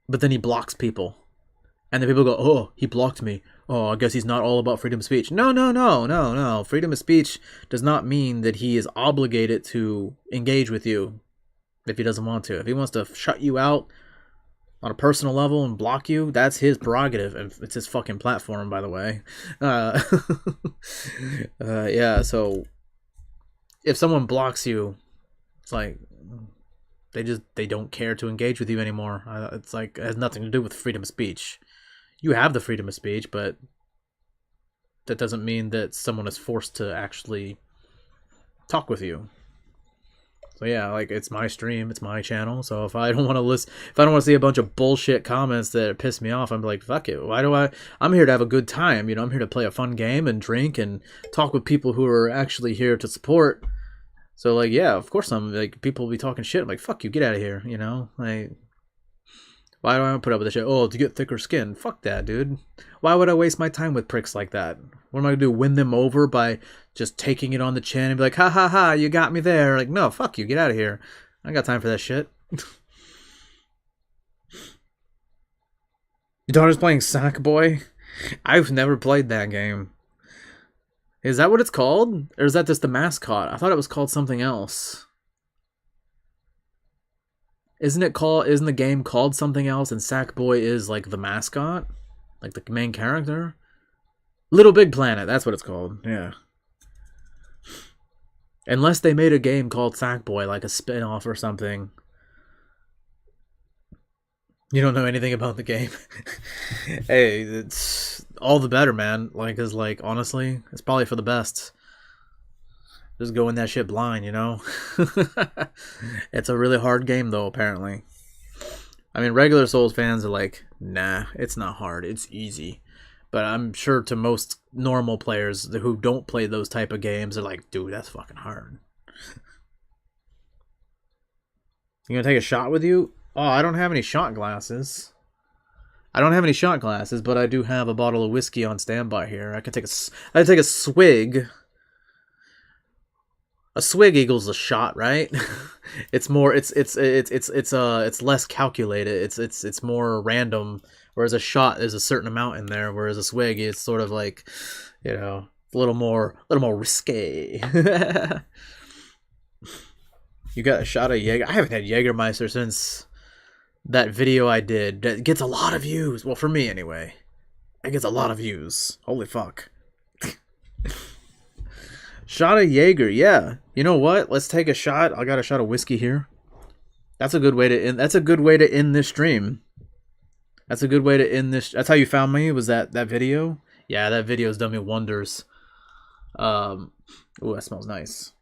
but then he blocks people, and then people go, "Oh, he blocked me. Oh, I guess he's not all about freedom of speech." No, no, no, no, no. Freedom of speech does not mean that he is obligated to engage with you if he doesn't want to. If he wants to shut you out on a personal level and block you, that's his prerogative. And it's his fucking platform, by the way. Yeah, so if someone blocks you, it's like they don't care to engage with you anymore. It's like it has nothing to do with freedom of speech. You have the freedom of speech, but that doesn't mean that someone is forced to actually talk with you. So yeah, like, it's my stream, it's my channel. So if I don't want to listen, if I don't want to see a bunch of bullshit comments that piss me off, I'm like, fuck it. I'm here to have a good time. I'm here to play a fun game and drink and talk with people who are actually here to support. So, like, yeah, of course I'm like, people will be talking shit. I'm like, fuck you, get out of here. Like, why do I put up with this shit? Oh, to get thicker skin. Fuck that, dude. Why would I waste my time with pricks like that? What am I going to do? Win them over by just taking it on the chin and be like, ha ha ha, you got me there. Like, no, fuck you. Get out of here. I ain't got time for that shit. Your daughter's playing Sackboy? I've never played that game. Is that what it's called? Or is that just the mascot? I thought it was called something else. Isn't the game called something else and Sackboy is like the mascot? Like the main character? Little Big Planet, that's what it's called. Yeah. Unless they made a game called Sackboy, like a spin-off or something. You don't know anything about the game. Hey, it's all the better, man. Like, 'cause, like, honestly, it's probably for the best. Just go in that shit blind, It's a really hard game, though, apparently. I mean, regular Souls fans are like, nah, it's not hard, it's easy. But I'm sure to most normal players who don't play those type of games, they're like, dude, that's fucking hard. You gonna take a shot with you? Oh, I don't have any shot glasses. But I do have a bottle of whiskey on standby here. I can take a swig. A swig equals a shot, right? It's less calculated. It's more random. Whereas a shot is a certain amount in there. Whereas a swig is sort of like, a little more risque. You got a shot of Jaeger? I haven't had Jägermeister since that video I did. That gets a lot of views. Well, for me anyway. It gets a lot of views. Holy fuck. Shot of Jaeger, yeah. You know what? Let's take a shot. I got a shot of whiskey here. That's a good way to end. That's a good way to end this stream. That's a good way to end this. That's how you found me. Was that video? Yeah, that video's done me wonders. Oh, that smells nice.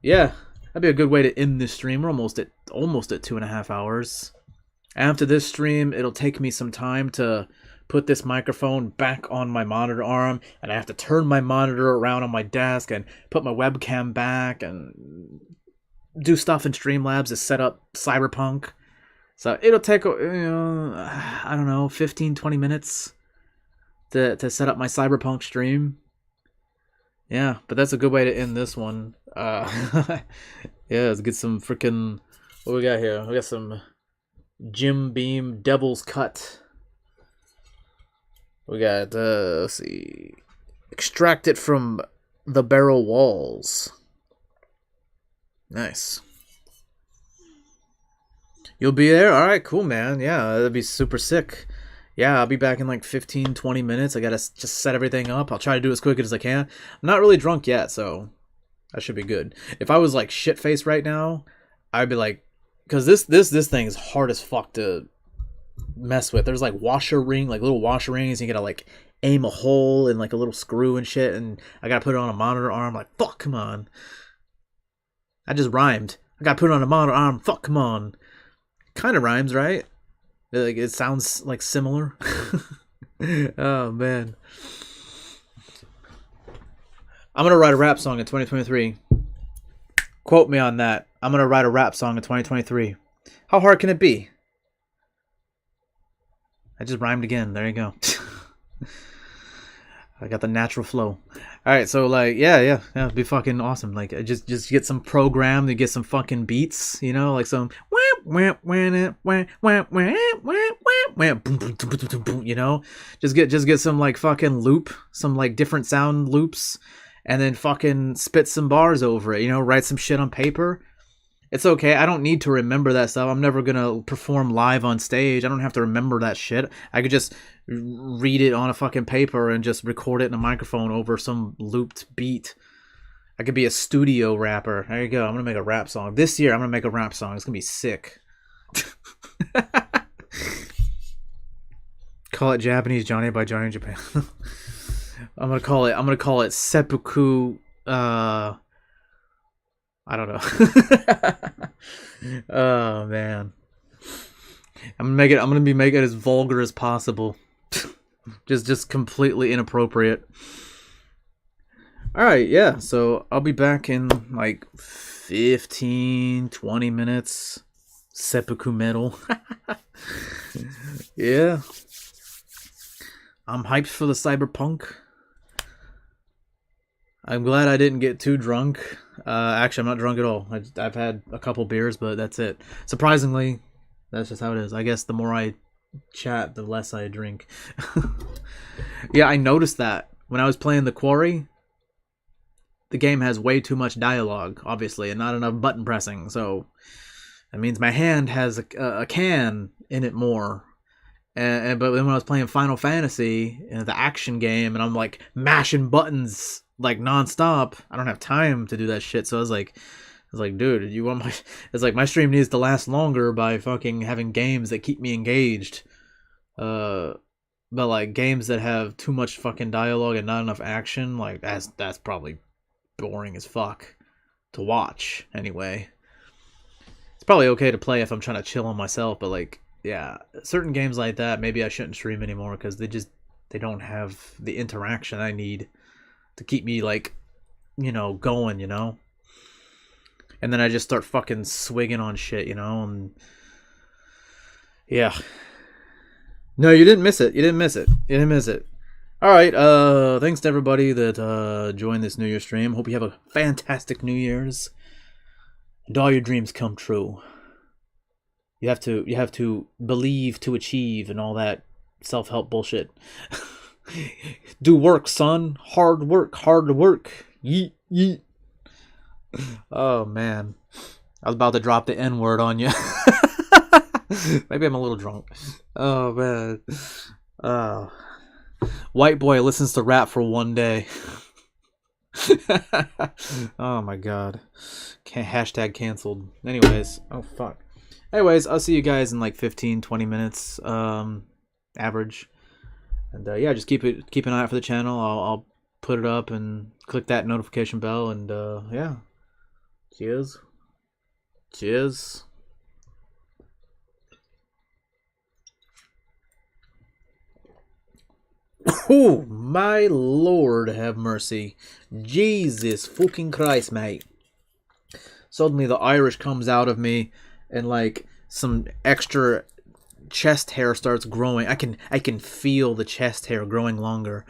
Yeah, that'd be a good way to end this stream. We're almost at 2.5 hours. After this stream, it'll take me some time to put this microphone back on my monitor arm, and I have to turn my monitor around on my desk and put my webcam back and do stuff in Streamlabs to set up Cyberpunk. So it'll take, I don't know, 15-20 minutes to set up my Cyberpunk stream. Yeah, but that's a good way to end this one. Yeah, let's get some freaking, what we got here? We got some Jim Beam Devil's Cut. We got, let's see, extract it from the barrel walls. Nice. You'll be there? Alright, cool, man. Yeah, that'd be super sick. Yeah, I'll be back in like 15-20 minutes. I gotta just set everything up. I'll try to do as quick as I can. I'm not really drunk yet, so that should be good. If I was like shit-faced right now, I'd be like, because this thing is hard as fuck to mess with. There's like little washer rings. You gotta like aim a hole in like a little screw and shit, and I gotta put it on a monitor arm. Like, fuck, come on. I just rhymed. I gotta put it on a monitor arm. Fuck, come on. Kind of rhymes, right? Like, it sounds like similar. Oh man, I'm gonna write a rap song in 2023. Quote me on that. I'm gonna write a rap song in 2023. How hard can it be? I just rhymed again. There you go. I got the natural flow. All right, so like, yeah, it'd be fucking awesome. Like, just get some program to get some fucking beats, you know, like some, you know, just get some like fucking loop, some like different sound loops, and then fucking spit some bars over it, you know, write some shit on paper. It's okay. I don't need to remember that stuff. I'm never going to perform live on stage. I don't have to remember that shit. I could just read it on a fucking paper and just record it in a microphone over some looped beat. I could be a studio rapper. There you go. I'm going to make a rap song. This year, I'm going to make a rap song. It's going to be sick. Call it Japanese Johnny by Johnny Japan. I'm going to call it Seppuku, I don't know. Oh man, I'm gonna be making it as vulgar as possible. just completely inappropriate. All right, yeah. So I'll be back in like 15-20 minutes. Seppuku metal. Yeah. I'm hyped for the cyberpunk. I'm glad I didn't get too drunk. Actually, I'm not drunk at all. I've had a couple beers, but that's it. Surprisingly, that's just how it is. I guess the more I chat, the less I drink. Yeah, I noticed that when I was playing The Quarry. The game has way too much dialogue, obviously, and not enough button pressing. So that means my hand has a can in it more. But then when I was playing Final Fantasy, the action game, and I'm like mashing buttons like nonstop, I don't have time to do that shit. So I was like, dude, you want my? It's like my stream needs to last longer by fucking having games that keep me engaged. But like games that have too much fucking dialogue and not enough action, like that's probably boring as fuck to watch. Anyway, it's probably okay to play if I'm trying to chill on myself, but like, yeah, certain games like that, maybe I shouldn't stream anymore because they don't have the interaction I need to keep me like, you know, going, you know. And then I just start fucking swigging on shit, you know, and yeah. No, you didn't miss it. You didn't miss it. All right, thanks to everybody that joined this New Year's stream. Hope you have a fantastic New Year's and all your dreams come true. You have to believe to achieve and all that self-help bullshit. Do work, son. Hard work. Yeet, yeet. Oh, man. I was about to drop the N-word on you. Maybe I'm a little drunk. Oh, man. White boy listens to rap for one day. Oh, my God. Hashtag canceled. Anyways. Oh, fuck. Anyways, I'll see you guys in like 15-20 minutes, average. And yeah, just keep an eye out for the channel. I'll put it up and click that notification bell. And yeah, cheers. Oh my Lord, have mercy, Jesus fucking Christ, mate! Suddenly the Irish comes out of me. And like some extra chest hair starts growing. I can feel the chest hair growing longer.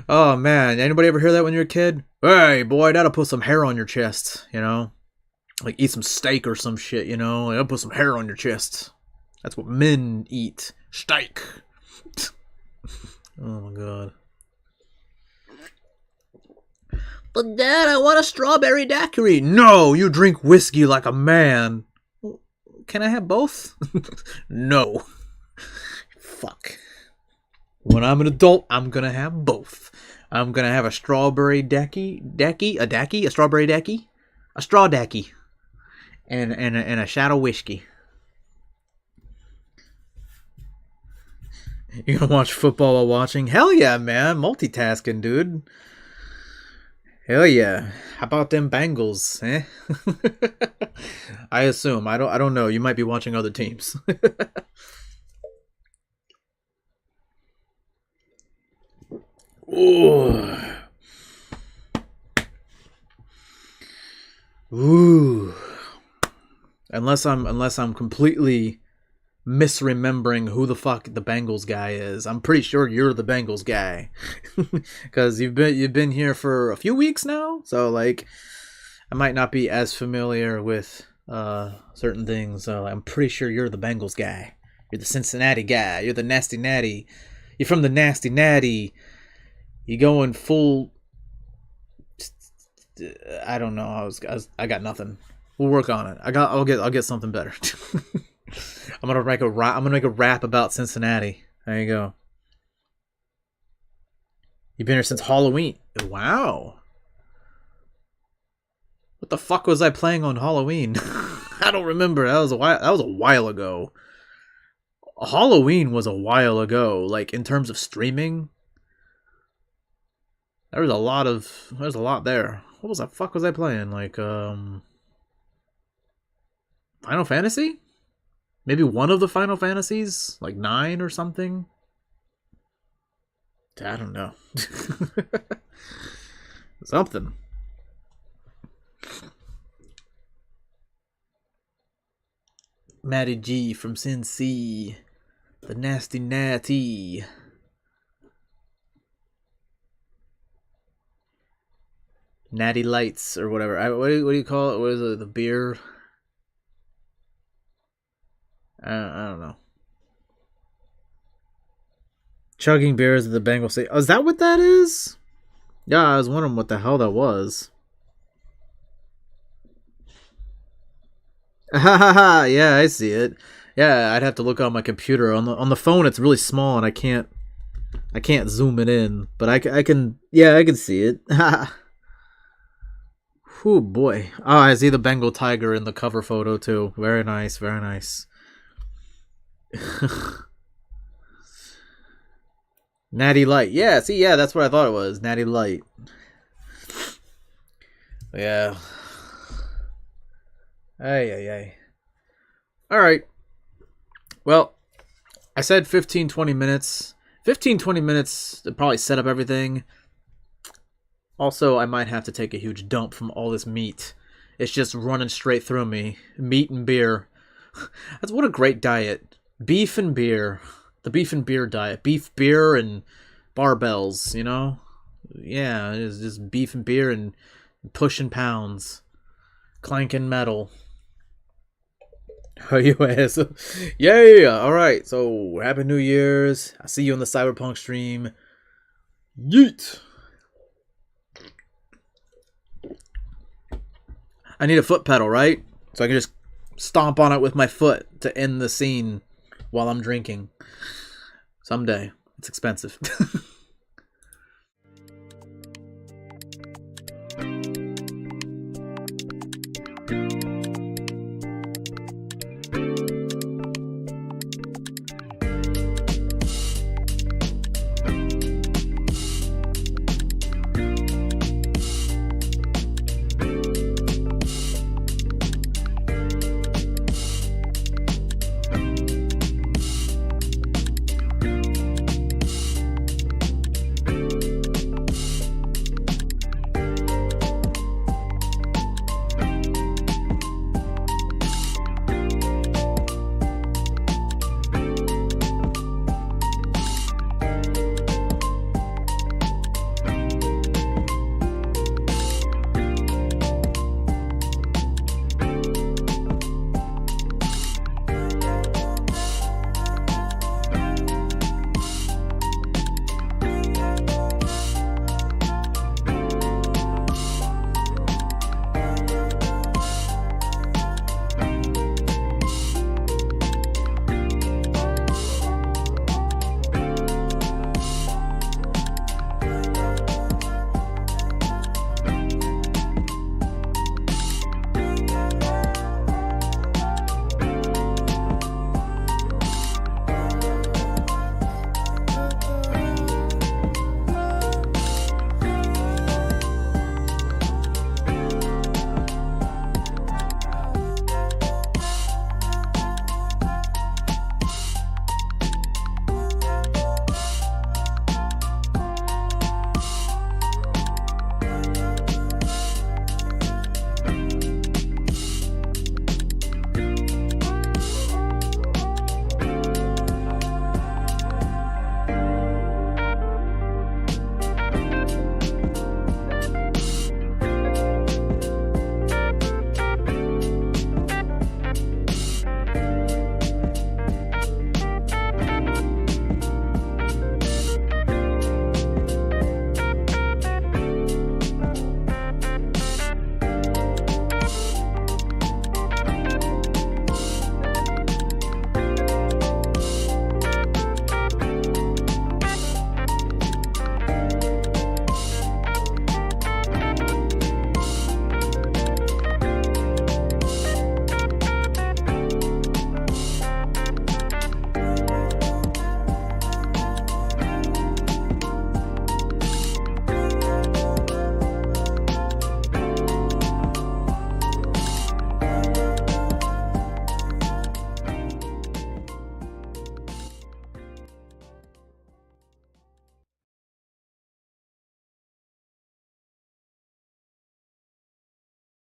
Oh man, anybody ever hear that when you're a kid? Hey boy, that'll put some hair on your chest, you know? Like eat some steak or some shit, you know? That'll put some hair on your chest. That's what men eat. Steak. Oh my God. But Dad, I want a strawberry daiquiri. No, you drink whiskey like a man. Can I have both? No. Fuck. When I'm an adult, I'm gonna have both. I'm gonna have a strawberry a strawberry decky, a straw decky, and a shadow whiskey. You gonna watch football while watching? Hell yeah, man. Multitasking, dude. Hell yeah. How about them Bengals, eh? I assume. I don't know. You might be watching other teams. Ooh. Unless I'm completely misremembering who the fuck the Bengals guy is. I'm pretty sure you're the Bengals guy because you've been here for a few weeks now, so like I might not be as familiar with certain things. So I'm pretty sure you're the Bengals guy. You're the Cincinnati guy. You're the Nasty Natty. You're from the Nasty Natty. You going full. I don't know. I got nothing. We'll work on it. I'll get something better. I'm gonna make a rap about Cincinnati. There you go. You've been here since Halloween. Wow. What the fuck was I playing on Halloween? I don't remember. That was a while ago. Halloween was a while ago. Like in terms of streaming, there's a lot there. What the fuck was I playing? Like Final Fantasy? Maybe one of the Final Fantasies? Like 9 or something? I don't know. Something. Matty G from Sin C. The Nasty Natty. Natty Lights or whatever. What do you call it? What is it? The beer? I don't know. Chugging beers at the Bengals State. Oh, is that what that is? Yeah, I was wondering what the hell that was. Ha ha ha! Yeah, I see it. Yeah, I'd have to look on my computer. On the phone, it's really small and I can't zoom it in. But I can. Yeah, I can see it. Ha. Oh boy! Oh, I see the Bengal tiger in the cover photo too. Very nice. Very nice. Natty Light. Yeah, see, yeah, that's what I thought it was. Natty Light. Yeah. Ay. Alright. Well, I said 15-20 minutes. 15-20 minutes to probably set up everything. Also, I might have to take a huge dump from all this meat. It's just running straight through me. Meat and beer. That's what a great diet. Beef and beer. The beef and beer diet. Beef, beer, and barbells, you know? Yeah, it's just beef and beer and pushing pounds. Clanking metal. Oh, you ass. Yeah. Alright, so Happy New Year's. I'll see you on the Cyberpunk stream. Yeet. I need a foot pedal, right? So I can just stomp on it with my foot to end the scene while I'm drinking. Someday. It's expensive.